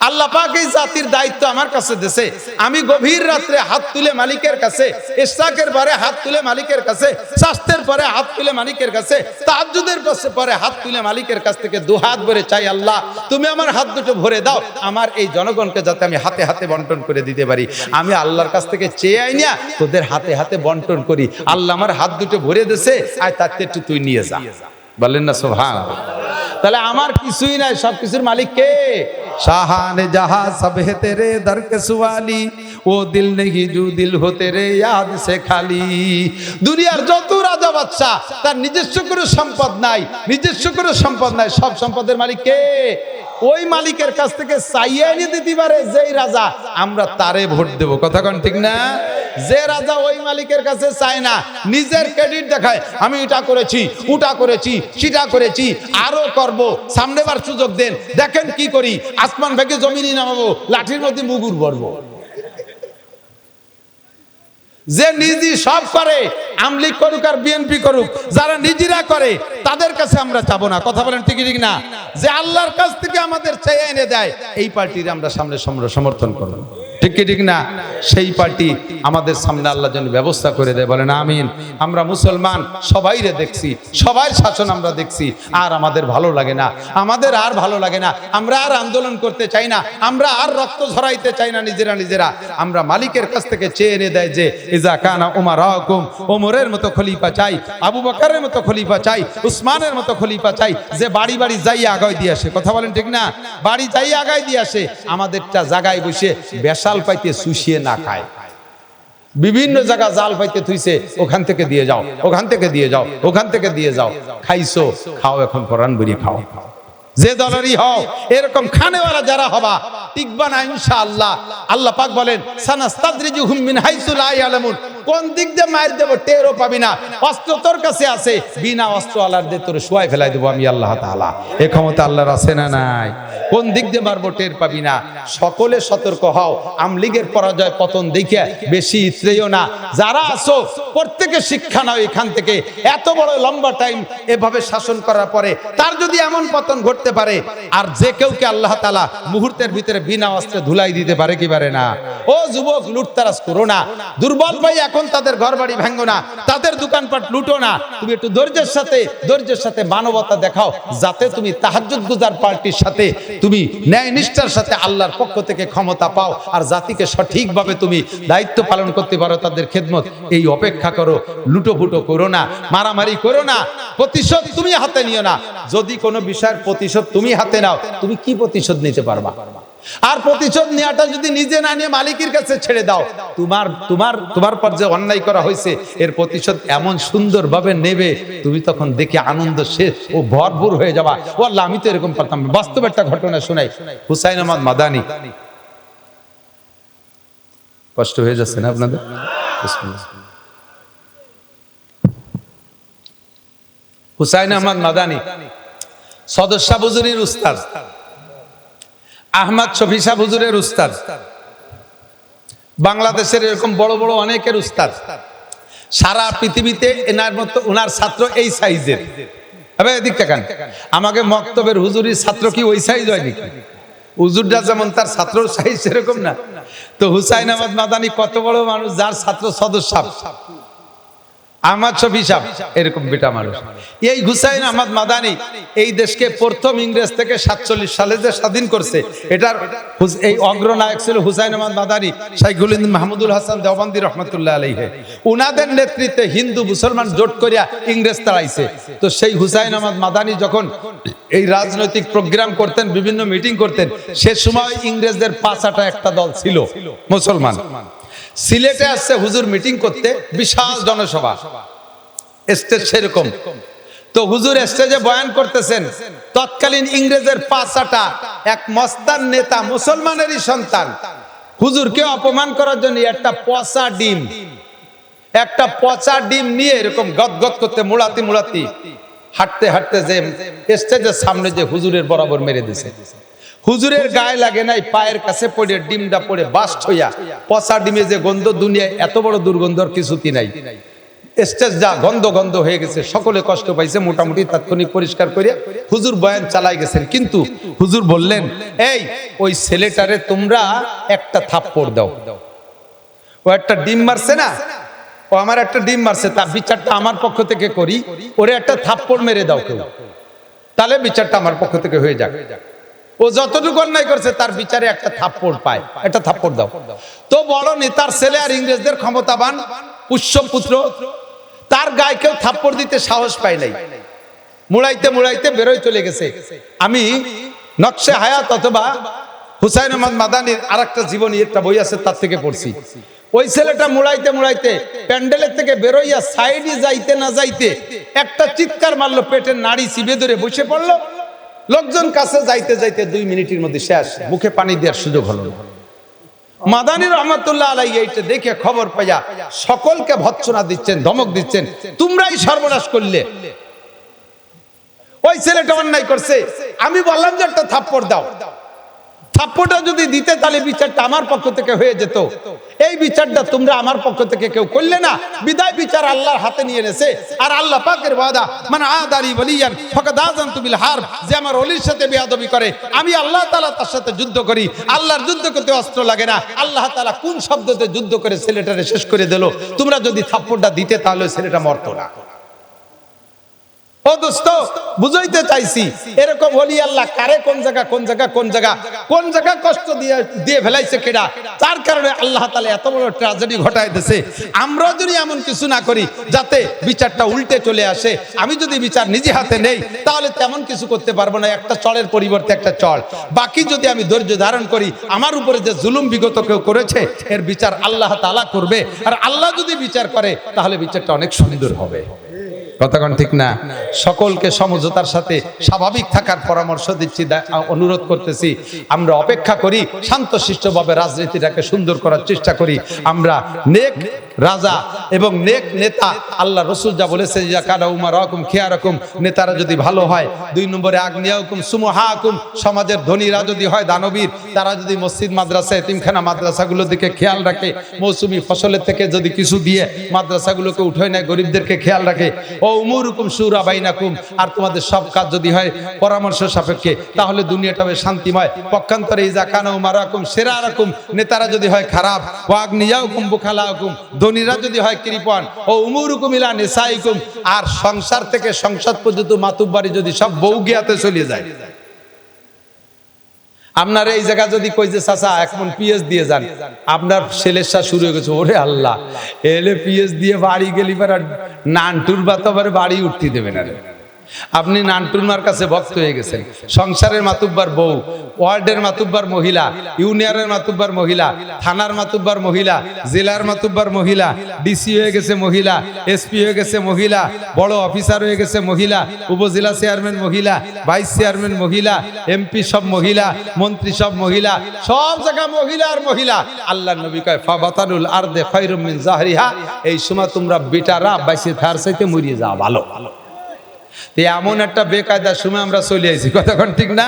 আল্লাহ পাক এই জাতির দায়িত্ব আমার কাছে দিয়েছে, আমি গভীর রাত্রে হাত তুলে মালিকের কাছে, ইশরাকের পরে হাত তুলে মালিকের কাছে, শাস্তের পরে হাত তুলে মালিকের কাছে, তাহাজ্জুদের পরে হাত তুলে মালিকের কাছ থেকে দু হাত ভরে চাই, আল্লাহ তুমি আমার হাত দুটো ভরে দাও, আমার এই জনগণকে যাতে আমি হাতে হাতে বন্টন করে দিতে পারি। আমি আল্লাহর কাছ থেকে চেয়ে আই না, তোদের হাতে হাতে বন্টন করি। আল্লাহ আমার হাত দুটো ভরে দিয়েছে, আয় তার একটু তুই নিয়ে যা। বলেন না সুবহানাল্লাহ। তাহলে আমার কিছুই নাই, সবকিছুর মালিক কে? শাহানে জাহা সব হে তেরে দর কে সুয়ালি, ও দিল নেহি জু দিল হো তেরে ইয়াদ সে খালি। দুনিয়ার যত রাজা বাদশা, তার নিজস্ব কোনো সম্পদ নাই, নিজস্ব কোনো সম্পদ নাই, সব সম্পদের মালিক কে? ওই মালিকের কাছ থেকে চাইয়ে এনে দিতে পারে যেই রাজা, আমরা তারে ভোট দেব। কথা কোন ঠিক না? যে রাজা ওই মালিকের কাছে চায় না, নিজের ক্রেডিট দেখায়, আমি এটা করেছি, ওটা করেছি, সেটা করেছি, আরো করব, সামনেবার সুযোগ দেন, দেখেন কি করি, আসমান ভেঙে জমিনে নামাবো, লাঠির মধ্যে মুগুর ভরবো। যে নিজে সব করে, আমলিগ করুক আর বিএনপি করুক, যারা নিজেরা করে তাদের কাছে আমরা যাবো না। কথা বলেন ঠিক ঠিক না? যে আল্লাহর কাছ থেকে আমাদের চেয়ে এনে দেয়, এই পার্টির আমরা সামনে সমর্থন করব। ঠিক কি ঠিক না? সেই পার্টি আমাদের সামনে আল্লাহ যেন ব্যবস্থা করে দেয়। বলেন আমিন। আমরা মুসলমান সবাইরে দেখছি, সবাই শাসন আমরা দেখছি, আর আমাদের ভালো লাগে না, আমাদের আর ভালো লাগে না, আমরা আর আন্দোলন করতে চাই না, আমরা আর রক্ত ঝরাইতে চাই না নিজেরা। আমরা মালিকের কাছ থেকে চেয়ে এনে দেয় যে ইজা কানা উমারাকুম, ওমরের মতো খলিফা চাই, আবু বকরের মতো খলিফা চাই, উসমানের মতো খলিফা চাই, যে বাড়ি বাড়ি যাইয়া আগায় দিয়ে আসে। কথা বলেন ঠিক না? বাড়ি যাইয়া আগায় দিয়ে আসে, আমাদেরটা জায়গায় বসে বেশাল পাইতে শুষিয়ে না খায়। বিভিন্ন জায়গা জাল পাইতে থুইছে, ওখান থেকে দিয়ে যাও, ওখান থেকে দিয়ে যাও, ওখান থেকে দিয়ে যাও। খাইছো, খাও, এখন কোরআন বলি খাও। যে দলেরই হও, এরকম খানেওয়ালা যারা হবা, টিকবা না ইনশাআল্লাহ। আল্লাহ পাক বলেন, সানাস্তাদরিজুহুম মিন হাইসু লা ইয়ালামুন, কোন দিক দিয়ে মার দেব টেরও পাবি না। অস্ত্র তোর কাছে আছে, বিনা অস্ত্র আল্লাহর দিয়ে তোরে শোয়াই ফেলাই দেবো আমি আল্লাহ তাআলা। এই ক্ষমতা আল্লাহর আছে না নাই? কোন দিক দিয়ে মারবো টের পাবি না। সকলে সতর্ক হও, আমলিগের পরাজয় পতন দেখে বেশি ইতরেও না। যারা আছো প্রত্যেকে শিক্ষা নাও এখান থেকে। এত বড় লম্বা টাইম এভাবে শাসন করার পরে তার যদি এমন পতন ঘটতে পারে, আর যে কেউকে আল্লাহ তাআলা মুহূর্তের ভিতরে বিনা অস্ত্রে ধুলাই দিতে পারে কি পারে না? ও যুবক, লুটতারাজ করো না। দুর্বল ভাই এখন তাদের ঘর বাড়ি ভাঙো না, তাদের দোকানপাট লুটো না। তুমি একটু ধৈর্যের সাথে মানবতা দেখাও, যাতে তুমি তাহাজ্জুদ গুজার পার্টির সাথে তুমি ন্যায় নিষ্ঠার সাথে আল্লাহর পক্ষ থেকে ক্ষমতা পাও, আর জাতিকে সঠিকভাবে তুমি দায়িত্ব পালন করতে পারো, তাদের খেদমত। এই অপেক্ষা করো, লুটোফুটো করো না, মারামারি করো না, প্রতিশোধ তুমি হাতে নিও না। যদি কোনো বিষয়ের প্রতিশোধ তুমি হাতে নাও, তুমি কি প্রতিশোধ নিতে পারবা? আর প্রতিশোধ নেওয়াটা যদি নিজে না নিয়ে মালিকের কাছে ছেড়ে দাও, তোমার পর যে অন্যায় করা হয়েছে এর প্রতিশোধ এমন সুন্দরভাবে নেবে, তুমি তখন দেখে আনন্দ শেষ ও ভরপুর হয়ে যাবা। ও আল্লাহ, আমি তো এরকম পারতাম। বাস্তব একটা ঘটনা শোনাই। হুসাইন আহমদ মাদানী, কষ্ট হয়ে যাচ্ছে না আপনাদের? হুসাইন আহমদ মাদানী সদর শাহ হুজুরের উস্তাদ, আহমদ শফি শাহ হুজুরের উস্তাদ, বাংলাদেশের এরকম বড় বড় অনেকের উস্তাদ। সারা পৃথিবীতে এনার মতো ওনার ছাত্র এই সাইজের। এদিক তাকান, আমাকে মক্তবের হুজুরির ছাত্র কি ওই সাইজ হয় নাকি? হুজুরটা যেমন তার ছাত্র সাইজ সেরকম না। তো হুসাইন আহমদ মাদানী কত বড় মানুষ, যার ছাত্র সদর শাহ। আহমদ শফি সাহেব এরকম বেটা মানুষ। এই হুসাইন আহমদ মাদানি এই দেশকে প্রথম ইংরেজ থেকে 47 সালে যে স্বাধীন করছে, এটার এই অগ্রনায়ক ছিল হুসাইন আহমদ মাদানি, শাইখুল হিন্দ মাহমুদুল হাসান দেওবন্দি রহমতুল্লাহ আলাইহি। উনাদের নেতৃত্বে হিন্দু মুসলমান জোট করিয়া ইংরেজ তাড়াইছে। তো সেই হুসাইন আহমদ মাদানি যখন এই রাজনৈতিক প্রোগ্রাম করতেন, বিভিন্ন মিটিং করতেন, সে সময় ইংরেজদের 5-8টা একটা দল ছিল মুসলমান। সিলেটে আসছে হুজুর মিটিং করতে, বিশাল জনসভা, স্টেজ সেরকম। তো হুজুর স্টেজে বয়ান করতেছেন, তৎকালীন ইংরেজের 5-8টা এক মস্তান নেতা, মুসলমানেরই সন্তান, হুজুরকে অপমান করার জন্য একটা পচা ডিম নিয়ে এরকম গদগদ করতে মুড়াতি হাঁটতে হাঁটতে যে স্টেজের সামনে যে হুজুরের বরাবর মেরে দিয়েছে। হুজুরের গায়ে লাগে নাই, পায়ের কাছে পড়ে ডিমটা পড়ে বাস্ট হইয়া, পচা ডিমে যে গন্ধ, দুনিয়ায় এত বড় দুর্গন্ধর কিছুই নাই। স্টেজ যা গন্ধ হয়ে গেছে, সকলে কষ্ট পাইছে, মোটামুটি তাৎক্ষণিক পরিষ্কার করে হুজুর বয়ান চালাই গেছেন। কিন্তু হুজুর বললেন, এই ওই ছেলেটারে তোমরা একটা থাপ্পড় দাও, ও একটা ডিম মারছে না, ও আমার একটা ডিম মারছে, তার বিচারটা আমার পক্ষ থেকে করি, ওরে একটা থাপ্পড় মেরে দাও কেউ, তাহলে বিচারটা আমার পক্ষ থেকে হয়ে যাক। ও যতটুকু অন্যায় করছে তার বিচারে একটা থাপ্পড় পায়, একটা থাপ্পড় দাও। তো বড় নেতার ছেলে আর ইংরেজদের ক্ষমতাবান পুষ্যপুত্র, তার গায়ে কেউ থাপ্পড় দিতে সাহস পায় নাই, মুড়াইতে বেরোয় চলে গেছে। আমি নকশে হায়াত অথবা হুসাইন আহমদ মাদানির আরেকটা জীবনী একটা বই আছে, তার থেকে পড়ছি। ওই ছেলেটা মুড়াইতে প্যান্ডেলের থেকে বেরোইয়া সাইডে যাইতে না যাইতে একটা চিৎকার মারলো, পেটের নাড়ি চিবে ধরে বসে পড়লো। লোকজন কাছে যাইতে 2 মিনিটের মধ্যে শেষ, মুখে পানি দেওয়ার সুযোগ হলো না। মাদানী রহমতুল্লাহ আলাইহি এইটা দেখে খবর পাইয়া সকলকে ভৎসনা দিচ্ছেন, ধমক দিচ্ছেন, তোমরাই সর্বনাশ করলে, ওই ছেলেটা অন্যায় করছে, আমি বললাম যে একটা থাপ্পড় দাও, থাপ্পড়টা যদি দিতে তাহলে বিচারটা আমার পক্ষ থেকে হয়ে যেত। এই বিচারটা তোমরা আমার পক্ষ থেকে কেউ করলে না, বিদায় বিচার আল্লাহর হাতে নিয়ে এনেছে। আর আল্লাহ পাকের ওয়াদা, মানে আদারি ওয়ালিয়ান ফাকাদ আযানতু বিল হারব, যে আমার ওলির সাথে বেয়াদবি করে আমি আল্লাহ তাআলা তার সাথে যুদ্ধ করি। আল্লাহর যুদ্ধ করতে অস্ত্র লাগে না। আল্লাহ তাআলা কোন শব্দতে যুদ্ধ করে ছেলেটারে শেষ করে দিল। তোমরা যদি থাপ্পড়টা দিতে তাহলে ছেলেটা মরতো না। ও দোস্ত, বুঝাইতে চাইছি, এরকম ওলি আল্লাহ কারে কোন জায়গা কষ্ট দিয়ে ফেলাইছে কেডা, তার কারণে আল্লাহ তাআলা এত বড় ট্র্যাজেডি ঘটায় দিয়েছে। আমরা যদি এমন কিছু না করি যাতে বিচারটা উল্টে চলে আসে, আমি যদি বিচার নিজে হাতে নেই তাহলে তেমন কিছু করতে পারবো না, একটা চড়ের পরিবর্তে একটা চড়। বাকি যদি আমি ধৈর্য ধারণ করি, আমার উপরে যে জুলুম বিগত কেউ করেছে এর বিচার আল্লাহ তাআলা করবে। আর আল্লাহ যদি বিচার করে তাহলে বিচারটা অনেক সুন্দর হবে। কথাগণ ঠিক না? সকলকে সমঝোতার সাথে স্বাভাবিক থাকার পরামর্শ দিচ্ছি, অনুরোধ করতেছি। আমরা অপেক্ষা করি, শান্তশিষ্টভাবে রাজনীতিটাকে সুন্দর করার চেষ্টা করি। আমরা নেক রাজা এবং নেক নেতা, আল্লাহ রসুল যা বলেছে, যা কানা উমারাকুম খিয়ারাকুম, নেতারা যদি ভালো হয়, 2 নম্বরে আগনিয়াকুম সুমহাকুম, সমাজের ধনীরা যদি হয় দানবীর, তারা যদি মসজিদ মাদ্রাসা এতিমখানা মাদ্রাসাগুলোর দিকে খেয়াল রাখে, মৌসুমি ফসলের থেকে যদি কিছু দিয়ে মাদ্রাসাগুলোকে উঠে নেয়, গরিবদেরকে খেয়াল রাখে, ও উমুরুকুম শুরা বাইনাকুম, আর তোমাদের সব কাজ যদি হয় পরামর্শ সাপেক্ষে, তাহলে দুনিয়াটা হবে শান্তিময়। পক্ষান্তরে ইজা কানা উমারাকুম শিরারাকুম, নেতারা যদি হয় খারাপ, ওয়া আগনিয়াকুম বুখালাকুম, ধনীরা যদি হয় কৃপণ, ও উমুরুকুম ইলা নিসাইকুম, আর সংসার থেকে সংসদ পর্যন্ত মাতুব্বাড়ি যদি সব বউ গিয়াতে চলে যায়। আপনার এই জায়গা যদি কই যে চাচা এক মন পিএস দিয়ে যান, আপনার ছেলের শুরু হয়ে গেছে, ওরে আল্লাহ, এলে পিএস দিয়ে বাড়ি গেলি আর নানটুর বাতাবার বাড়ি উঠতে দেবে না। আপনি নানটুরমার কাছে ভক্ত হয়ে গেছেন। সংসারের মাতুব্বার বউ, ওয়ার্ডের মাতুব্বার মহিলা, ইউনিয়নের মাতুব্বার মহিলা, থানার মাতুব্বার মহিলা, জেলার মাতুব্বার মহিলা, ডিসি হয়ে গেছে মহিলা, এসপি হয়ে গেছে মহিলা, বড় অফিসার হয়ে গেছে মহিলা, উপজেলা চেয়ারম্যান মহিলা, ভাইস চেয়ারম্যান মহিলা, এমপি সব মহিলা, মন্ত্রী সব মহিলা, সব জায়গা মহিলা আর মহিলা। আল্লাহর নবী কয় ফাবাতানুল আরদে খায়রুম মিন জাহরিহা, এই সময় তোমরা বেটারা বাইসে থার চাইতে মরিয়ে যাও ভালো। এমন একটা বেকায়দার সময় আমরা চলে আসি, কতক্ষণ ঠিক না?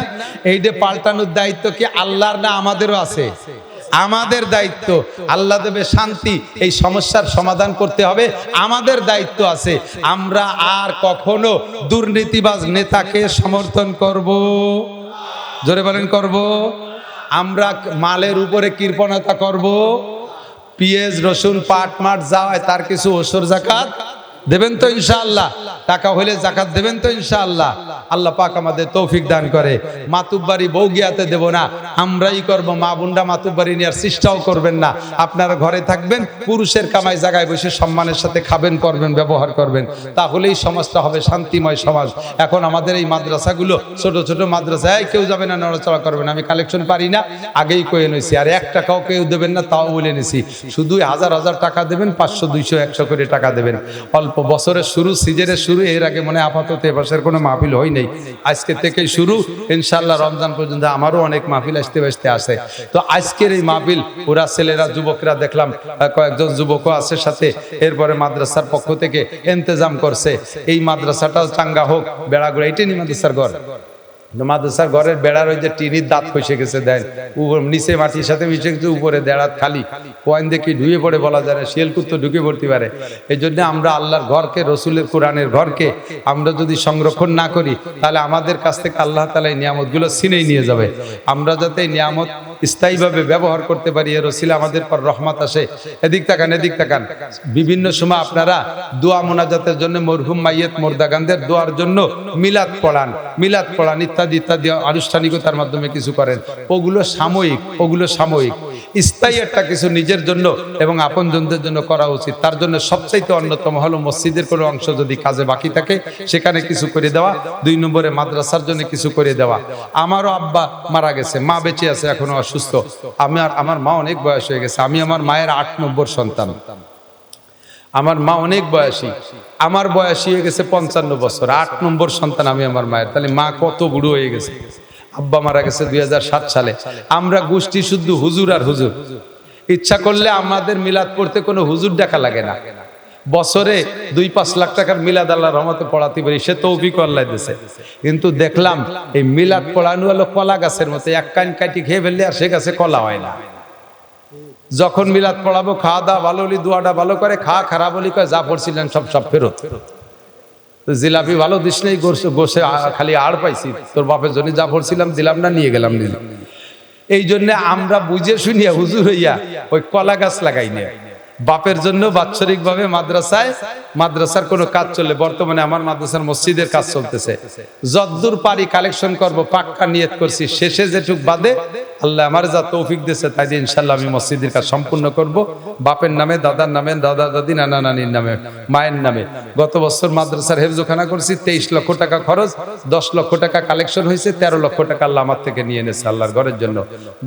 এইটা পাল্টানোর দায়িত্ব কি আল্লাহর না আমাদেরও আছে? আমাদের দায়িত্ব। আল্লাহ দেবে শান্তি, এই সমস্যার সমাধান করতে হবে, আমাদের দায়িত্ব আছে। আমরা আর কখনো দুর্নীতিবাজ নেতাকে সমর্থন করব? জোরে বলেন করব? আমরা মালের উপরে কৃপণতা করব? পেঁয়াজ রসুন পাট মাট যা হয় তার কিছু ওসর জাকাত দেবেন তো ইনশাআল্লাহ? টাকা হলে যাকাত দেবেন তো ইনশাআল্লাহ? আল্লাহ পাক আমাদের তৌফিক দান করে। মাতুব্বাড়ি বউ গিয়াতে দেব না, আমরাই করব। মা বোনরা মাতুব্বাড়ি নেওয়ার চেষ্টাও করবেন না। আপনারা ঘরে থাকবেন, পুরুষের কামাই জায়গায় বসে সম্মানের সাথে খাবেন, করবেন, ব্যবহার করবেন, তাহলেই সমাজটা হবে শান্তিময় সমাজ। এখন আমাদের এই মাদ্রাসাগুলো ছোট ছোট মাদ্রাসায় কেউ যাবে না, নড়াচড়া করবেন, আমি কালেকশন পারি না, আগেই কয়ে নিয়েছি। আর 1 টাকাও কেউ দেবেন না, তাও বলে নিয়েছি। শুধু হাজার হাজার টাকা দেবেন, 500 200 100 করে টাকা দেবেন। অল্প বছরের শুরু, সিজনের শুরু। এর আগে মনে আপাতত এবছর কোনো মাহফিল হয় নাই, আজকে থেকেই শুরু। ইনশাআল্লাহ রমজান পর্যন্ত আমারও অনেক মাহফিল আসতে আসতে আসে। তো আজকের এই মাহফিল ওরা ছেলেরা, যুবকরা দেখলাম কয়েকজন যুবকও আছে সাথে। এরপরে মাদ্রাসার পক্ষ থেকে ইন্তজাম করছে এই মাদ্রাসাটাও চাঙ্গা হোক। বেড়াগুড়া এটাই মাদ্রাসার ঘর। মাদ্রাসার ঘরের বেড়ার ওই যে টিনির দাঁত খসে গেছে, দেন নিচে মাটির সাথে মিশে গেছে, উপরে দেড়াত খালি। পয়েন্ট দেখি ঢুয়ে পড়ে বলা যায় না, শিয়ালকুত তো ঢুকে পড়তে পারে। এই জন্য আমরা আল্লাহর ঘরকে, রসুলের কোরআনের ঘরকে আমরা যদি সংরক্ষণ না করি, তাহলে আমাদের কাছ থেকে আল্লাহ তাআলা এই নিয়ামতগুলো ছিনেই নিয়ে যাবে। আমরা যাতে এই নিয়ামত স্থায়ীভাবে ব্যবহার করতে পারি, এর ওসিলা আমাদের পর রহমত আসে। এদিক তাকান, এদিক তাকান। বিভিন্ন সময় আপনারা দোয়া মোনাজাতের জন্য, মরহুম মাইয়েত মুর্দাগানদের দোয়ার জন্য মিলাদ পড়ান ইত্যাদি ইত্যাদি আনুষ্ঠানিকতার মাধ্যমে কিছু করেন। ওগুলো সাময়িক, স্থায়ী একটা কিছু নিজের জন্য এবং আপনজনদের জন্য করা উচিত। তার জন্য সবচাইতে অন্যতম হলো মসজিদের কোনো অংশ যদি কাজে বাকি থাকে সেখানে কিছু করে দেওয়া। 2 নম্বরে মাদ্রাসার জন্য কিছু করে দেওয়া। আমারও আব্বা মারা গেছে, মা বেঁচে আছে, এখনো অসুস্থ। আমার মা অনেক বয়স হয়ে গেছে। আমি আমার মায়ের 8 নম্বর সন্তান। আমার মা অনেক বয়সী, আমার বয়সী হয়ে গেছে 55 বছর। 8 নম্বর সন্তান আমি আমার মায়ের। তাহলে মা কত বুড়ো হয়ে গেছে। আব্বা মারা গেছে 2007 সালে। আমরা গোষ্ঠী শুদ্ধ হুজুর আর হুজুর। ইচ্ছা করলে আমাদের মিলাদ পড়তে কোনো হুজুর দেখা লাগে না। বছরে 2-5 লাখ টাকার মিলাদ আল্লাহর রহমতে পড়াতে পারি, সে তৌফিক আল্লাহ দিয়েছে। কিন্তু দেখলাম এই মিলাদ পড়ানো হলো কলা গাছের মতো, এক কান কাটি খেয়ে ফেললে আর সে গাছে কলা হয় না। যখন মিলাদ পড়াবো, খাওয়া দাওয়া ভালো হলি, দোয়াটা ভালো করে, খারাপ হলি কয় যা পড়ছিলেন সব ফেরত। জিলাপি ভালো দিস নেই, গোসে খালি আড় পাইছি, তোর বাপের জন্য যা পড়ছিলাম দিলাম না, নিয়ে গেলাম। এই জন্য আমরা বুঝে শুনিয়া হুজুর হইয়া ওই কলা গাছ লাগাই না। বাপের জন্য বাৎসরিক ভাবে মাদ্রাসার কোনো কাজ চলে। বর্তমানে আমার মাদ্রাসার মসজিদের কাজ চলতেছে। যতদূর পারি কালেকশন করব, পাক্কা নিয়ত করছি। শেষে যেটুক বাদে আল্লাহ আমার যা তৌফিক দিয়েছে তাই দিয়ে ইনশাল্লাহ আমি মসজিদের কাজ সম্পূর্ণ করব। বাপের নামে, দাদার নামে, দাদা দাদি, নানা নানির নামে, মায়ের নামে। গত বছর মাদ্রাসার হেফজখানা করছি, 23 লক্ষ টাকা খরচ, 10 লক্ষ টাকা কালেকশন হয়েছে, 13 লক্ষ টাকা আল্লাহ আমার থেকে নিয়ে এনেছে আল্লাহর ঘরের জন্য।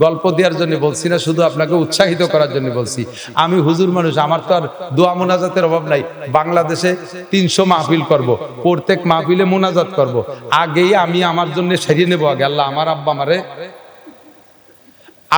গল্প দেওয়ার জন্য বলছি না, শুধু আপনাকে উৎসাহিত করার জন্য বলছি। আমি হুজুর মানুষ, আমার তো আর দোয়া মোনাজাতের অভাব নাই। বাংলাদেশে 300 মাহফিল করব, প্রত্যেক মাহফিলে মোনাজাত করব। আগেই আমি আমার জন্য সেরিয়ে নেবো। আগে আল্লাহ আমার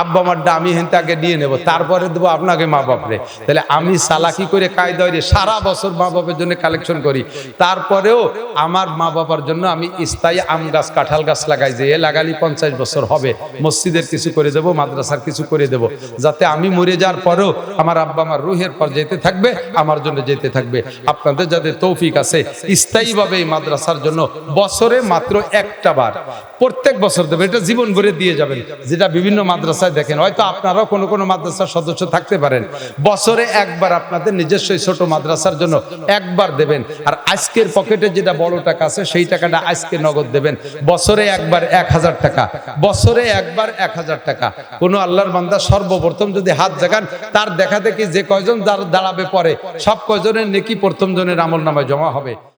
আব্বা মারটা আমি হেনতে আগে নিয়ে নেব, তারপরে দেবো আপনাকে মা বাপরে। তাহলে আমি চালাকি করে কায়দা সারা বছর মা বাপের জন্য কালেকশন করি, তারপরেও আমার মা বাবার জন্য আমি স্থায়ী আম গাছ, কাঁঠাল গাছ লাগাই। যে এ লাগালি 50 বছর হবে। মসজিদের কিছু করে দেব, মাদ্রাসার কিছু করে দেব, যাতে আমি মরে যাওয়ার পরেও আমার আব্বা আমার রুহের পর যেতে থাকবে, আমার জন্য যেতে থাকবে। আপনাদের যাদের তৌফিক আছে স্থায়ীভাবে এই মাদ্রাসার জন্য বছরে মাত্র একটা বার প্রত্যেক বছর দেবেন। এটা জীবন ভরে দিয়ে যাবেন। যেটা বিভিন্ন মাদ্রাসায় দেখেন, হয়তো আপনারাও কোনো মাদ্রাসার সদস্য থাকতে পারেন, বছরে একবার আপনাদের নিজস্ব ছোট মাদ্রাসার জন্য একবার দেবেন। আর আজকের পকেটে যেটা বড় টাকা আছে সেই টাকাটা আজকে নগদ দেবেন। বছরে একবার 1000 টাকা, বছরে একবার 1000 টাকা। কোনো আল্লাহর বান্দা সর্বপ্রথম যদি হাত জাগান, তার দেখা দেখি যে কয়জন দাঁড়াবে পরে সব কয়জনের নেকি প্রথম জনের আমল নামায় জমা হবে।